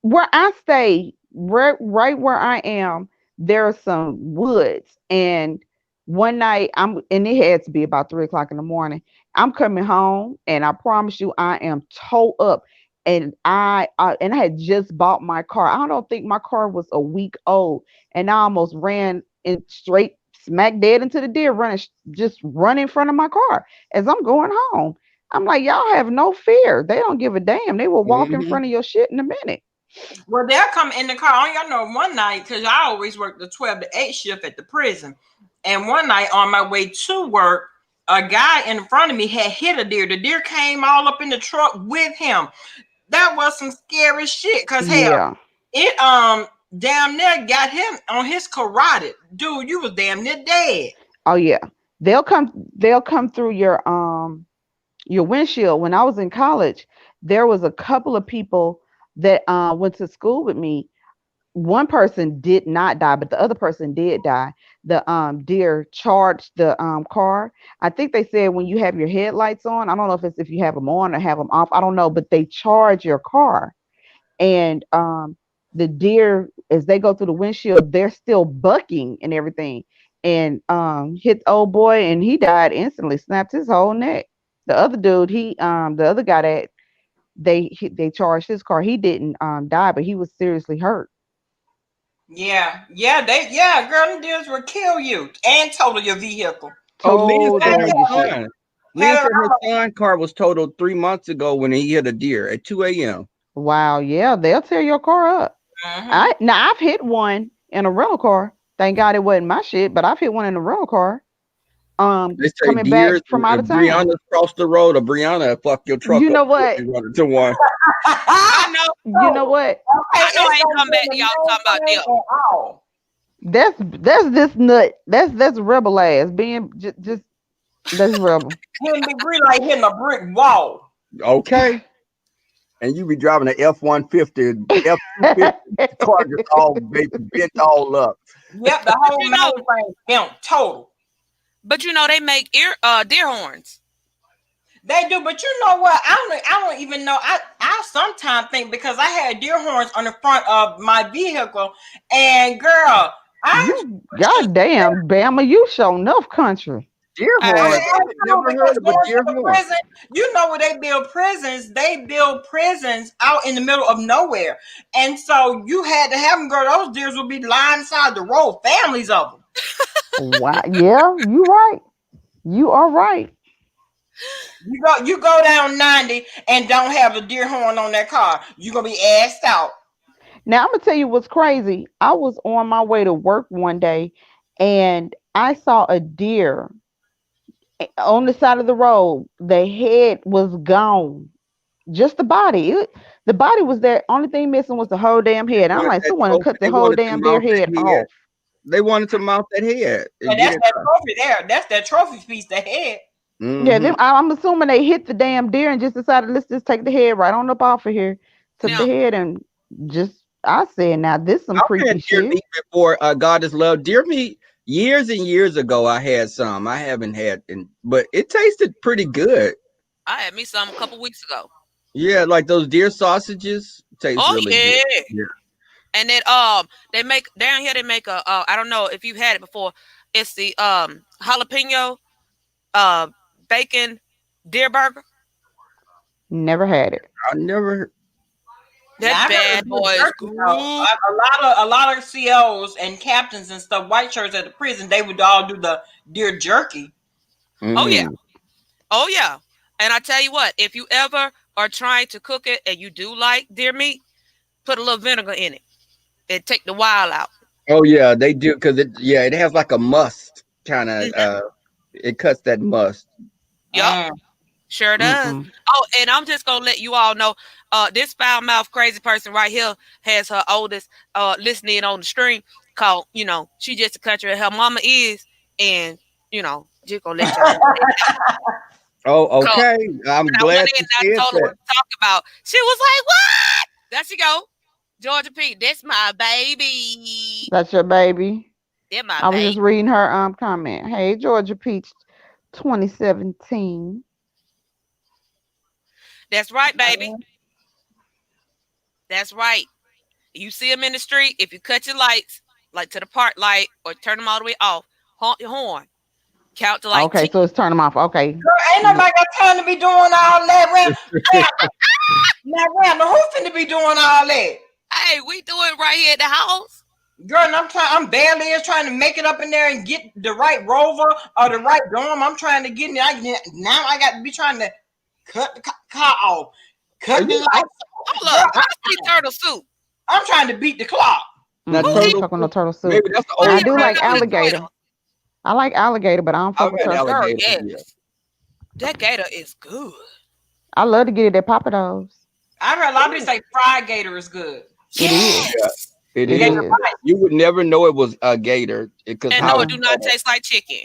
Where I stay, right where I am, there are some woods. And one night and it had to be about 3 o'clock in the morning. I'm coming home and I promise you I am towed up. And I had just bought my car. I don't think my car was a week old. And I almost ran in straight smack dead into the deer running just run in front of my car as I'm going home. I'm like, y'all have no fear. They don't give a damn. They will walk in Mm-hmm. front of your shit in a minute. Well, they'll come in the car. Y'all know one night, because I always work the 12 to 8 shift at the prison. And one night on my way to work, a guy in front of me had hit a deer. The deer came all up in the truck with him. That was some scary shit. Cause hell, Yeah. it damn near got him on his carotid. Dude, you was damn near dead. Oh yeah. They'll come through your windshield. When I was in college, there was a couple of people that went to school with me. One person did not die, but the other person did die. The deer charged the car. I think they said when you have your headlights on, I don't know if it's if you have them on or have them off. I don't know, but they charge your car. And the deer, as they go through the windshield, they're still bucking and everything, and hit the old boy, and he died instantly, snapped his whole neck. The other dude, the other guy that they charged his car, he didn't die, but he was seriously hurt. Yeah, girl, them deers will kill you and total your vehicle. Oh, Leah said Total her your shit. son. Leah Hell, said her son's car was totaled 3 months ago when he hit a deer at 2 a.m. Wow, yeah, they'll tear your car up. mhm. I've hit one in a rental car. Thank God it wasn't my shit, but I've hit one in a rental car. They say Coming back deers. from out If of town. Brianna's crossed the road, or Brianna fuck your truck You up know if what? you run into one. I know. You know what? I know. I It's ain't gonna come be back to the y'all main talking about thing them. at all. That's this nut. That's rebel ass being just that's rebel. Hitting the brick like hitting a brick wall. Okay. And you be driving an F-150, F-250 car just all bent all up. Yep, the But whole you know, mainframe bent total. they make deer horns. They do, but you know what? I don't even know. I sometimes think because I had deer horns on the front of my vehicle, and girl, I You goddamn Bama, you show enough country. Deer Hey, horn. I know never heard because of a going deer to the horn. prison, you know where they build prisons. They build prisons out in the middle of nowhere, and so you had to have them. Girl, those deers would be lying inside the road, families of them. Wow, yeah, you right. You are right. You go down 90 and don't have a deer horn on that car, you're gonna be assed out. Now I'm gonna tell you what's crazy. I was on my way to work one day, and I saw a deer on the side of the road. The head was gone, just the body. The body was there. Only thing missing was the whole damn They head. I'm wanted like, that someone trophy. cut the They whole wanted to damn deer mount that head head. off. They wanted to mount that head But and get that's it. that trophy there. That's that trophy piece, the head. Yeah, Mm-hmm. I'm assuming they hit the damn deer and just decided let's just take the head right on up off of here. Took the Now, head and just I said, now this some I've had creepy deer shit. meat before. God is love. Deer meat years and years ago. I had some. I haven't had, but it tasted pretty good. I had me some a couple weeks ago. Yeah, like those deer sausages taste Oh really good. yeah. Yeah. And then they make down here they make a I don't know if you've had it before. It's the jalapeno uh bacon deer burger. Never had it. I never. Now That I heard bad of good boy is jerky though. good. A lot of COs and captains and stuff, white shirts at the prison, they would all do the deer jerky. Oh yeah. Mm-hmm. Oh yeah. And I tell you what, if you ever are trying to cook it and you do like deer meat, put a little vinegar in it. It take the wild out. Oh yeah, they do because it has like a must kind of. Mhm. It cuts that must. Yup. Mm. Sure does. Mm-mm. Oh, and I'm just gonna let you all know, this foul mouth crazy person right here has her oldest listening on the stream called, she just a country her mama is, and just gonna let y'all know that. Oh, Cause okay. I'm when I went glad in you and I said told her what that. to talk about, she was like, "What?" There she go, Georgia P. That's my baby. That's your baby. That's my I was just baby. reading her comment. Hey, Georgia Peach 2017. That's right, baby. That's right. You see them in the street. If you cut your lights, like to the park light, or turn them all the way off, honk your horn. Count to like Okay, 10. so it's turn them off. Okay. Girl, ain't nobody got time to be doing all that. Now, Randall, who finna be doing all that? Hey, we do it right here at the house. Girl, and I'm barely is trying to make it up in there and get the right rover or the right dorm. I'm trying to get in there. Now I got to be trying to cut the car off, cut the You, lights off. Hold Girl, up. I see turtle soup. I'm trying to beat the clock. now Who Mm-mm, eat? don't turtle fuck with no soup. turtle soup. Maybe that's the Why Now I you old do bring like fashioned. up the alligator. gator? I like alligator, but I don't fuck I've with had turtle Girl, soup. alligator. Yeah. yes. That gator is good. I love to get it at Papa Do's. I heard a lot of people Ooh, say fried gator is good. It is. Yeah, yes. it It is. Gator is. bite. You would never know it was a gator because And no, how it Uh-uh. do it's not cut up. taste like chicken.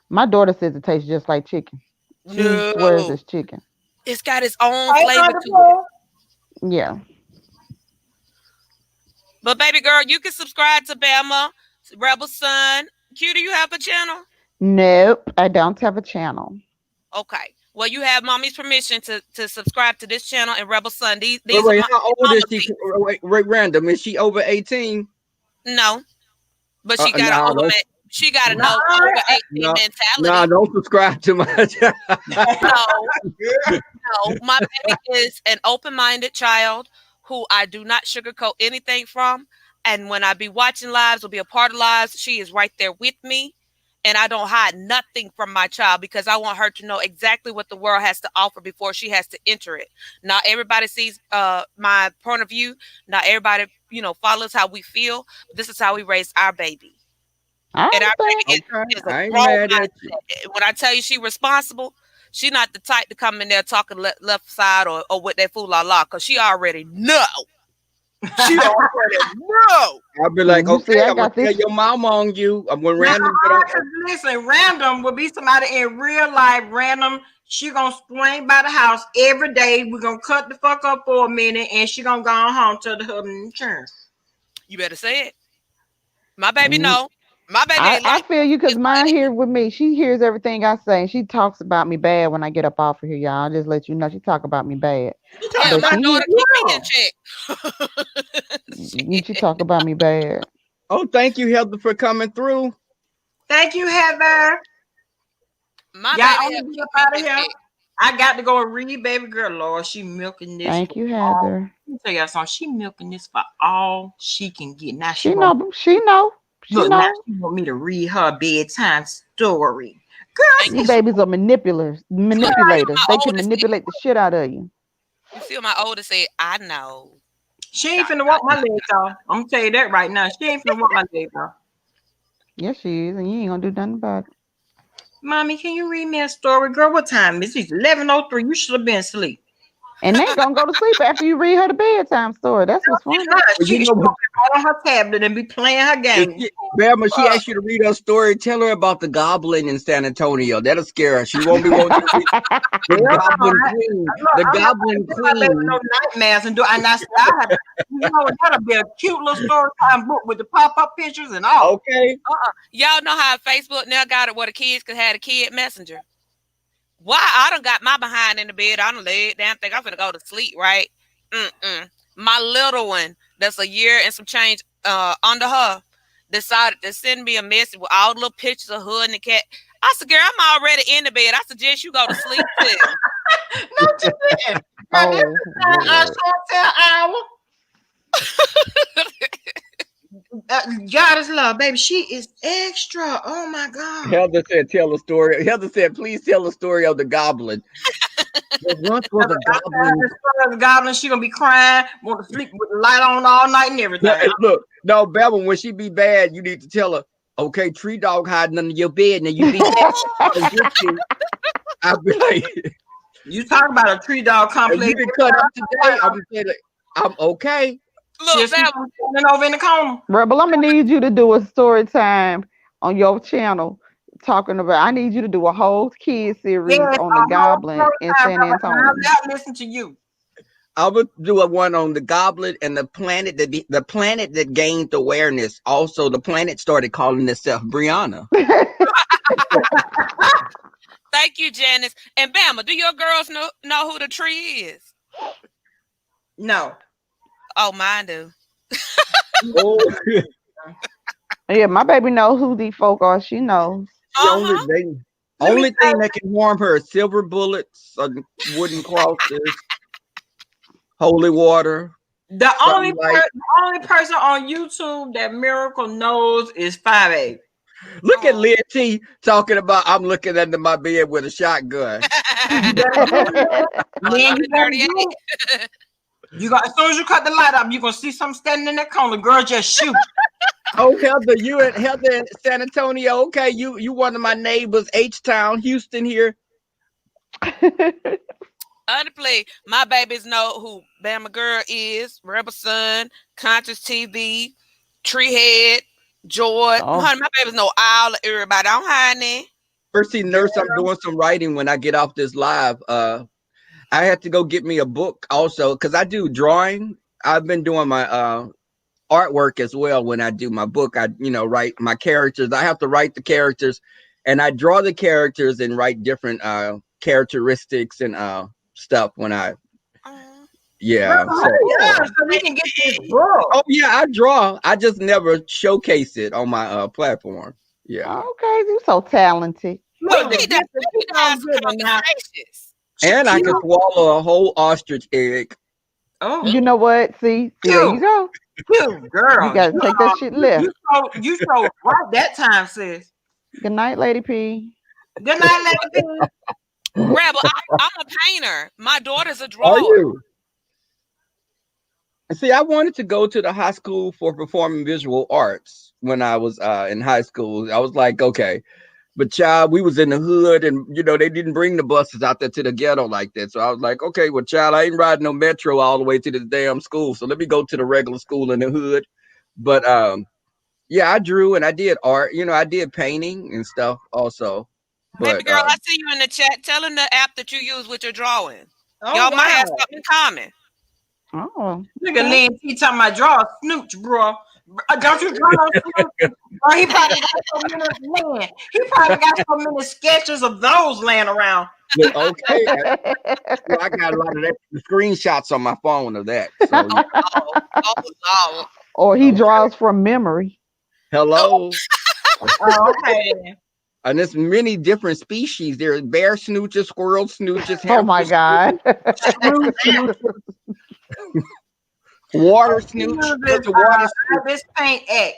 My daughter says it tastes just like chicken. She swears No. it's chicken. It's got its own Hey, flavor Dr. to it. Paul. Yeah. But baby girl, you can subscribe to Bama, Rebel Sun. Q, do you have a channel? Nope. I don't have a channel. Okay. Well, you have mommy's permission to subscribe to this channel and Rebel Sun. These Wait, these are wait, my how old is mama she? feet. Wait, random. Is she over 18? No, but she got an Nah, over don't. she got a Nah, no over 18 No, nah, mentality. don't subscribe to my channel. No, no. My baby is an open-minded child who I do not sugarcoat anything from. And when I be watching lives or be a part of lives, she is right there with me. And I don't hide nothing from my child because I want her to know exactly what the world has to offer before she has to enter it. Not everybody sees my point of view. Not everybody, follows how we feel. But this is how we raised our baby. I And our understand. baby Okay, is a I ain't grown mad at you. mindset. When I tell you she responsible, she not the type to come in there talking left side or with that fool la la, because she already know. She already know. I'll be like, You see, okay, I I'm gonna got tell this. your mom on you. I'm when Now, random get on. because listen, random will be somebody in real life. Random, she gonna swing by the house every day. We're gonna cut the fuck up for a minute, and she gonna go on home to the husband insurance. You better say it. My baby And know. My baby I, ain't I like feel you because his mine money. here with me. She hears everything I say, and she talks about me bad when I get up off of here, y'all. I'll just let you know she talk about me bad, You talking Hell, but my about she daughter hear keep me in girl? check. she Shit. talk about me bad. Oh, thank you, Heather, for coming through. Thank you, Heather. My Y'all, baby I'm help gonna get keep up me out of in here. check. I got to go and read, baby girl. Lord, she milking this for Thank you, all. Heather. Let me tell y'all something. She milking this for all she can get. Now she She want know. She know. She look. Now know. she want me to read her bedtime story. Girl, Thank You you. say she. babies are manipulators. Look, you see Manipulators. what They my can oldest said? manipulate the shit out of you. You see what my oldest said? I know. She ain't finna walk my legs off. I'm gonna tell you that right now. She ain't finna walk my legs off. Yes, she is, and you ain't gonna do nothing about it. Mommy, can you read me a story? Girl, what time is it? 11:03. You should have been asleep. And they gonna go to sleep after you read her the bedtime story. That's what's funny. Well, you She know gonna what? be right on her tablet and be playing her game. Bama, she asked you to read her story. Tell her about the goblin in San Antonio. That'll scare her. She won't be wanting to read the Hell no, Goblin Queen. The I'm not Goblin gonna give my baby Queen. no nightmares and do. And I have, that'll be a cute little story time book with the pop up pictures and all. Okay. Y'all know how Facebook now got it where the kids could have a kid messenger. Why I done got my behind in the bed. I done laid down, think I'm finna go to sleep, right? My little one, that's a year and some change under her, decided to send me a message with all the little pictures of her and the cat. I said, girl, I'm already in the bed. I suggest you go to sleep too. No, you didn't. Now this Oh, is our Lord. short tell hour. God is love, baby. She is extra. Oh my God. Heather said, tell the story. Heather said, please tell the story of the goblin. There once was a goblin. The goblin, she gonna be crying, want to sleep with the light on all night and everything. Look, no, Bama, when she be bad, you need to tell her, okay, tree dog hiding under your bed. Now you be bad. I'll be like, You talk about a tree dog if complex. you didn't cut up today, I'm gonna say, like, I'm okay. Look, She's Bama, standing over in the corner. Rebel, I'm gonna need you to do a story time on your channel talking about. I need you to do a whole kid series Yes, on the goblin in San Antonio. I listen to you. I would do a one on the goblin and the planet that gained awareness. Also, the planet started calling itself Brianna. thank you, Janice. And Bama, do your girls know who the tree is? No. Oh, mine do. Oh, Yeah, my baby knows who these folk are. She knows. the only Uh-huh. thing, Let me only thing that can harm her is silver bullets, wooden crosses, holy water. The only Sunlight. the only person on YouTube that Miracle knows is 5'8". Look at Leah T talking about I'm looking under my bed with a shotgun. You better do it. Man, you better do 38. it. You got as soon as you cut the light up, you're gonna see something standing in that corner. Girl, just shoot. Oh, Heather in San Antonio. Okay, you one of my neighbors, H Town, Houston here. Honestly, my babies know who Bama Girl is, Rebel Sun, Conscious TV, Treehead, Joy. Oh, Honey, my babies know all of everybody. I don't hide that. First thing, nurse, I'm doing some writing when I get off this live. I have to go get me a book also because I do drawing. I've been doing my artwork as well. When I do my book, I write my characters. I have to write the characters, and I draw the characters and write different characteristics and stuff when I yeah. So, Yeah, so we can get this book. oh yeah, I draw. I just never showcase it on my platform. Yeah, okay, you so talented. We Look, the need that. gift that We you need to have gonna some give them now. conversations. and I can swallow a whole ostrich egg. Oh, You know what? See, there you cute, go. cute You girl. gotta take that shit left. You so right that time, sis. Good night, Lady P. Good night, Lady B. Rebel, I'm a painter. My daughter's a Are drawer. you? See, I wanted to go to the high school for performing visual arts when I was in high school. I was like, okay, but child, we was in the hood, and they didn't bring the buses out there to the ghetto like that. So I was like, okay, well, child, I ain't riding no metro all the way to the damn school. So let me go to the regular school in the hood. But yeah, I drew and I did art. I did painting and stuff also. Baby But girl, I see you in the chat. Tell them the app that you use with your drawing. Oh Y'all might have wow. something in common. Oh, Look at Lynn T talking about draw a snooch, bro. Don't you draw no snooch? Bro, he probably got so many man. He probably got so many sketches of those laying around. look, okay, I got a lot of that the screenshots on my phone of that. So Oh, or he okay. draws from memory. Hello. Oh, okay then. And there's many different species. There's bear snooches, squirrel snooches, Oh my hamster God. snooches, shrew snooches, water He snooch. uses There's a water snooch. this paint X.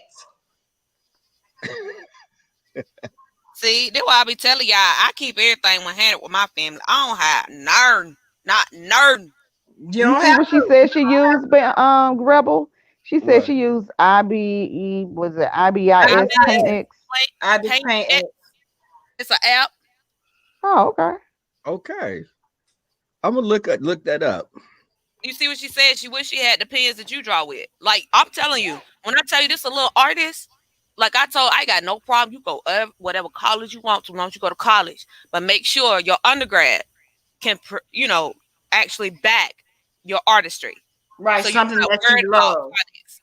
see, that's why I be telling y'all I keep everything 100 with my family. I don't have nerd, not nerd. You You don't see have what she to. said she used, Rebel? She said What? she used IBE, was it IBIS Paint IBS. X? I be Paint paint X. It's an app. Oh, okay. Okay. I'm gonna look that up. You see what she said? She wish she had the pens that you draw with. Like I'm telling you, when I tell you this, a little artist. Like I told, I got no problem. You go whatever college you want to, as long as you go to college, but make sure your undergrad can, actually back your artistry. right. So you're Something not that you worried about love. finance.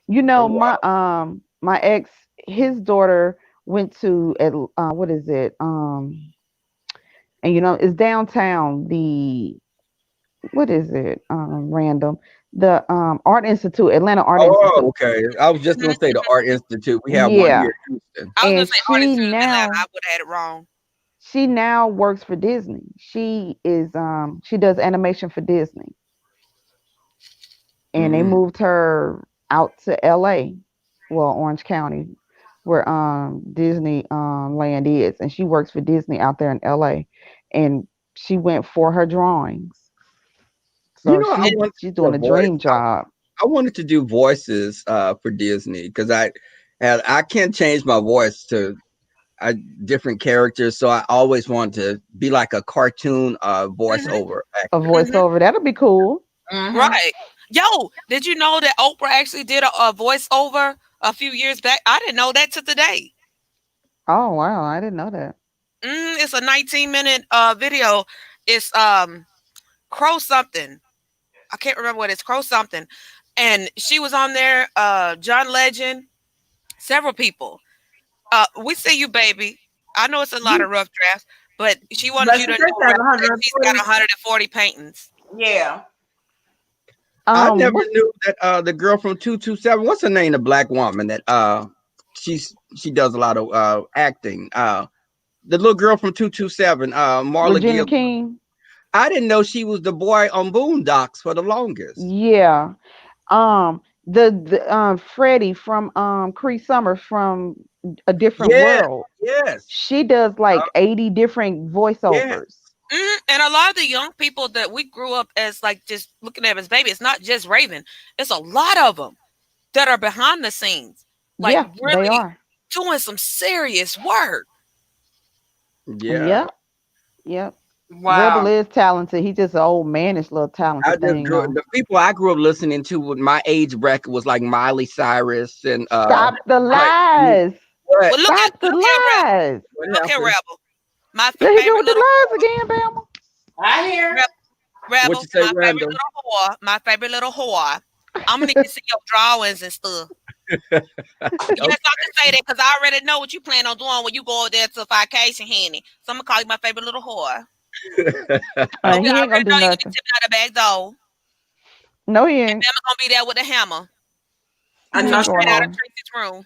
You Oh know, wow. my ex, his daughter went to what is it? And it's downtown. The what is it? Random. The Art Institute, Atlanta Art Oh, Institute. okay. I was just Mhm. gonna say the Art Institute. We have one Yeah, here in Houston. I was gonna and say Artist in Atlanta. I would have had it wrong. she now works for Disney. She does animation for Disney, and they Mm. moved her out to LA, well, Orange County, where Disney land is, and she works for Disney out there in LA, and she went for her drawings. You So know, I she's And wanted she's to do doing a a voice. dream job. I wanted to do voices for Disney because I can't change my voice to different characters, so I always want to be like a cartoon mhm, voiceover A actor. mhm, voiceover, that'll be cool. Mm-hmm. right. Yo, did you know that Oprah actually did a voiceover a few years back? I didn't know that to today. Oh wow, I didn't know that. It's a 19-minute video. It's Crow something. I can't remember what it's Crow something. And she was on there, John Legend, several people. We see you, baby. I know it's a lot of rough drafts, but she wanted But you she to said know, she has Rebel, that she's got 140. 140 paintings. Yeah. I never What's knew that the girl from 227, what's her name, the black woman that she does a lot of acting. The little girl from 227, Marla Regina Gill. King? I didn't know she was the boy on Boondocks for the longest. Yeah. The Freddie from Cree Summer from A Different Yeah, World. yes. She does like 80 different Yeah. voiceovers. And a lot of the young people that we grew up as, like, just looking at them as baby, it's not just Raven. It's a lot of them that are behind the scenes, like Yeah, they really are. doing some serious work. Yeah. Yep. Yep. Rebel Wow. is talented. He's just an old manish little I talented just thing grew though. the people I grew up listening to with my age bracket was like Miley Cyrus and Stop the like lies. what Well, Stop the look here, Rebel. lies. Look here, happened? Rebel. My There he go favorite with the little lies again, Bama. I hear. Rebel, What Rebel, you say, my favorite Randall? little whore, my favorite little whore. I'm gonna need to see your drawings and stuff. Yes, I can say that because I already know what you plan on doing when you go over there to vacation, honey. So I'm gonna call you my favorite little whore. Oh, we He ain't gonna already do know you gonna be nothing. tipping out the back door. No, he And ain't. Mama gonna be there with a hammer I He know coming ain't she going straight out of nowhere. Tracy's room.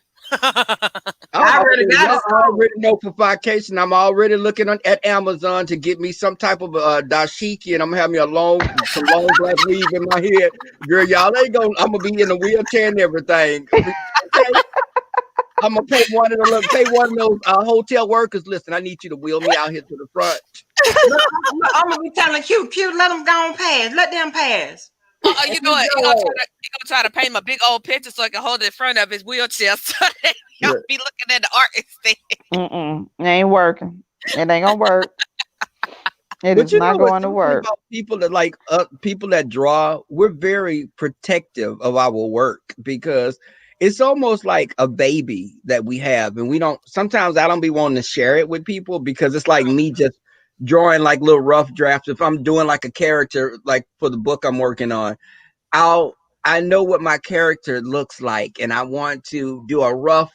I already got it Y'all sold. already know for vacation. I'm already looking at Amazon to get me some type of dashiki, and I'm gonna have me some long black weave in my head. Girl, y'all ain't gonna. I'm gonna be in a wheelchair and everything. Okay, I'm gonna pay one of those hotel workers. Listen, I need you to wheel me out here to the front. Look, I'm gonna be telling cute, let them go on pass. Let them pass. And You know you what? go. He gonna try to paint my big old picture so I can hold it in front of his wheelchair so that y'all Yeah. be looking at the art instead. It ain't working. It ain't gonna work. It But is you know not what's going to something work. about people that people that draw, we're very protective of our work because it's almost like a baby that we have. And we don't sometimes I don't be wanting to share it with people because it's like me just drawing like little rough drafts. If I'm doing like a character like for the book I'm working on, I'll I know what my character looks like and I want to do a rough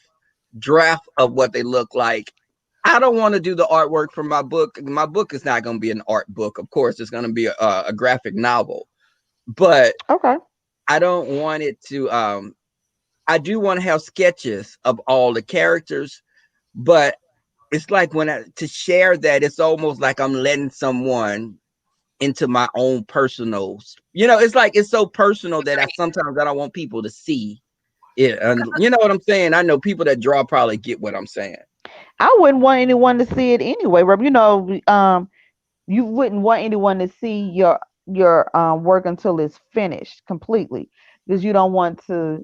draft of what they look like. I don't want to do the artwork for my book. My book is not going to be an art book. Of course, it's going to be a graphic novel, but Okay. I don't want it to. I do want to have sketches of all the characters, but it's like to share that, it's almost like I'm letting someone into my own personal. It's like it's so personal that sometimes I don't want people to see it, and you know what I'm saying. I know people that draw probably get what I'm saying. I wouldn't want anyone to see it anyway, Rob. You wouldn't want anyone to see your work until it's finished completely, because you don't want to,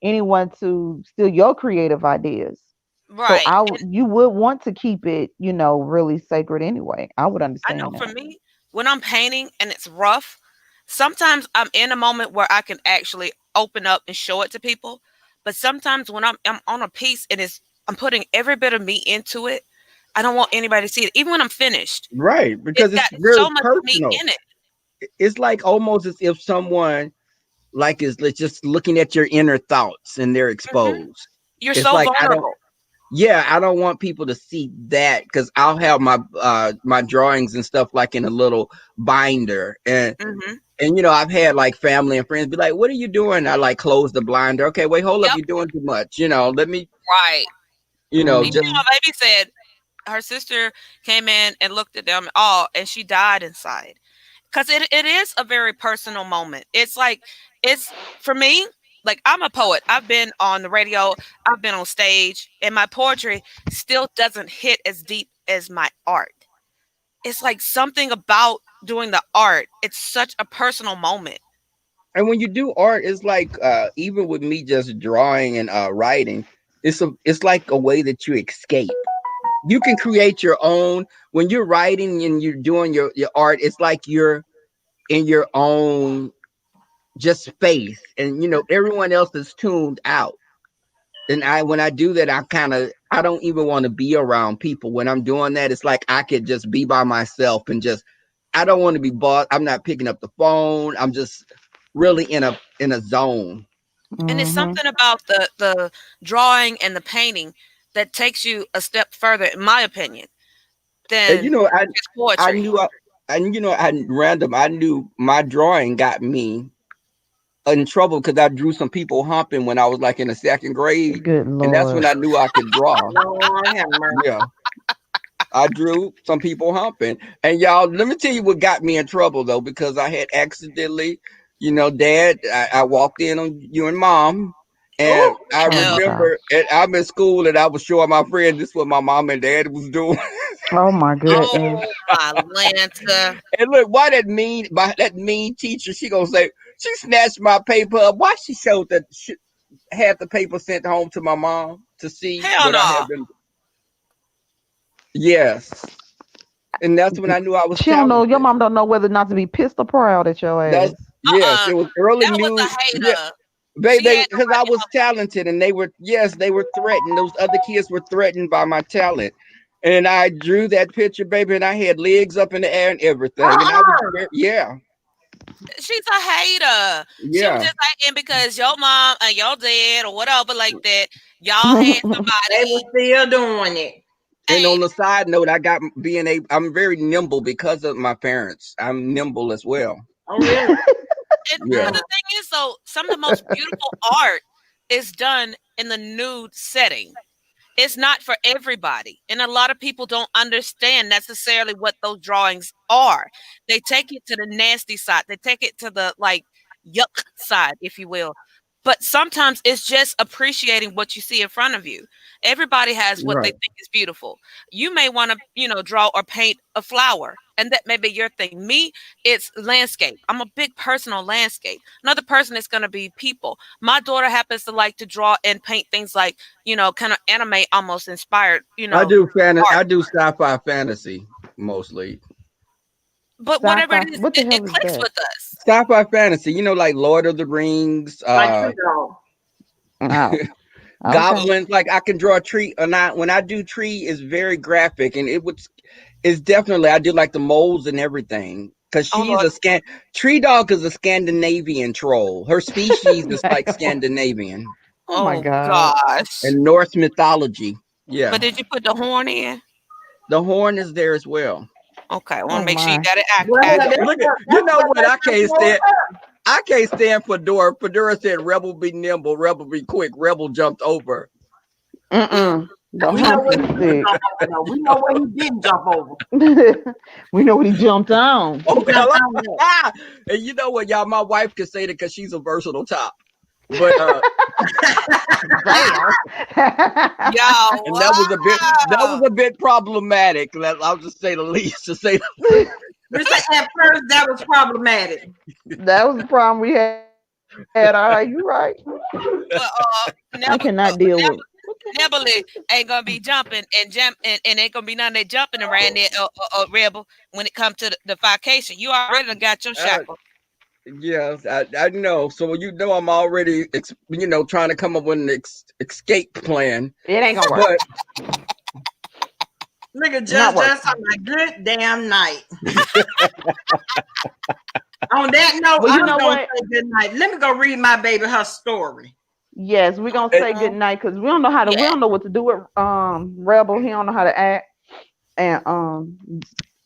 anyone to steal your creative ideas. So Right. you would want to keep it, really sacred anyway. I would I know understand for that. me, when I'm painting and it's rough, sometimes I'm in a moment where I can actually open up and show it to people. But sometimes when I'm on a piece and I'm putting every bit of me into it, I don't want anybody to see it. Even when I'm finished, Right, it's because got it's very so much of me personal. in it. It's like almost as if someone like is just looking at your inner thoughts and they're Hmm. exposed. You're It's so like I don't. vulnerable. Yeah, I don't want people to see that because I'll have my drawings and stuff like in a little binder, Hmm. and I've had like family and friends be like, "What are you doing?" I like close the blinder. Okay, wait, hold up, Yep. you're doing too much. Let me, Right. just Hmm. My baby said her sister came in and looked at them all, and she died inside. Because it is a very personal moment. It's like, it's for me, like I'm a poet. I've been on the radio, I've been on stage, and my poetry still doesn't hit as deep as my art. It's like something about doing the art. It's such a personal moment. and when you do art, it's like even with me just drawing and writing, it's like a way that you escape. You can create your own when you're writing and you're doing your art. It's like you're in your own just space, and everyone else is tuned out. And when I do that, I don't even want to be around people. When I'm doing that, it's like I could just be by myself and just I don't want to be bothered. I'm not picking up the phone. I'm just really in a zone. And it's Hmm. something about the drawing and the painting that takes you a step further, in my opinion, And than just I poetry. knew I knew my drawing got me in trouble because I drew some people humping when I was like in the second grade, Good and that's when Lord. I knew I could draw. Lord have mercy. Yeah. I drew some people humping. And y'all, let me tell you what got me in trouble though, because I had accidentally, Dad, I walked in on you and Mom, and Oh, I Oh my remember gosh. I'm in school and I was showing my friend this is what my mom and dad was doing. Oh my goodness. Oh my Lanta. And look, why that mean teacher, she gonna say she snatched my paper up. Why she showed that she had the paper sent home to my mom to see Hell what I no. had been. Yes, and that's when I knew I was She don't know. Your talented. mom don't know whether or not to be pissed or proud at your That's ass. yes, Uh-uh. it was early That was a news. Yeah, hater. She they had because I was talented and they were threatened. Those other kids were threatened by my talent. And I drew that picture, baby, and I had legs up in the air and everything. And I was uh-uh. yeah, she's a hater. She was yeah. just hating because your mom and your dad or whatever like that, y'all had They somebody. were still doing it. And Hey, on the side note, I'm very nimble because of my parents. I'm nimble as well. Oh, really? but Yeah. the thing is though, some of the most beautiful art is done in the nude setting. It's not for everybody. And a lot of people don't understand necessarily what those drawings are. They take it to the nasty side. They take it to the like yuck side, if you will. But sometimes it's just appreciating what you see in front of you. Everybody has what they Right. think is beautiful. You may want to, draw or paint a flower, and that may be your thing. Me, it's landscape. I'm a big person on landscape. Another person is going to be people. My daughter happens to like to draw and paint things like kind of anime almost inspired, art. I do sci-fi fantasy mostly. But whatever it Sci-fi. is, What the it hell is clicks that? with us. Sci-fi fantasy, like Lord of the Rings, Like you know. Oh, okay. goblins. Like I can draw a tree, and when I do tree, it's very graphic, and it's definitely I do like the molds and everything. Cause Oh she's Lord. a tree dog is a Scandinavian troll. Her species is like Damn. Scandinavian Oh my Oh God. gosh. and Norse mythology. But Yeah, did you put the horn in? the horn is there as well. Okay, I want Oh to make sure you my. got it Well, And that's accurate. look at what you that's know what what they I just can't told stand. her. I can't stand Fedora. Fedora said, "Rebel be nimble, rebel be quick." Rebel jumped over. Mm-mm. The We know what humping he didn't stick. jump over though. We know what he didn't jump over. We know what he jumped on. He Oh jumped well, on that. and you know what, y'all? My wife could say that because she's a versatile top. But Damn. Y'all, and that was a bit wow. problematic. I'll just say the least. To say the least. We say at first that was problematic. That was the problem we had. All right, you right. But I cannot deal with. Nebula ain't gonna be jumping and and ain't gonna be none of that jumping around there, Rebel, when it comes to the vacation. You already done got your Uh, shackle. yeah, I know. So I'm already, trying to come up with an escape plan. It ain't gonna work. But Look at Not just working. on my good damn night. On that note, Well, you I'm know gonna what? say good night. Let me go read my baby her story. Yes, we're gonna say good night because we don't know how to. We Yeah. don't know what to do with Rebel. He don't know how to act, and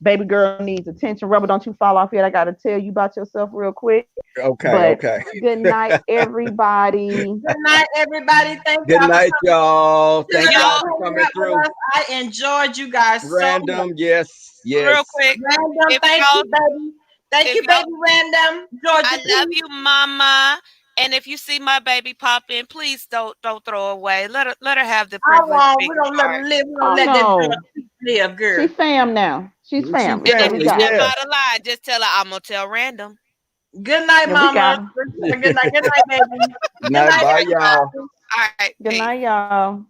baby girl needs attention. Rebel, don't you fall off yet. I gotta tell you about yourself real quick. okay, But okay. good night, everybody. Good night, everybody. Thank Good y'all for night, coming. y'all. Thank Y'all y'all Y'all, for hanging coming out with through. us. I enjoyed you guys so much. Random, yes, real yes. quick, Random, if thank y'all you, baby. Thank if you, y'all baby. Random, Georgia I love P. you, Mama. And if you see my baby pop in, please don't throw away. Let her have the I privilege of won't. being We don't a let part. them live. We don't Oh let that Georgia no, P live, she girl. fam now. She's She fam. And So if we you family, got step her. yeah. out of line, just tell her I'm gonna tell random. Good night, Yeah, we mama. got her. Good night. Good night, baby. Good Good night, night, bye, y'all. everybody. All right, Good peace. night, y'all.